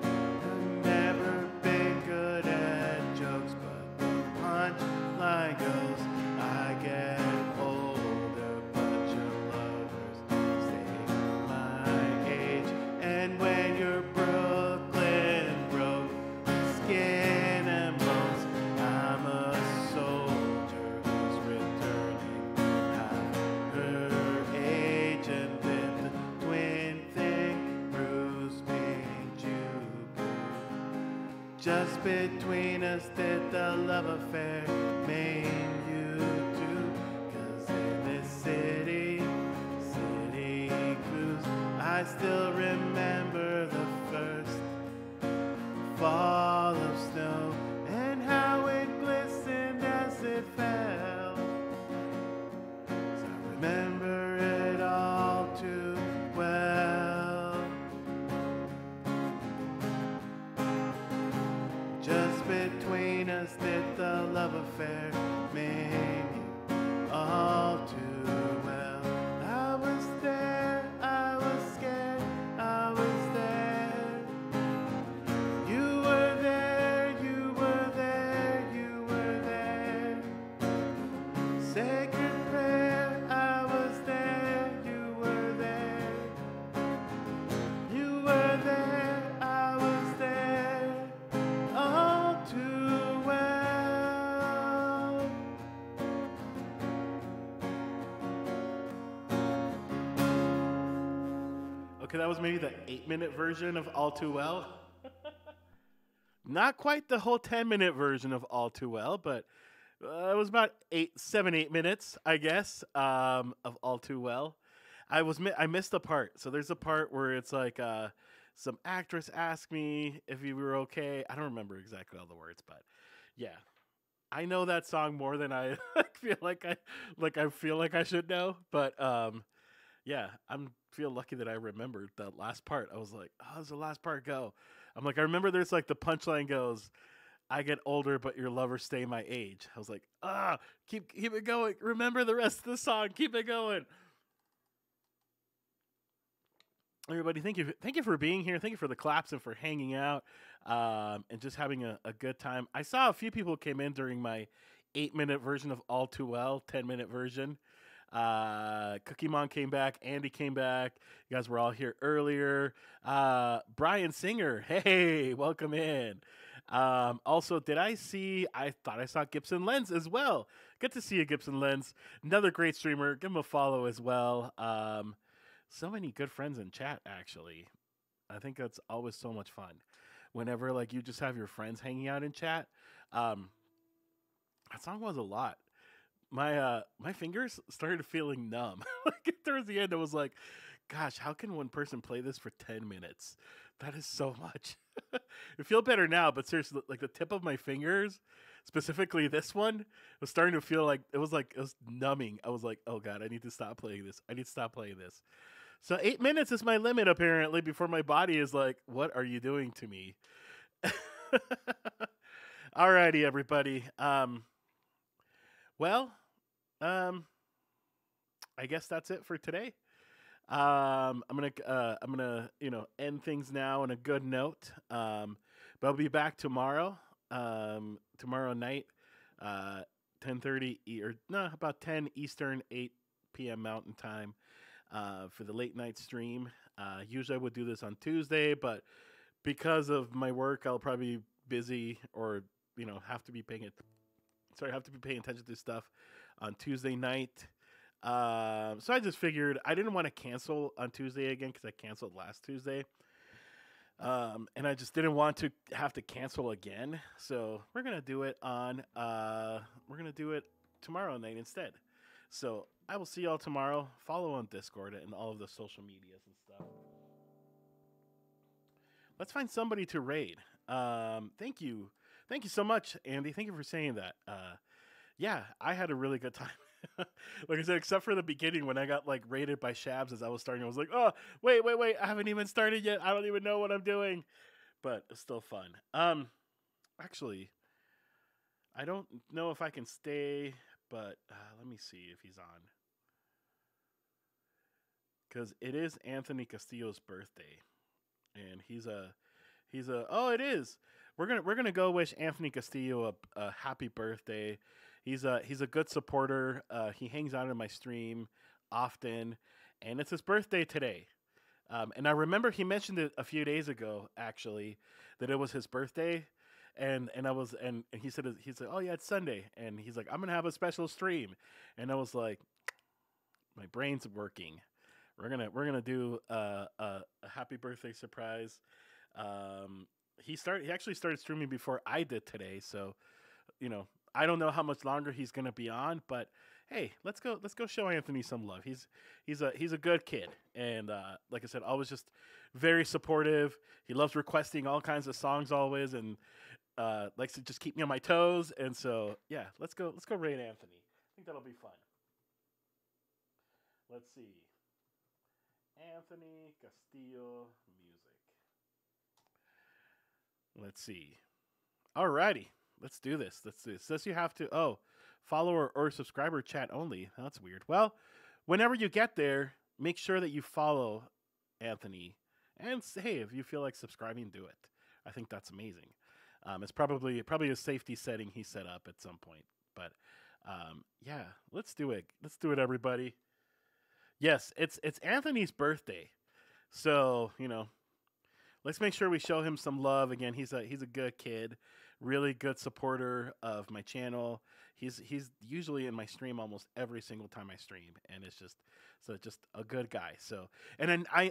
I've never been good at jokes, but the punchline goes, I get older, but your lovers stay my age. And when you're Brooklyn broke, skin and bones, I'm a soldier who's returning half her age. And then the twin thing, Bruce being Jew. Just between us did the love affair, me and you two. 'Cause in this city cruise, I still remember the first fall of snow and how it glistened as it fell. So I remember it all too well. Just between us did the love affair, me and you, all too well. I was there, I was scared, I was there. You were there, you were there, you were there. Sacred prayer, I was there, you were there. You were there, I was there, all too well. Okay, that was maybe the 8-minute version of All Too Well. Not quite the whole 10-minute version of All Too Well, but it was about 8 minutes, I guess, of All Too Well. I missed a part. So there's a part where it's like some actress asked me if you were okay. I don't remember exactly all the words, but yeah, I know that song more than I feel like I should know. But yeah, I'm feel lucky that I remembered that last part. I was like, how does the last part go? I'm like, I remember there's like the punchline goes, I get older, but your lovers stay my age. I was like, keep it going. Remember the rest of the song. Keep it going. Everybody, thank you for being here. Thank you for the claps and for hanging out, and just having a good time. I saw a few people came in during my 8-minute version of All Too Well, 10-minute version. Cookie Mon came back. Andy came back. You guys were all here earlier. Brian Singer, hey, welcome in. Also, I thought I saw Gibson Lens as well. Good to see you, Gibson Lens. Another great streamer. Give him a follow as well. So many good friends in chat, actually. I think that's always so much fun. Whenever like you just have your friends hanging out in chat. That song was a lot. My fingers started feeling numb. Like towards the end, I was like, "Gosh, how can one person play this for 10 minutes? That is so much." I feel better now, but seriously, like the tip of my fingers, specifically this one, was starting to feel like it was numbing. I was like, "Oh God, I need to stop playing this. I need to stop playing this." So 8 minutes is my limit apparently before my body is like, "What are you doing to me?" Alrighty, everybody. Well, um, I guess that's it for today. I'm gonna end things now on a good note. But I'll be back tomorrow. Tomorrow night, 10:30 or no, about 10 Eastern, 8 p.m. Mountain Time. For the late night stream. Usually I would do this on Tuesday, but because of my work, I'll probably be busy or have to be have to be paying attention to stuff on Tuesday night. So I just figured I didn't want to cancel on Tuesday again because I canceled last Tuesday. And I just didn't want to have to cancel again. So we're gonna do it tomorrow night instead. So I will see y'all tomorrow. Follow on Discord and all of the social medias and stuff. Let's find somebody to raid. Thank you so much, Andy. Thank you for saying that. Yeah, I had a really good time. Like I said, except for the beginning when I got like raided by Shabs as I was starting, I was like, oh, wait, I haven't even started yet. I don't even know what I'm doing, but it's still fun. Actually, I don't know if I can stay but let me see if he's on. Because it is Anthony Castillo's birthday, and he's a. Oh, it is. We're gonna go wish Anthony Castillo a happy birthday. He's a good supporter. He hangs out in my stream often, and it's his birthday today. And I remember he mentioned it a few days ago, actually, that it was his birthday, and I was and he said, oh yeah, it's Sunday, and he's like, I'm gonna have a special stream, and I was like, my brain's working. We're gonna do a happy birthday surprise. He actually started streaming before I did today, so you know I don't know how much longer he's gonna be on, but hey, let's go show Anthony some love. He's a good kid, and like I said, always just very supportive. He loves requesting all kinds of songs always, and likes to just keep me on my toes. And so yeah, let's go raid Anthony. I think that'll be fun. Let's see. Anthony Castillo music. Let's see. Alrighty. Let's do this. Let's do this. Says you have to follower or subscriber chat only. That's weird. Well, whenever you get there, make sure that you follow Anthony. And hey, if you feel like subscribing, do it. I think that's amazing. It's probably a safety setting he set up at some point. But yeah, let's do it. Let's do it, everybody. Yes, it's Anthony's birthday, so let's make sure we show him some love. Again, he's a good kid, really good supporter of my channel. He's usually in my stream almost every single time I stream, and it's just a good guy. So, and then I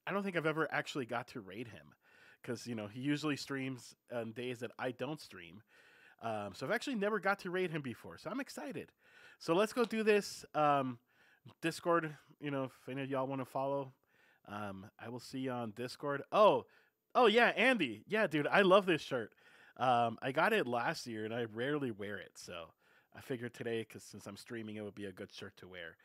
don't think I've ever actually got to raid him because he usually streams on days that I don't stream. So I've actually never got to raid him before, so I'm excited. So let's go do this. Discord, if any of y'all want to follow, I will see you on Discord. Oh yeah, Andy. Yeah, dude, I love this shirt. I got it last year and I rarely wear it, so I figured today, because since I'm streaming, it would be a good shirt to wear.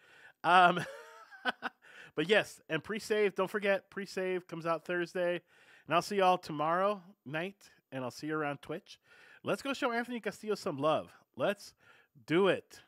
But yes, and pre-save, don't forget, pre-save comes out Thursday, and I'll see y'all tomorrow night, and I'll see you around Twitch. Let's go show Anthony Castillo some love. Let's do it.